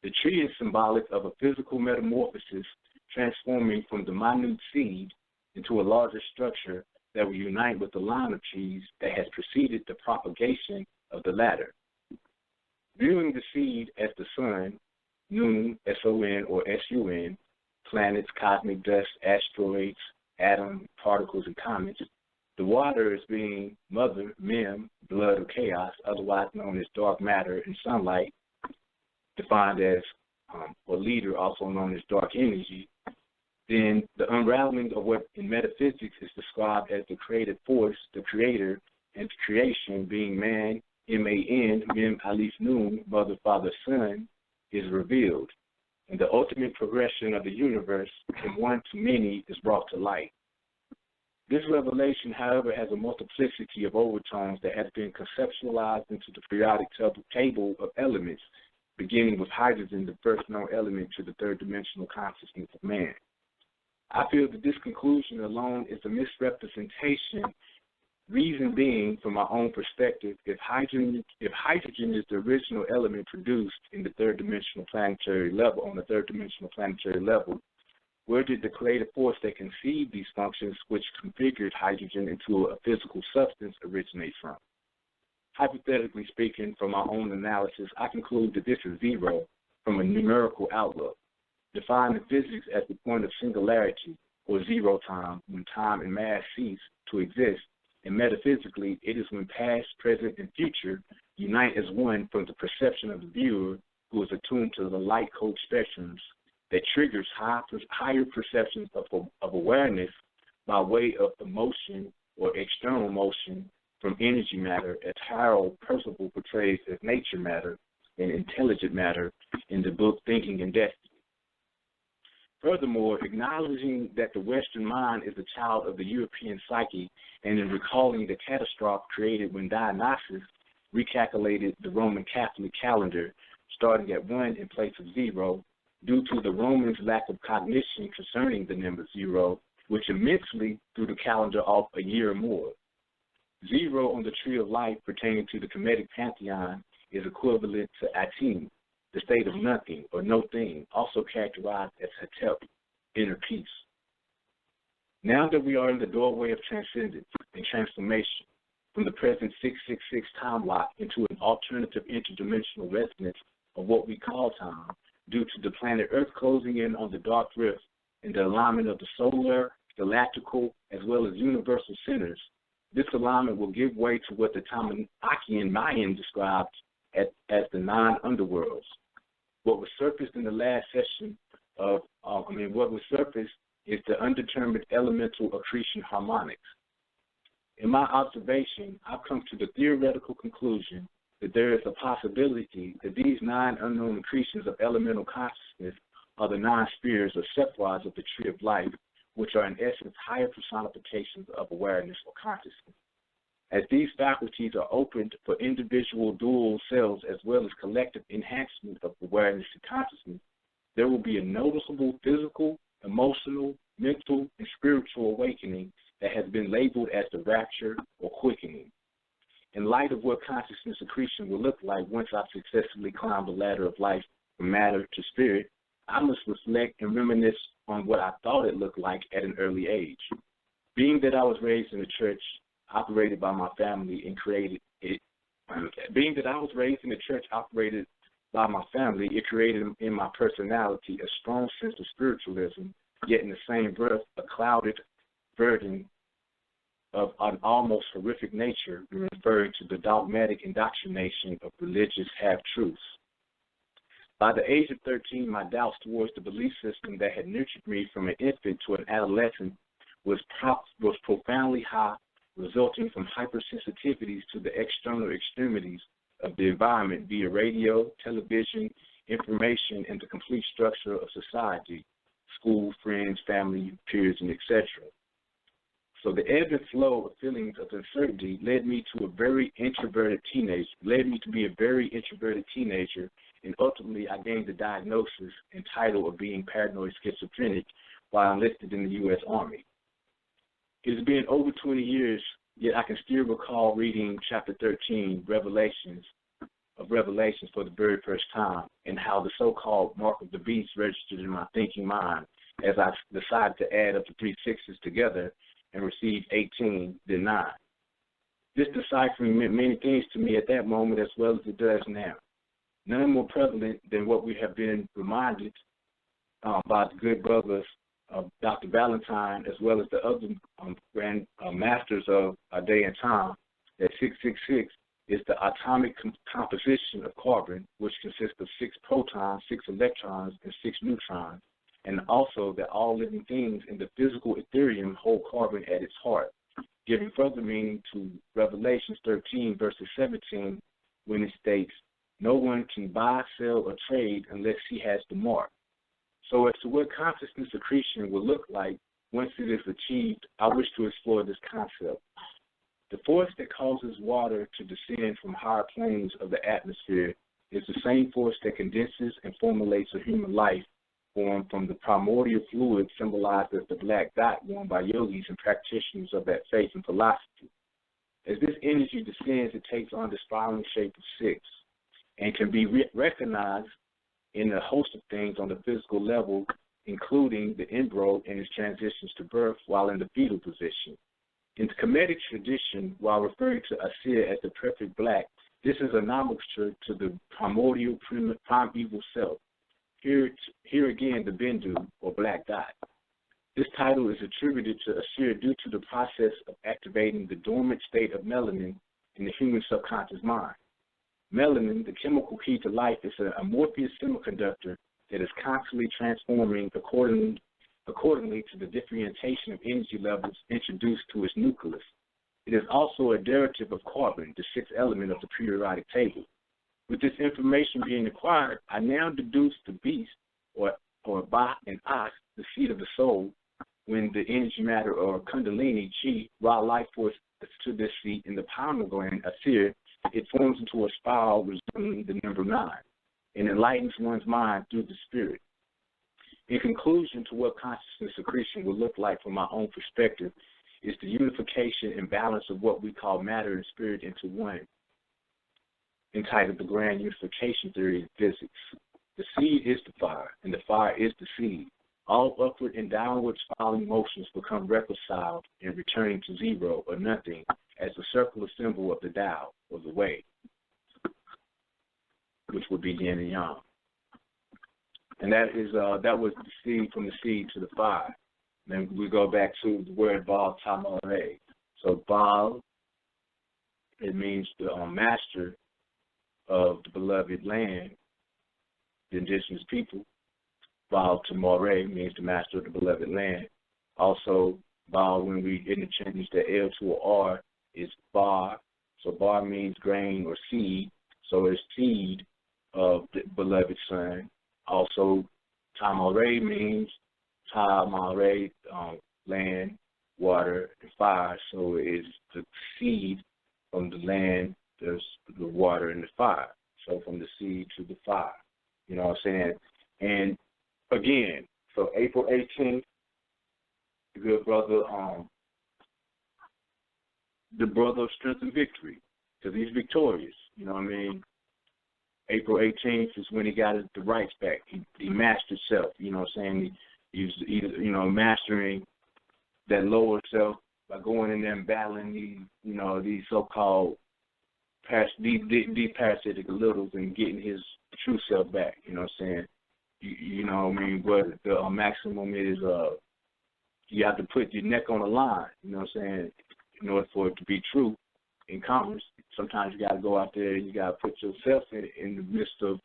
the tree is symbolic of a physical metamorphosis transforming from the minute seed into a larger structure that will unite with the line of trees that has preceded the propagation of the latter. Viewing the seed as the sun, Nun, S-O-N or S-U-N, planets, cosmic dust, asteroids, atom, particles, and comets. The water as being mother, mem, blood or chaos, otherwise known as dark matter and sunlight, defined as or leader, also known as dark energy. Then the unraveling of what in metaphysics is described as the creative force, the creator, and creation being man, M-A-N, Mem, Alif, Nun, mother, father, son, is revealed. And the ultimate progression of the universe from one to many is brought to light. This revelation, however, has a multiplicity of overtones that have been conceptualized into the periodic table of elements, beginning with hydrogen, the first known element to the third dimensional consciousness of man. I feel that this conclusion alone is a misrepresentation, reason being, from my own perspective, if hydrogen is the original element produced in the third dimensional planetary level, on the third dimensional planetary level, where did the creative force that conceived these functions, which configured hydrogen into a physical substance, originate from? Hypothetically speaking, from my own analysis, I conclude that this is zero from a numerical outlook. Define the physics as the point of singularity, or zero time, when time and mass cease to exist, and metaphysically, it is when past, present, and future unite as one from the perception of the viewer who is attuned to the light code spectrums that triggers higher perceptions of awareness by way of emotion or external motion from energy matter, as Harold Percival portrays as nature matter and intelligent matter in the book Thinking and Destiny. Furthermore, acknowledging that the Western mind is a child of the European psyche, and in recalling the catastrophe created when Dionysus recalculated the Roman Catholic calendar, starting at 1 in place of 0, due to the Romans' lack of cognition concerning the number 0, which immensely threw the calendar off a year or more. 0 on the tree of life pertaining to the Kemetic pantheon is equivalent to Atum, the state of nothing or no thing, also characterized as Hetep, inner peace. Now that we are in the doorway of transcendence and transformation from the present 666 time lock into an alternative interdimensional resonance of what we call time, due to the planet Earth closing in on the dark rift and the alignment of the solar, galactical, as well as universal centers, this alignment will give way to what the Tamanakian Mayan described as the 9 underworlds. What was surfaced in the last session what was surfaced is the undetermined elemental accretion harmonics. In my observation, I've come to the theoretical conclusion that there is a possibility that these 9 unknown accretions of elemental consciousness are the 9 spheres or sephirods of the tree of life, which are in essence higher personifications of awareness or consciousness. As these faculties are opened for individual dual selves as well as collective enhancement of awareness and consciousness, there will be a noticeable physical, emotional, mental, and spiritual awakening that has been labeled as the rapture or quickening. In light of what consciousness accretion will look like once I've successfully climbed the ladder of life from matter to spirit, I must reflect and reminisce on what I thought it looked like at an early age. Being that I was raised in a church operated by my family and created it, it created in my personality a strong sense of spiritualism, yet in the same breath a clouded burden of an almost horrific nature, referring to the dogmatic indoctrination of religious half-truths. By the age of 13, my doubts towards the belief system that had nurtured me from an infant to an adolescent was profoundly high, resulting from hypersensitivities to the external extremities of the environment via radio, television, information, and the complete structure of society, school, friends, family, peers, and etc. So the ebb and flow of feelings of uncertainty led me to be a very introverted teenager, and ultimately I gained the diagnosis and title of being paranoid schizophrenic while enlisted in the U.S. Army. It has been over 20 years, yet I can still recall reading chapter 13, Revelations for the very first time, and how the so-called mark of the beast registered in my thinking mind as I decided to add up the 3 6s together and received 18, then 9. This deciphering meant many things to me at that moment as well as it does now. none more prevalent than what we have been reminded by the good brothers of Dr. Valentine, as well as the other grand masters of our day and time, that 666 is the atomic composition of carbon, which consists of 6 protons, 6 electrons, and 6 neutrons, and also that all living things in the physical ethereum hold carbon at its heart, giving further meaning to Revelations 13, verses 17, when it states, "No one can buy, sell, or trade unless he has the mark." So as to what consciousness accretion will look like once it is achieved, I wish to explore this concept. The force that causes water to descend from higher planes of the atmosphere is the same force that condenses and formulates a human life formed from the primordial fluid symbolized as the black dot worn by yogis and practitioners of that faith and philosophy. As this energy descends, it takes on the spiraling shape of 6 and can be recognized in a host of things on the physical level, including the embryo and its transitions to birth while in the fetal position. In the Kemetic tradition, while referring to Asir as the perfect black, this is a nomenclature to the primordial primeval self. Here again, the Bindu, or black dot. This title is attributed to Asir due to the process of activating the dormant state of melanin in the human subconscious mind. Melanin, the chemical key to life, is an amorphous semiconductor that is constantly transforming accordingly to the differentiation of energy levels introduced to its nucleus. It is also a derivative of carbon, the 6th element of the periodic table. With this information being acquired, I now deduce the beast, or Ba and Ox, the seed of the soul, when the energy matter or Kundalini, Chi, raw life force to this seat in the pineal gland, Asir, it forms into a spiral resembling the number 9 and enlightens one's mind through the spirit. In conclusion to what consciousness accretion will look like from my own perspective is the unification and balance of what we call matter and spirit into one, entitled the Grand Unification Theory of Physics. The seed is the fire, and the fire is the seed. All upward and downward spiraling motions become reconciled and returning to zero or nothing as the circular symbol of the Tao, or the way, which would be yin and yang. And that was the seed, from the seed to the fire. Then we go back to the word Baal Tamare. So Baal, it means the master of the beloved land, the indigenous people. Baal Tamare means the master of the beloved land. Also, Baal, when we interchange the L to a R, is bar. So bar means grain or seed. So it's seed of the beloved son. Also, Tamare means Tamare, land, water, and fire. So it's the seed from the land, there's the water and the fire. So from the seed to the fire. You know what I'm saying? And again, so April 18th, the good brother, the brother of strength and victory, because he's victorious. You know what I mean? April 18th is when he got the rights back. He mastered self. You know what I'm saying? He's mastering that lower self by going in there and battling these so-called these parasitic littles and getting his true self back. You know what I'm saying? You know what I mean? But the maximum is you have to put your neck on the line. You know what I'm saying? In order for it to be true in commerce, sometimes you got to go out there and you got to put yourself in the midst of,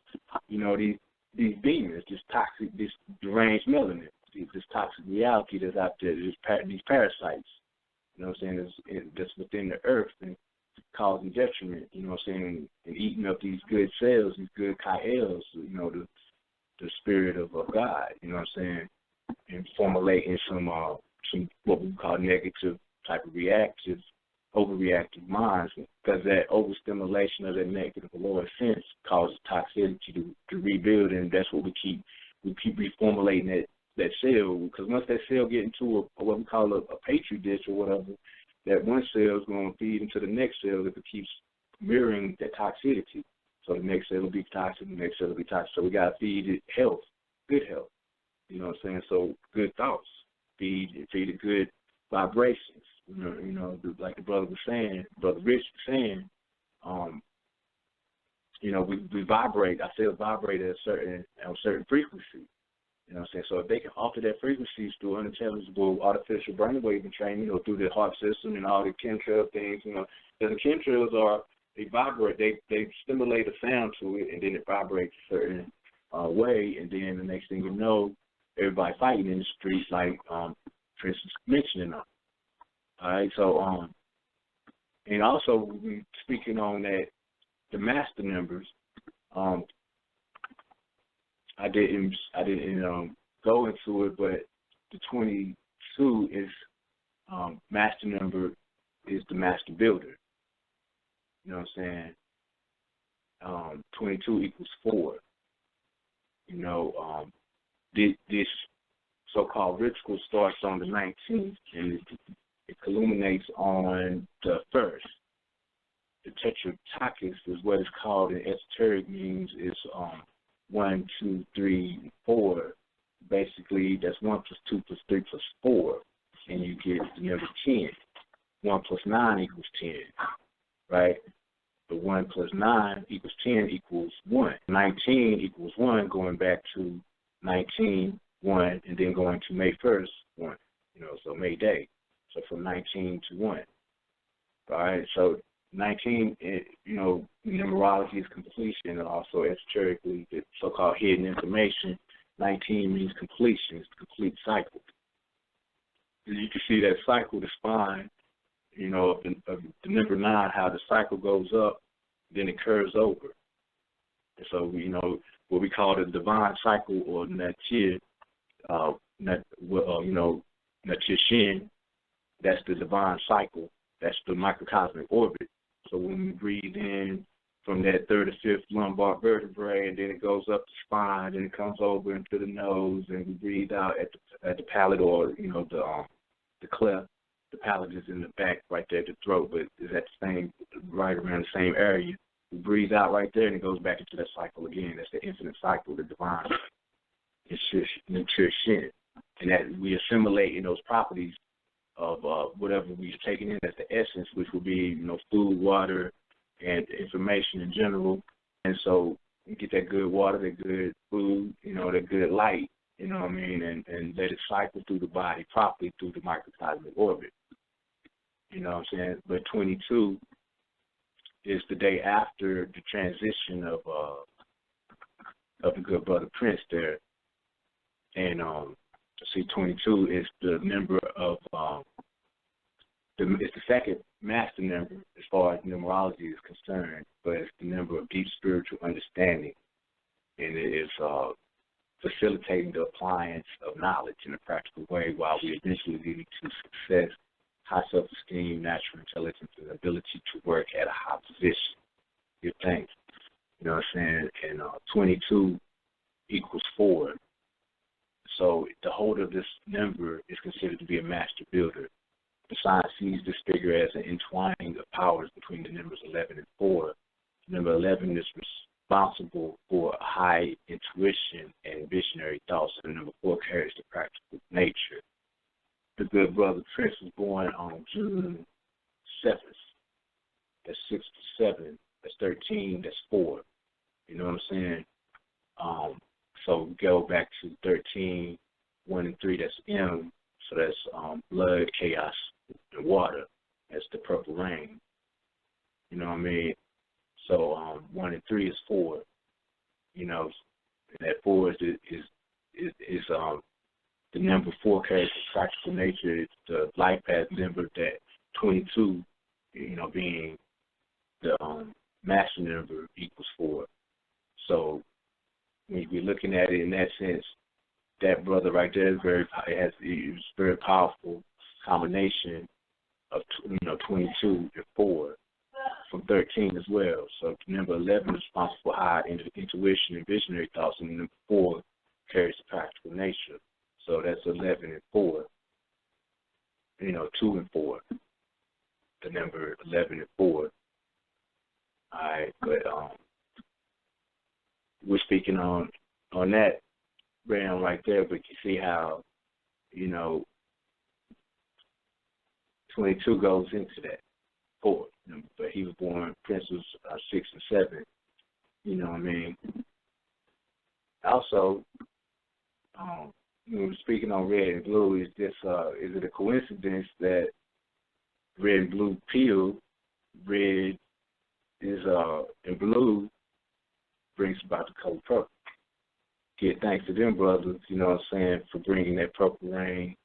these demons, this toxic, this deranged melanin, this toxic reality that's out there, these parasites. You know what I'm saying? That's within the earth and causing detriment. You know what I'm saying? And eating up these good cells, these good kahels. The spirit of God. You know what I'm saying? And formulating some what we call negative type of overreactive minds, because that overstimulation of that negative lower sense causes toxicity to rebuild, and that's what we keep reformulating that cell, because once that cell get into what we call a petri dish or whatever, that one cell is going to feed into the next cell if it keeps mirroring that toxicity. So the next cell will be toxic, the next cell will be toxic. So we got to feed it health, good health. You know what I'm saying? So good thoughts, feed it good vibrations. Like the brother was saying, Brother Rich was saying, we vibrate. I still vibrate at a certain frequency. You know what I'm saying? So if they can alter their frequencies through unintelligible artificial brainwave entrainment, through the heart system and all the chemtrail things, because the chemtrails they vibrate, they stimulate a sound to it, and then it vibrates a certain way, and then the next thing you know, everybody fighting in the streets, like for instance mentioning them. All right, so and also we speaking on that the master numbers. I didn't go into it, but the 22 is master number is the master builder. You know what I'm saying? 22 equals 4. This so-called ritual starts on the 19th, and it culminates on the 1st. The Tetrachakis is what it's called in Esoteric, means it's 1, 2, 3, 4. Basically, that's 1 plus 2 plus 3 plus 4, and you get the number 10. 1 plus 9 equals 10, right? But 1 plus 9 equals 10 equals 1. 19 equals 1, going back to 19, 1, and then going to May 1st, 1. So May Day. So from 19 to 1. All right, so 19, numerology is completion, and also esoterically, the so-called hidden information. 19 means completion, it's the complete cycle. And you can see that cycle, the spine, of the number 9, how the cycle goes up, then it curves over. And so, what we call the divine cycle, or Natir, Natir Shin, that's the divine cycle, that's the microcosmic orbit. So when we breathe in from that 3rd or 5th lumbar vertebrae, and then it goes up the spine, then it comes over into the nose, and we breathe out at the palate, or the cleft. The palate is in the back, right there at the throat, but it's at the same, right around the same area. We breathe out right there, and it goes back into that cycle again. That's the infinite cycle, the divine nutrition, and that we assimilate in those properties of whatever we've taken in as the essence, which will be, food, water, and information in general. And so you get that good water, that good food, that good light, and let it cycle through the body properly through the microcosmic orbit. You know what I'm saying? But 22 is the day after the transition of the good brother Prince there. And 22 is the number of it's the second master number as far as numerology is concerned, but it's the number of deep spiritual understanding, and it is facilitating the appliance of knowledge in a practical way, while we eventually leading to success, high self-esteem, natural intelligence, and ability to work at a high position. Your things, you know what I'm saying? And 22 equals 4. So the holder of this number is considered to be a master builder. The science sees this figure as an entwining of powers between the numbers 11 and 4. Number 11 is responsible for high intuition and visionary thoughts, and number 4 carries the practical nature. The good brother Prince was born on June 7th. That's 6 to 7. That's 13. That's 4. You know what I'm saying? So we go back to 13, 1 and 3, that's M. So that's blood, chaos, and water. That's the purple rain. You know what I mean? So 1 and 3 is 4. And that 4 is the number 4 carries the practical nature. It's the life path number that 22, being the master number equals 4. So when you're looking at it in that sense, that brother right there is it's very powerful combination of 22 and 4 from 13 as well. So number 11 is responsible for high intuition and visionary thoughts, and number 4 carries the practical nature. So that's 11 and 4. 2 and 4. The number 11 and 4. All right, but we're speaking on that realm right there, but you see how, 22 goes into that 4 number. But he was born, Prince was 6 and 7. You know what I mean? Also, speaking on red and blue, is it a coincidence that red and blue pill, red is and blue brings about the color purple? Give thanks to them brothers, you know what I'm saying, for bringing that purple rain.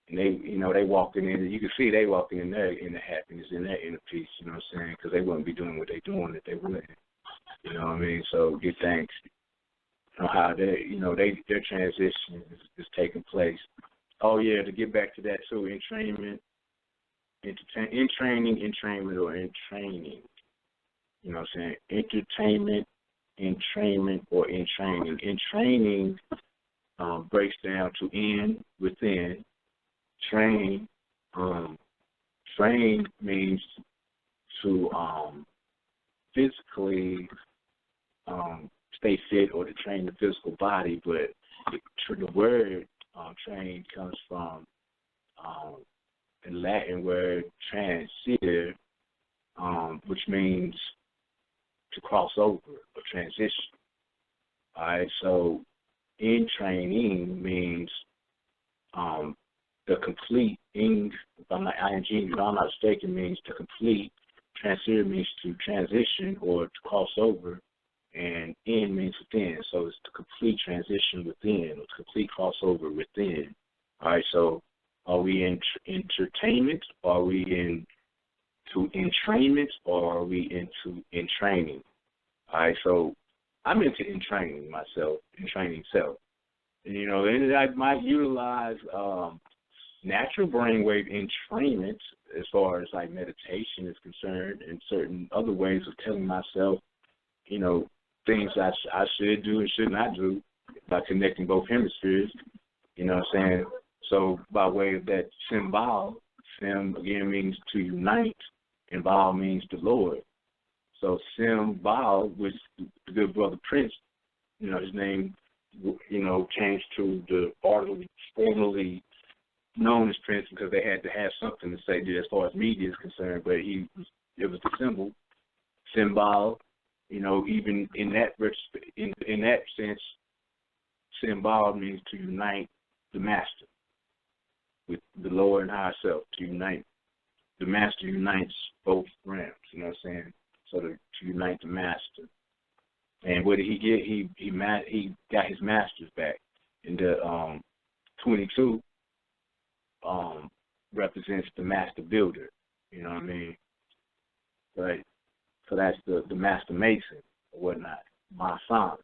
And they walking in, you can see they walking in there in the happiness, in that inner peace, you know what I'm saying, because they wouldn't be doing what they doing if they wouldn't. You know what I mean? So give thanks on how their transition is taking place. Oh yeah, to get back to that too, entrainment, entrainment, or entraining. You know what I'm saying? Entertainment, entrainment, or entraining. Entraining breaks down to in, within. Train means to physically stay fit or to train the physical body, but the word train comes from the Latin word transcere, which means to cross over or transition. All right, so in training means the complete, if I'm not mistaken, means to complete. Transcere means to transition or to cross over, and in means within. So it's the complete transition within, or complete crossover within. All right, so are we in entertainment? Are we into entrainment? Or are we into entraining? All right, so I'm into entraining myself, entraining self. And, and I might utilize natural brainwave entrainment as far as like meditation is concerned, and certain other ways of telling myself, things I should do and should not do by connecting both hemispheres. You know what I'm saying? So by way of that symbol, sim again means to unite, and bal means the Lord. So symbol, which the good brother Prince, his name, changed to the formerly known as Prince because they had to have something to say as far as media is concerned, but it was the symbol, even in that sense, symbol means to unite the master with the lower and higher self, to unite. The master unites both realms, you know what I'm saying? So to unite the master. And what did he get? He got his masters back. And the 22 represents the master builder, you know what I mean? Right? So that's the master mason or whatnot. Masan.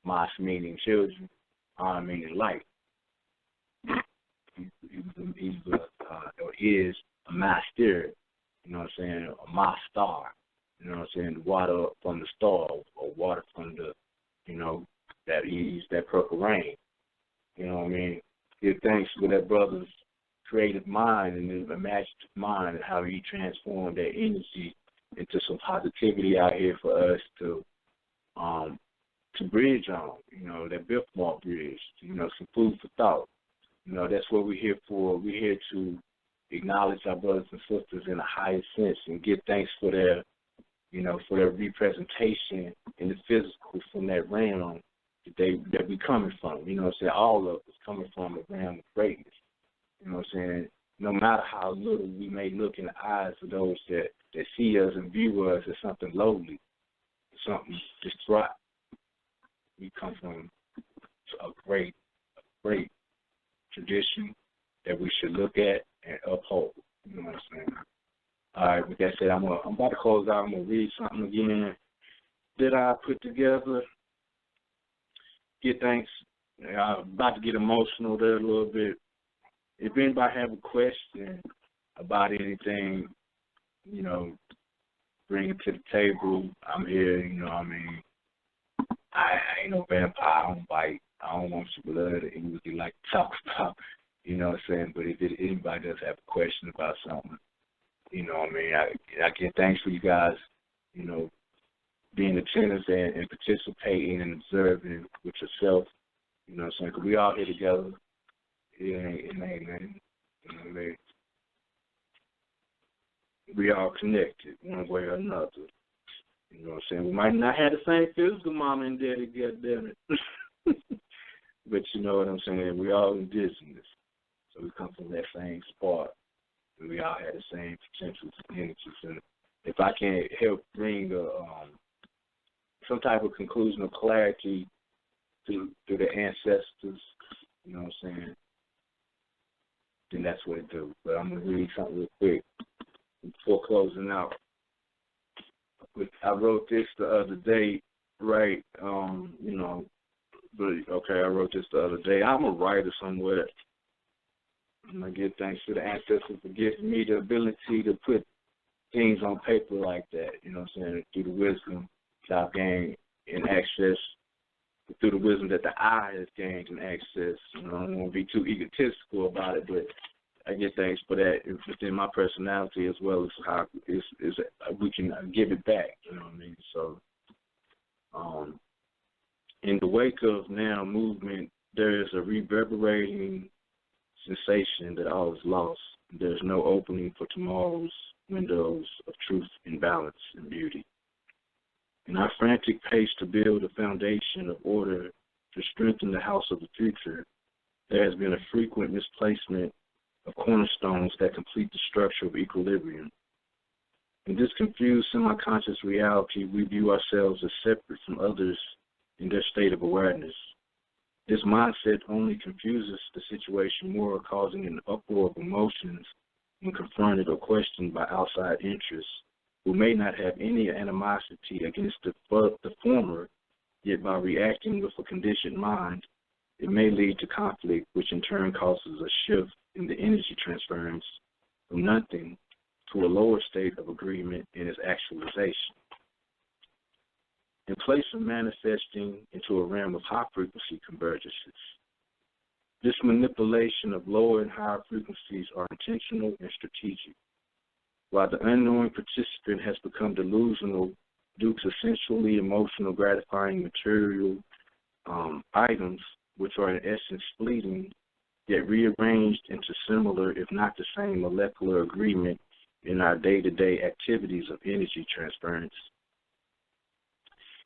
Mas meaning children, An meaning light. He is a master, you know what I'm saying, a master, you know what I'm saying, water from the star or water from the, that ease, that purple rain. You know what I mean? Give thanks for that brother's creative mind and his imaginative mind and how he transformed that energy into some positivity out here for us to bridge on, that birthmark bridge, some food for thought. That's what we're here for. We're here to acknowledge our brothers and sisters in a higher sense and give thanks for their, for their representation in the physical from that realm that we coming from. All of us coming from a realm of greatness. No matter how little we may look in the eyes of those that see us and view us as something lowly, something distraught, we come from a great tradition that we should look at and uphold. You know what I'm saying? All right, with that said, I'm about to close out. I'm going to read something again that I put together. Give thanks. I'm about to get emotional there a little bit. If anybody have a question about anything, bring it to the table. I'm here, I ain't no vampire. I don't bite. I don't want your blood. It would be like to talk about, you know what I'm saying? But if anybody does have a question about something, I give thanks for you guys, being attentive and participating and observing with yourself, you know what I'm saying? Because we all here together. It ain't man. You know what I mean? We all connected one way or another. You know what I'm saying? We might not have the same physical mama and daddy, goddammit. But you know what I'm saying? We all indigenous. So we come from that same spot. And we all have the same potentials and energies. And if I can help bring some type of conclusion of clarity through the ancestors, you know what I'm saying, then that's what it do. But I'm going to read something real quick before closing out. I wrote this the other day, right? You know, but okay, I wrote this the other day. I'm a writer somewhere. And I give thanks to the ancestors for giving me the ability to put things on paper like that, you know what I'm saying, through the wisdom that I've gained and access, through the wisdom that the eye has gained and access. You know, I don't want to be too egotistical about it, but I get thanks for that within my personality as well as how we can give it back, you know what I mean? So, in the wake of now movement, there is a reverberating sensation that all is lost. There's no opening for tomorrow's windows of truth and balance and beauty. In our frantic pace to build a foundation of order to strengthen the house of the future, there has been a frequent misplacement of cornerstones that complete the structure of equilibrium. In this confused semi-conscious reality, we view ourselves as separate from others in their state of awareness. This mindset only confuses the situation more, causing an uproar of emotions when confronted or questioned by outside interests who may not have any animosity against the former, yet by reacting with a conditioned mind, it may lead to conflict, which in turn causes a shift in the energy transference from nothing to a lower state of agreement in its actualization. In place of manifesting into a realm of high-frequency convergences, this manipulation of lower and higher frequencies are intentional and strategic. While the unknowing participant has become delusional due to sensually emotional gratifying material items, which are in essence fleeting, yet rearranged into similar, if not the same, molecular agreement in our day-to-day activities of energy transference.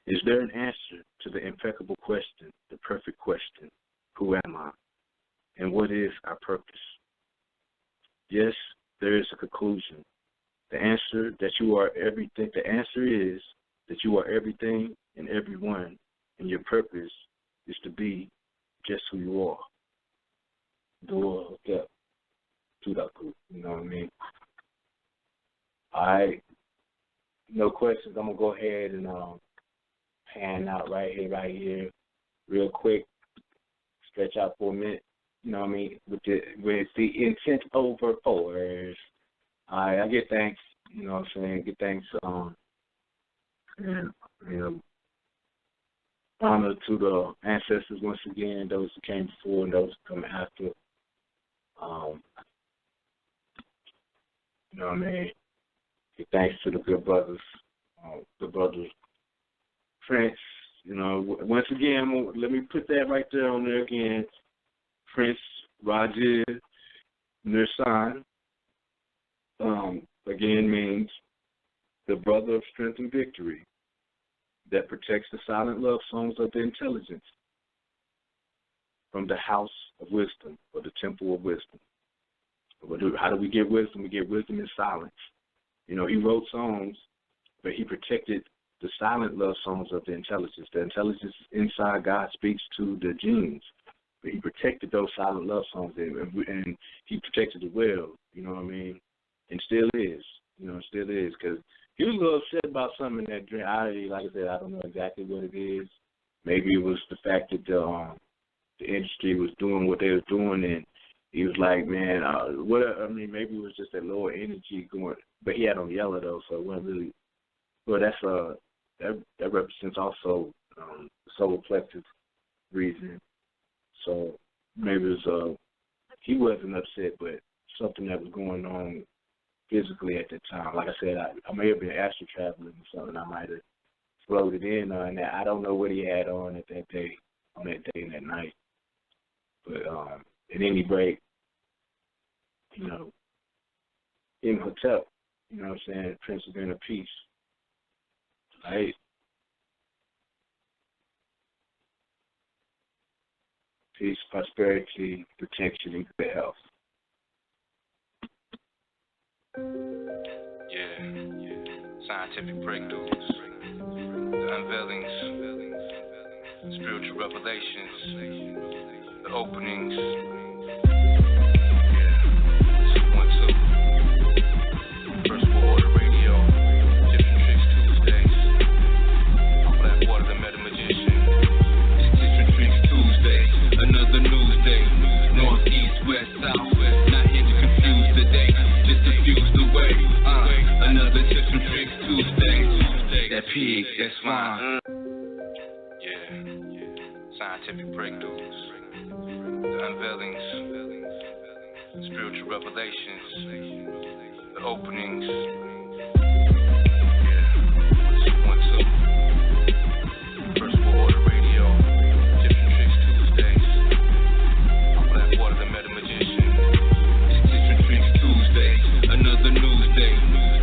Is there an answer to the impeccable question, the perfect question, who am I? And what is our purpose? Yes, there is a conclusion. The answer is that you are everything and everyone, and your purpose is to be just who you are. You know what I mean? All right. No questions. I'm gonna go ahead and pan out right here, real quick. Stretch out for a minute. You know what I mean? With the intent over force. All right. I get thanks. You know what I'm saying? Get thanks. And you know, honor to the ancestors once again, those who came before and those who come after. You know what I mean? Give thanks to the good brothers, Prince. You know, once again, let me put that right there on there again. Prince Roger Nursan, again means the brother of strength and victory that protects the silent love songs of the intelligence from the house of wisdom or the temple of wisdom. How do we get wisdom? We get wisdom in silence. You know, he wrote songs, but he protected the silent love songs of the intelligence. The intelligence inside God speaks to the genes, but he protected those silent love songs, and he protected it well, you know what I mean? And still is, you know, still is, because he was a little upset about something in that dream. Like I said, I don't know exactly what it is. Maybe it was the fact that the industry was doing what they were doing, and he was like, man, maybe it was just that lower energy going, but he had on yellow though, so it wasn't really. Well, that represents also solar plexus reason. So maybe it was he wasn't upset, but something that was going on physically at the time. Like I said, I may have been astral traveling or something. I might have floated in on that. I don't know what he had on that day and that night. But at any rate, you know, imhotep, you know what I'm saying, Prince of Inner Peace. Right? Peace, prosperity, protection, and good health. Scientific breakthroughs, the unveilings, spiritual revelations, the openings. First World Order Radio, Tipz and Trixz Tuesdays. Black Water, the Meta Magician. It's Tipz and Trixz Tuesdays, another news day. North, east, west, south. Not here to confuse the day, just diffuse the way. Another Tipz and Trixz Tuesday. That pig, that's fine. Scientific breakthroughs, the unveilings, spiritual revelations, the openings. First World Order Radio, Tipz and Trixz Tuesdays. Black Water, the Meta Magician. It's Tipz and Trixz Tuesdays, another news day.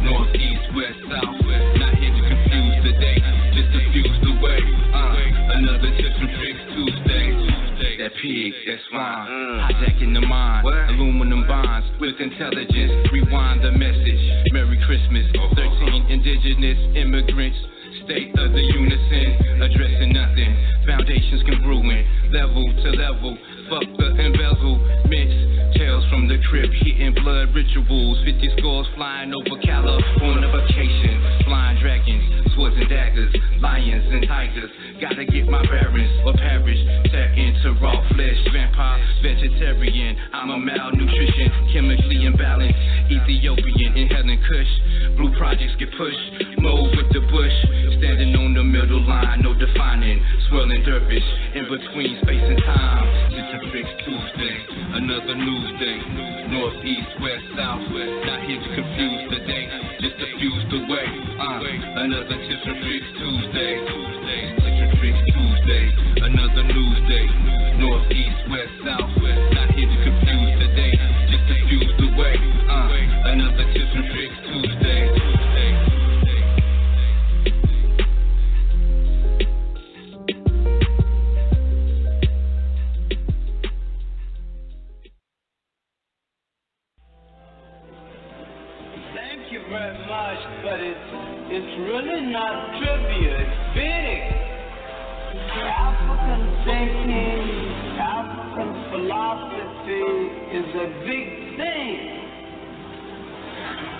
North, east, west, south. Not here to confuse the day, just diffuse the way. Another Tipz and Trixz Tuesday. That pig, that's fine. Hijacking the mind, aluminum bonds with intelligence. Rewind the message. Merry Christmas. 13 indigenous immigrants. State of the unison, addressing nothing. Foundations congruent, level to level. Fuck the embezzlements. Tales from the crypt, hitting blood rituals. 50 scores flying over California vacation. Flying dragons, swords and daggers, lions and tigers. Gotta get my bearings or perish. Tap into raw flesh, vampire, vegetarian. I'm a malnutrition, chemically imbalanced. Ethiopian, inhaling kush. Blue projects get pushed, mold with the bush. Standing on the middle line, no defining. Swirling dervish, in between space and time. Tipz and Trixz Tuesday, another news day. North, east, west, south. Not here to confuse the day, just diffuse the way. Another Tipz and Trixz Tuesday. Tipz and Trixz Tuesday, another news day. North, east, west, south. Not here to confuse the day, just diffuse the way. Another Tipz and Trixz Tuesday. Thank you very much, but it's really not trivia, it's big. African thinking, African philosophy is a big thing.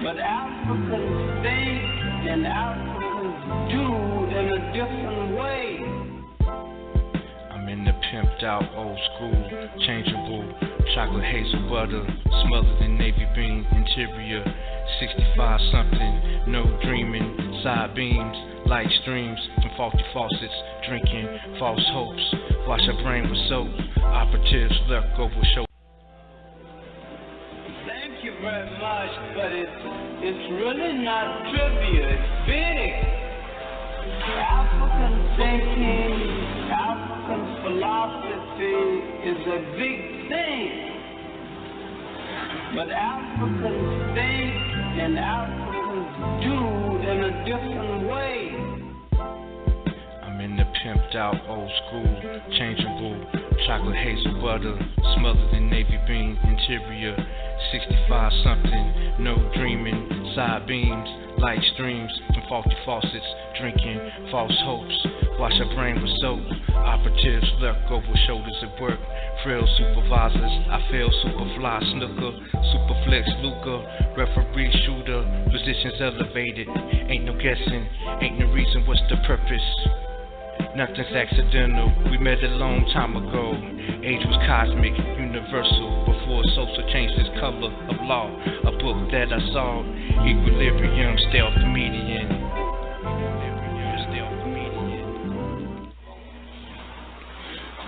But Africans think and Africans do in a different way. I'm in the pimped out old school, changeable, chocolate hazel butter, smothered in navy bean interior, 65 something, no dreaming, side beams, light streams from faulty faucets, drinking false hopes, wash her brain with soap, operatives lurk over shoulder. Thank you very much, but it's really not trivia, it's big. African thinking, African philosophy is a big thing. But Africans think and Africans do in a different way. I'm in the pimped out old school, changeable, chocolate hazel butter, smothered in navy bean interior, 65 something, no dreaming, side beams, light streams from faulty faucets, drinking false hopes, wash her brain with soap, operatives lurk over shoulders at work, frail supervisors, I feel superfly snooker, superflex Luca, referee shooter, positions elevated, ain't no guessing, ain't no reason, what's the purpose? Nothing's accidental, we met a long time ago. Age was cosmic, universal, before Sosa changed his color of law. A book that I saw, Equilibrium, stay off the median.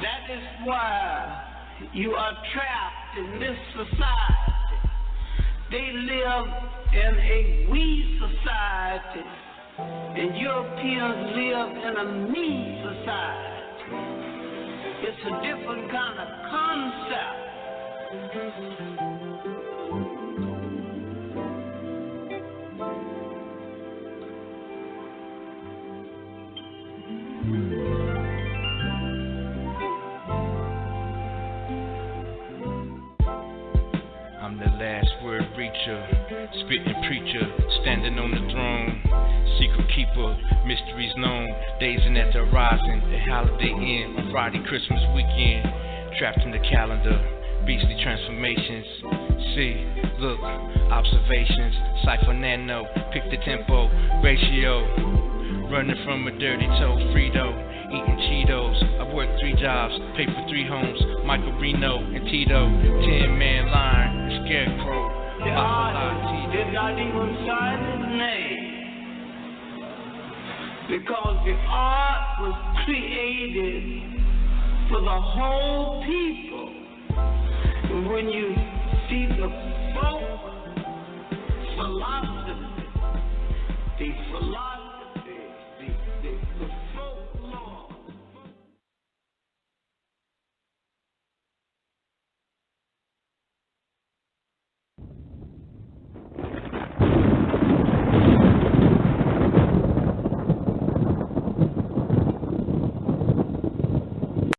That is why you are trapped in this society. They live in a we society, and Europeans live in a me society. It's a different kind of concept. last word reacher, spitting preacher, standing on the throne, secret keeper, mysteries known, dazing at the horizon, a holiday end on Friday, Christmas weekend, trapped in the calendar, beastly transformations, see, look, observations, cipher nano, pick the tempo, ratio, running from a dirty toe, Frito, eating Cheetos, I've worked 3 jobs, paid for 3 homes, Michael Reno and Tito, 10-man line, the scarecrow, the artist did not even sign his name, because the art was created for the whole people. And when you see the folk philosophy, the folklore.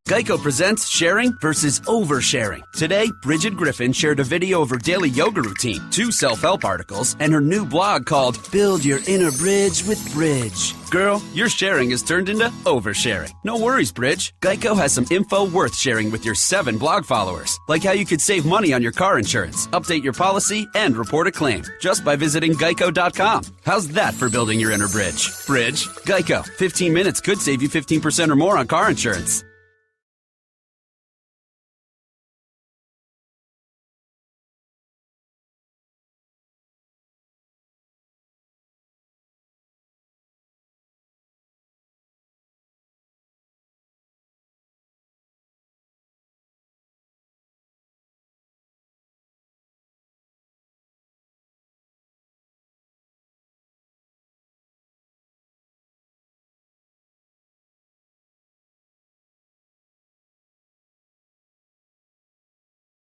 Geico presents sharing versus oversharing. Today, Bridget Griffin shared a video of her daily yoga routine, 2 self-help articles, and her new blog called Build Your Inner Bridge with Bridge. Girl, your sharing has turned into oversharing. No worries, Bridge. Geico has some info worth sharing with your 7 blog followers, like how you could save money on your car insurance, update your policy, and report a claim just by visiting geico.com. How's that for building your inner bridge? Bridge, Geico. 15 minutes could save you 15% or more on car insurance.